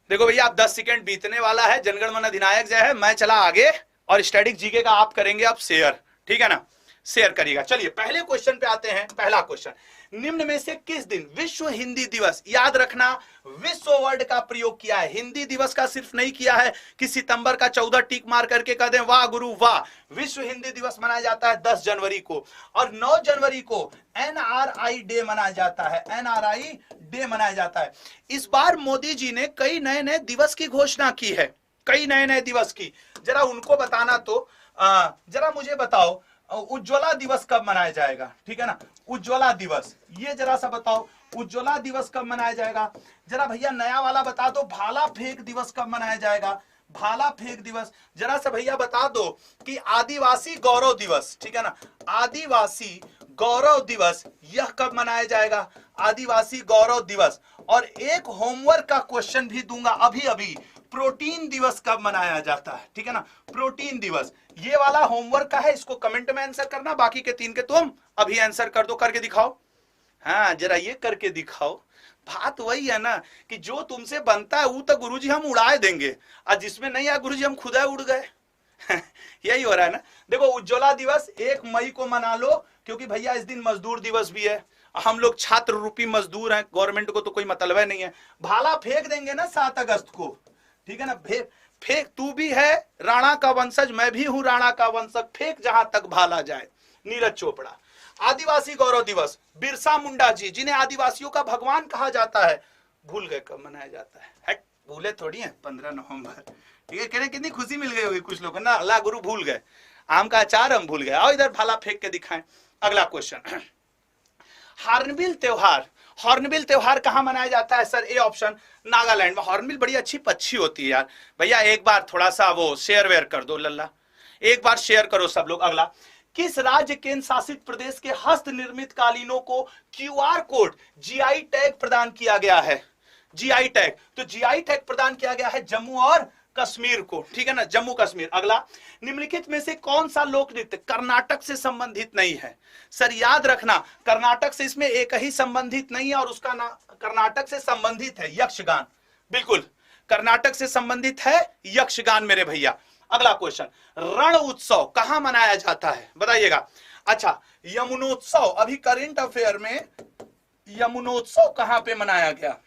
देखो भैया, आप 10 सेकेंड बीतने वाला है, जनगण मन अधिनायक जय है, मैं चला आगे और स्टैटिक जीके का आप करेंगे आप शेयर, ठीक है ना। शेयर करिएगा। चलिए पहले क्वेश्चन पे आते हैं। पहला क्वेश्चन, निम्न में से किस दिन विश्व हिंदी दिवस, याद रखना विश्व वर्ड का प्रयोग किया है। हिंदी दिवस का सिर्फ नहीं किया है कि सितंबर का 14 टिक मार करके कह दें वाह गुरु वाह। विश्व हिंदी दिवस मनाया जाता है 10 जनवरी को, और 9 जनवरी को एनआरआई डे मनाया जाता है, एनआरआई डे मनाया जाता है। इस बार मोदी जी ने कई नए नए दिवस की घोषणा की है, कई नए नए दिवस की। जरा उनको बताना तो जरा मुझे बताओ, उज्ज्वला दिवस कब मनाया जाएगा, ठीक है ना। उज्ज्वला दिवस, ये जरा सा बताओ, उज्ज्वला दिवस कब मनाया जाएगा। जरा भैया नया वाला बता दो, भाला फेंक दिवस कब मनाया जाएगा, भाला फेंक दिवस। जरा सा भैया बता दो कि आदिवासी गौरव दिवस, ठीक है ना, आदिवासी गौरव दिवस यह कब मनाया जाएगा, आदिवासी गौरव दिवस। और एक होमवर्क का क्वेश्चन भी दूंगा अभी अभी, प्रोटीन दिवस कब मनाया जाता है, ठीक है ना, प्रोटीन दिवस। ये वाला होमवर्क का है, इसको कमेंट में आंसर करना, बाकी के 3 के तुम अभी आंसर कर दो, करके दिखाओ। हाँ जरा ये करके दिखाओ। बात वही है ना कि जो तुमसे बनता है वो तो गुरुजी हम उड़ाए देंगे, और जिसमें नहीं आया गुरुजी हम खुदा उड़ गए। यही हो रहा है ना। देखो उज्ज्वला दिवस 1 मई को मना लो, क्योंकि भैया इस दिन मजदूर दिवस भी है, हम लोग छात्र रूपी मजदूर हैं, गवर्नमेंट को तो कोई मतलब नहीं है। भाला फेंक देंगे ना 7 अगस्त को, ठीक है ना। फेंक, तू भी है राणा का वंशज, मैं भी हूं राणा का वंशज, फेंक जहां तक भाला जाए। नीरज चोपड़ा। आदिवासी गौरव दिवस, बिरसा मुंडा जी जिन्हें आदिवासियों का भगवान कहा जाता है, भूल गए कब मनाया जाता है। हट, भूले थोड़ी है, 15 नवंबर, ठीक है। कहने कितनी खुशी मिल गई होगी कुछ लोग ना, अल्लाह गुरु भूल गए, आम का अचार हम भूल गए। आओ इधर भाला फेंक के दिखाएं। अगला क्वेश्चन, हॉर्नबिल त्योहार, हॉर्नबिल त्योहार कहां मनाया जाता है सर? ए ऑप्शन, नागालैंड में। हॉर्नबिल बड़ी अच्छी पक्षी होती है यार। भैया एक बार थोड़ा सा वो शेयर वेयर कर दो लल्ला, एक बार शेयर करो सब लोग। अगला, किस राज्य केंद्र शासित प्रदेश के हस्त निर्मित कालीनों को क्यूआर कोड जीआई टैग प्रदान किया गया है? जीआई टैग, तो जीआई टैग प्रदान किया गया है जम्मू और कश्मीर को, ठीक है ना, जम्मू कश्मीर। अगला, निम्नलिखित में से कौन सा लोक नृत्य कर्नाटक से संबंधित नहीं है? सर याद रखना, कर्नाटक से इसमें एक ही संबंधित नहीं है और उसका नाम कर्नाटक से संबंधित है यक्षगान। बिल्कुल कर्नाटक से संबंधित है यक्षगान मेरे भैया। अगला क्वेश्चन, रण उत्सव कहां मनाया जाता है बताइएगा। अच्छा, यमुनोत्सव, अभी करेंट अफेयर में यमुनोत्सव कहां पे मनाया गया?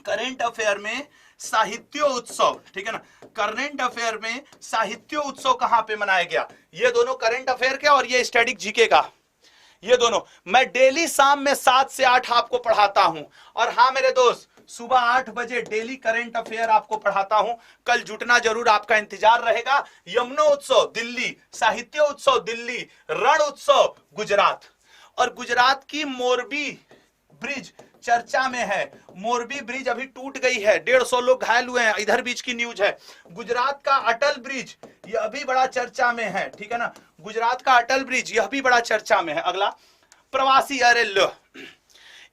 करेंट अफेयर में साहित्य उत्सव, ठीक है ना, करंट अफेयर में साहित्य उत्सव कहां पे मनाया गया? ये दोनों करंट अफेयर के और ये स्टैटिक जीके का, ये दोनों मैं डेली शाम में 7 से 8 आपको पढ़ाता हूं। और हाँ मेरे दोस्त, सुबह 8 बजे डेली करंट अफेयर आपको पढ़ाता हूं। कल जुटना जरूर, आपका इंतजार रहेगा। यमुना उत्सव दिल्ली, साहित्य उत्सव दिल्ली, रण उत्सव गुजरात। और गुजरात की मोरबी ब्रिज चर्चा में है। मोरबी ब्रिज अभी टूट गई है, 150 लोग घायल हुए हैं, इधर बीच की न्यूज है। गुजरात का अटल ब्रिज यह अभी बड़ा चर्चा में है, ठीक है ना, गुजरात का अटल ब्रिज यह भी बड़ा चर्चा में है। अगला, प्रवासी, अरे लो,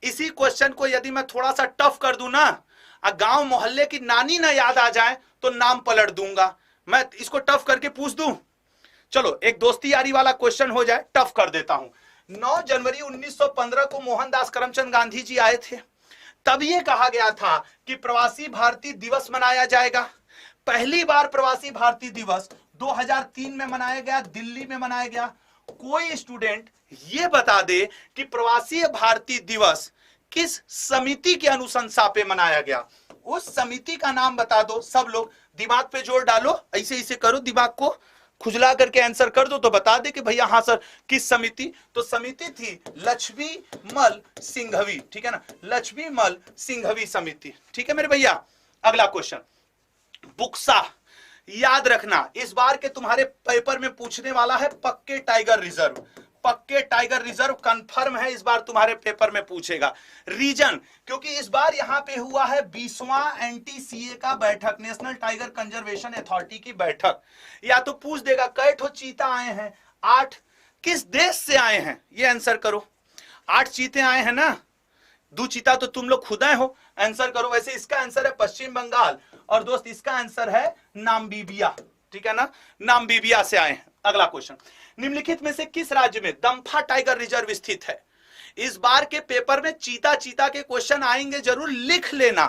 इसी क्वेश्चन को यदि मैं थोड़ा सा टफ कर दूं ना, गांव मोहल्ले की नानी ना याद आ जाए तो नाम पलट दूंगा। मैं इसको टफ करके पूछ दूं? चलो एक दोस्ती यारी वाला क्वेश्चन हो जाए, टफ कर देता हूं। 9 जनवरी 1915 को मोहनदास करमचंद गांधी जी आए थे। तब यह कहा गया था कि प्रवासी भारतीय दिवस मनाया जाएगा। पहली बार प्रवासी भारतीय दिवस 2003 में मनाया गया, दिल्ली में मनाया गया। कोई स्टूडेंट यह बता दे कि प्रवासी भारतीय दिवस किस समिति के अनुशंसा पे मनाया गया। उस समिति का नाम बता दो। सब लोग दिमाग पे जोर डालो, ऐसे ऐसे करो, दिमाग को खुजला करके आंसर कर दो तो बता दे कि भैया हाँ सर किस समिति। तो समिति थी लक्ष्मीमल सिंघवी, ठीक है ना, लक्ष्मीमल सिंघवी समिति, ठीक है मेरे भैया। अगला क्वेश्चन, बुक्सा, याद रखना इस बार के तुम्हारे पेपर में पूछने वाला है पक्के टाइगर रिजर्व। पक्के टाइगर रिजर्व कंफर्म है, इस बार तुम्हारे पेपर में पूछेगा। रीजन, क्योंकि इस बार यहां पे हुआ है 20वां एनटीसीए का बैठक, नेशनल टाइगर कंजर्वेशन अथॉरिटी की बैठक। या तो पूछ देगा कई ठो चीता आए हैं, 8, किस देश से आए हैं, ये आंसर करो। 8 चीते आए हैं ना, 2 चीता तो तुम लोग खुद आए हो, आंसर करो। वैसे इसका आंसर है पश्चिम बंगाल, और दोस्त इसका आंसर है नामबीबिया, ठीक है ना, नामबीबिया से आए हैं। अगला क्वेश्चन, निम्नलिखित में से किस राज्य में दम्फा टाइगर रिजर्व स्थित है? इस बार के पेपर में चीता चीता के क्वेश्चन आएंगे, जरूर लिख लेना।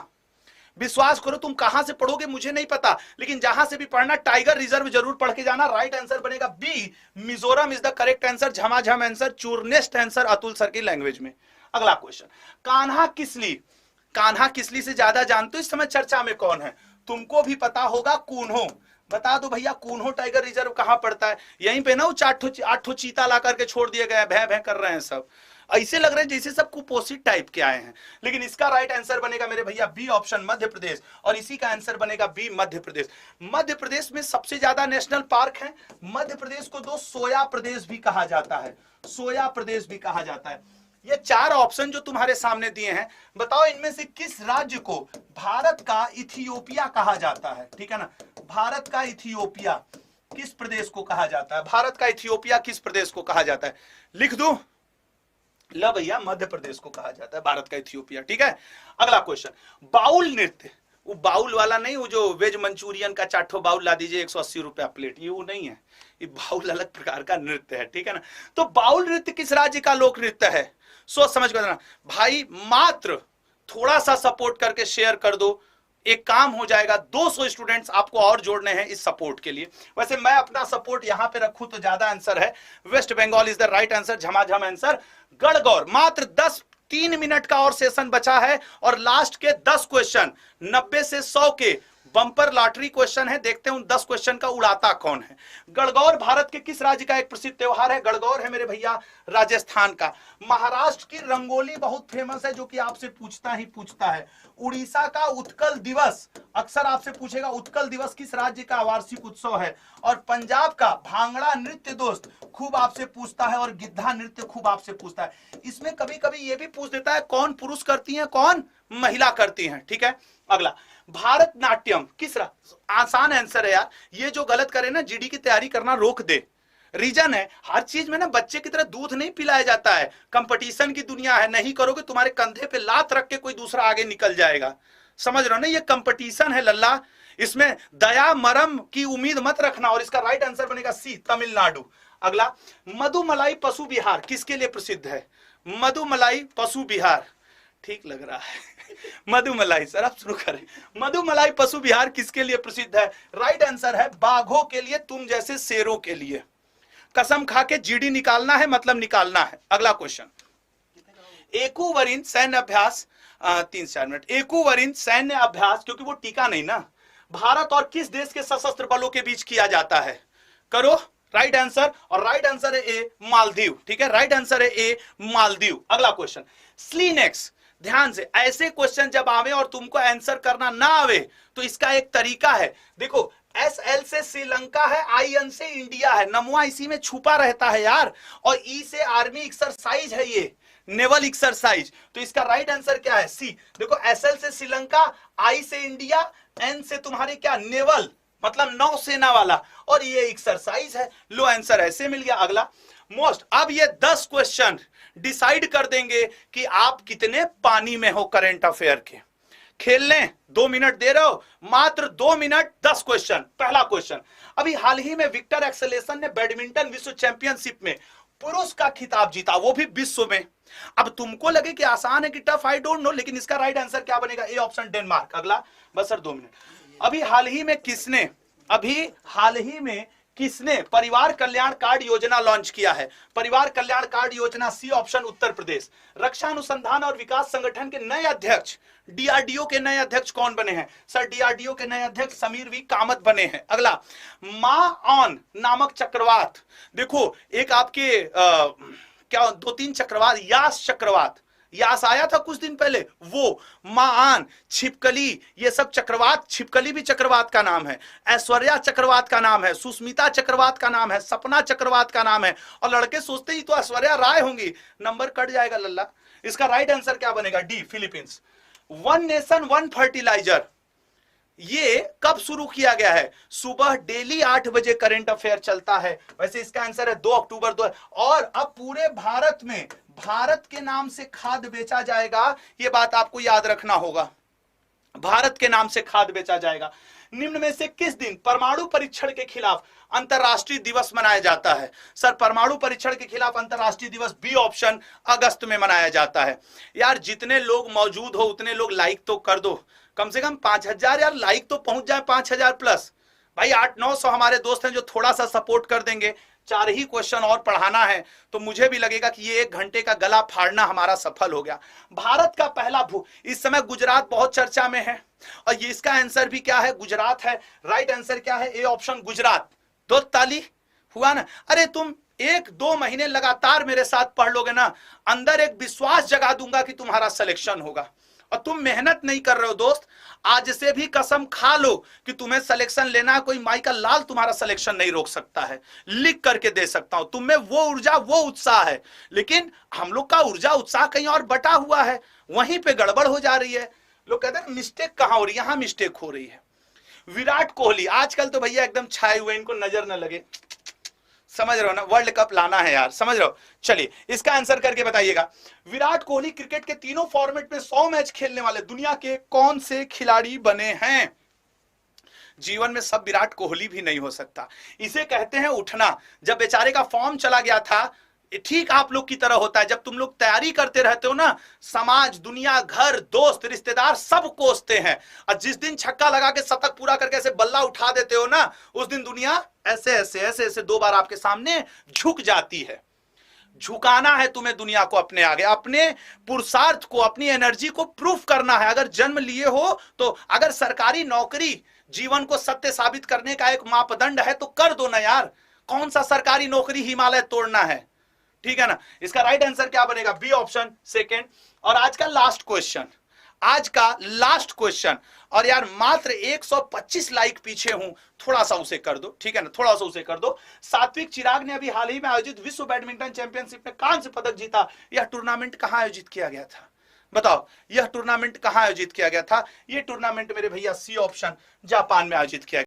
विश्वास करो, तुम कहां से पढ़ोगे मुझे नहीं पता, लेकिन जहां से भी पढ़ना टाइगर रिजर्व जरूर पढ़ के जाना। राइट आंसर बनेगा B, Mizoram is the correct answer. झमाझम आंसर, चूरनेस्ट आंसर अतुल सर की लैंग्वेज में। अगला क्वेश्चन, कान्हा किसली, कान्हा किसली से ज्यादा जानते हो इस समय चर्चा में कौन है? तुमको भी पता होगा, कून्हो। बता दो भैया कून्हो टाइगर रिजर्व कहां पड़ता है? यहीं पे ना वो 8 ठो चीता ला करके छोड़ दिए गए, भैं भैं कर रहे हैं सब। ऐसे लग रहे हैं जैसे सब कुपोषित टाइप के आए हैं, लेकिन इसका राइट आंसर बनेगा मेरे भैया बी ऑप्शन, मध्य प्रदेश। और इसी का आंसर बनेगा बी, मध्य प्रदेश। मध्य प्रदेश में सबसे ज्यादा नेशनल पार्क है। मध्य प्रदेश को दो सोया प्रदेश भी कहा जाता है, सोया प्रदेश भी कहा जाता है। ये 4 ऑप्शन जो तुम्हारे सामने दिए हैं, बताओ इनमें से किस राज्य को भारत का इथियोपिया कहा जाता है? ठीक है ना, भारत का इथियोपिया किस प्रदेश को कहा जाता है? भारत का इथियोपिया किस प्रदेश को कहा जाता है? लिख दूं? ला भैया, मध्य प्रदेश को कहा जाता है भारत का इथियोपिया, ठीक है। अगला क्वेश्चन, बाउल नृत्य, वो बाउल वाला नहीं, वो जो वेज मंचूरियन का 4 ठो बाउल ला दीजिए 180 रुपया प्लेट, ये वो नहीं है। ये बाउल अलग प्रकार का नृत्य है, ठीक है ना। तो बाउल नृत्य किस राज्य का लोक नृत्य है? सोच समझ कर भाई, मात्र थोड़ा सा सपोर्ट करके शेयर कर दो, एक काम हो जाएगा। 200 स्टूडेंट्स आपको और जोड़ने हैं इस सपोर्ट के लिए। वैसे मैं अपना सपोर्ट यहां पे रखूं तो ज्यादा आंसर है, West Bengal is the right answer, झमाझम आंसर। गढ़गौर, मात्र 3 मिनट का और सेशन बचा है, और लास्ट के 10 क्वेश्चन 90 से 100 के बंपर लॉटरी क्वेश्चन है। देखते हैं उन 10 क्वेश्चन का उड़ाता कौन है। गणगौर भारत के किस राज्य का एक प्रसिद्ध त्योहार है? गणगौर है मेरे भैया राजस्थान का। महाराष्ट्र की रंगोली बहुत फेमस है, जो कि आपसे पूछता ही पूछता है। उड़ीसा का उत्कल दिवस अक्सर आपसे पूछेगा, उत्कल दिवस किस राज्य का वार्षिक उत्सव है? और पंजाब का भांगड़ा नृत्य दोस्त खूब आपसे पूछता है, और गिद्धा नृत्य खूब आपसे पूछता है। इसमें कभी कभी यह भी पूछ देता है कौन पुरुष करती है कौन महिला करती है, ठीक है। अगला, भारत नाट्यम किस आसान आंसर है यार, ये जो गलत करे ना जीडी की तैयारी करना रोक दे। रीजन है, हर चीज में ना बच्चे की तरह दूध नहीं पिलाया जाता है, कंपटीशन की दुनिया है। नहीं करोगे तुम्हारे कंधे पे लात रख के कोई दूसरा आगे निकल जाएगा, समझ रहे हो ना, ये कंपटीशन है लल्ला। इसमें दया मरम की उम्मीद मत रखना, और इसका राइट आंसर बनेगा सी, तमिलनाडु। अगला, मधुमलाई पशु विहार किसके लिए प्रसिद्ध है? मधुमलाई पशु विहार, ठीक लग रहा है मधुमलाई, सर आप शुरू करें। मधुमलाई पशु विहार किसके लिए प्रसिद्ध है? राइट आंसर है बाघों के लिए, तुम जैसे शेरों के लिए। कसम खा के जीडी निकालना है, मतलब निकालना है। अगला क्वेश्चन, एकूवरिन सैन्य अभ्यास, 3-4 मिनट। एकूवरिन सैन्य अभ्यास, क्योंकि वो टीका नहीं ना, भारत और किस देश के सशस्त्र बलों के बीच किया जाता है? करो राइट आंसर, और राइट आंसर है ए, मालदीव, ठीक है। राइट आंसर है ए, मालदीव। अगला क्वेश्चन, स्लीनेक्स, ध्यान से, ऐसे क्वेश्चन जब आवे और तुमको आंसर करना ना आवे तो इसका एक तरीका है। देखो, SL से श्रीलंका है, IN से इंडिया है, नमवा इसी में छुपा रहता है यार, और E से आर्मी एक्सरसाइज है, ये नेवल एक्सरसाइज। तो इसका राइट आंसर क्या है? सी। देखो, SL से श्रीलंका, I से इंडिया, N से तुम्हारी क्या, नेवल, मतलब नौसेना वाला, और ये एक्सरसाइज है। लो आंसर ऐसे मिल गया। अगला मोस्ट, अब ये 10 क्वेश्चन डिसाइड कर देंगे कि आप कितने पानी में हो करंट अफेयर के। खेल लें, 2 मिनट दे रहे हो, मात्र 2 मिनट 10 क्वेश्चन। पहला क्वेश्चन, अभी हाल ही में विक्टर एक्सेलेसन ने बैडमिंटन विश्व चैंपियनशिप में पुरुष का खिताब जीता, वो भी विश्व में। अब तुमको लगे कि आसान है कि टफ, आई डोंट नो, लेकिन इसका राइट आंसर क्या बनेगा? A option, Denmark. अगला बस सर 2 मिनट। अभी हाल ही में किसने परिवार कल्याण कार्ड योजना लॉन्च किया है? परिवार कल्याण कार्ड योजना, सी ऑप्शन, उत्तर प्रदेश। रक्षा अनुसंधान और विकास संगठन के नए अध्यक्ष, डीआरडीओ के नए अध्यक्ष कौन बने हैं? सर डीआरडीओ के नए अध्यक्ष समीर वी कामत बने हैं। अगला, माऑन नामक चक्रवात, देखो एक आपके क्या 2-3 चक्रवात, यास चक्रवात, यास आया था कुछ दिन पहले, वो माआन, छिपकली, ये सब चक्रवात, छिपकली भी चक्रवात का नाम है, ऐश्वर्या चक्रवात का नाम है, सुष्मिता चक्रवात का नाम है, सपना चक्रवात का नाम है। और लड़के सोचते ही तो ऐश्वर्या राय होंगी, नंबर कट जाएगा लल्ला। इसका राइट आंसर क्या बनेगा? D, Philippines. One nation one fertiliser, ये कब शुरू किया गया है? सुबह डेली 8 बजे करंट अफेयर चलता है। वैसे इसका आंसर है 2 अक्टूबर 2। और अब पूरे भारत में भारत के नाम से खाद बेचा जाएगा, ये बात आपको याद रखना होगा, भारत के नाम से खाद बेचा जाएगा। निम्न में से किस दिन परमाणु परीक्षण के खिलाफ अंतरराष्ट्रीय दिवस मनाया जाता है? सर परमाणु परीक्षण के खिलाफ अंतरराष्ट्रीय दिवस, बी ऑप्शन, अगस्त में मनाया जाता है। यार जितने लोग मौजूद हो उतने लोग लाइक तो कर दो, कम से कम 5000 यार लाइक तो पहुंच जाए, 5000 प्लस। भाई 800-900 हमारे दोस्त हैं जो थोड़ा सा सपोर्ट कर देंगे। 4 ही क्वेश्चन और पढ़ाना है तो मुझे भी लगेगा कि ये 1 घंटे का गला फाड़ना हमारा सफल हो गया। भारत का पहला इस समय गुजरात बहुत चर्चा में है और ये इसका आंसर भी क्या है? गुजरात है। राइट आंसर क्या है? A option, Gujarat. 2 ताली हुआ ना? अरे तुम 1-2 महीने लगातार मेरे साथ पढ़ लोगे ना, अंदर एक विश्वास जगा दूंगा कि तुम्हारा सिलेक्शन होगा। और तुम मेहनत नहीं कर रहे हो दोस्त, आज से भी कसम खा लो कि तुम्हें सिलेक्शन लेना है, कोई माई का लाल तुम्हारा सिलेक्शन नहीं रोक सकता है। लिख करके दे सकता हूं, तुम में वो ऊर्जा वो उत्साह है, लेकिन हम लोग का ऊर्जा उत्साह कहीं और बटा हुआ है, वहीं पे गड़बड़ हो जा रही है। लोग कहते हैं मिस्टेक कहां हो रही है? यहां मिस्टेक हो रही है। विराट कोहली आजकल तो भैया एकदम छाए हुए, इनको नजर न लगे, समझ रहे हो ना? वर्ल्ड कप लाना है यार, समझ रहे हो? चलिए इसका आंसर करके बताइएगा। विराट कोहली क्रिकेट के तीनों फॉर्मेट में 100 मैच खेलने वाले दुनिया के कौन से खिलाड़ी बने हैं? जीवन में सब विराट कोहली भी नहीं हो सकता, इसे कहते हैं उठना। जब बेचारे का फॉर्म चला गया था, ठीक आप लोग की तरह होता है, जब तुम लोग तैयारी करते रहते हो ना, समाज, दुनिया, घर, दोस्त, रिश्तेदार सब कोसते हैं, और जिस दिन छक्का लगा के शतक पूरा करके ऐसे बल्ला उठा देते हो ना, उस दिन दुनिया ऐसे ऐसे ऐसे ऐसे 2 बार आपके सामने झुक जाती है। झुकाना है तुम्हें दुनिया को अपने आगे, अपने पुरुषार्थ को, अपनी एनर्जी को प्रूफ करना है। अगर जन्म लिए हो तो, अगर सरकारी नौकरी जीवन को सत्य साबित करने का एक मापदंड है तो कर दो ना यार। कौन सा सरकारी नौकरी हिमालय तोड़ना है? ठीक है ना? इसका राइट आंसर क्या बनेगा? B option, second. और आज का लास्ट क्वेश्चन, और यार मात्र 125 लाइक पीछे हूं, थोड़ा सा उसे कर दो, ठीक है ना? थोड़ा सा उसे कर दो। सात्विक चिराग ने अभी हाल ही में आयोजित विश्व बैडमिंटन चैंपियनशिप में कांस्य पदक जीता। यह टूर्नामेंट कहां आयोजित किया गया था? बताओ, यह टूर्नामेंट कहां आयोजित किया गया था? यह टूर्नामेंट मेरे भैया, सी ऑप्शन, जापान में आयोजित किया गया।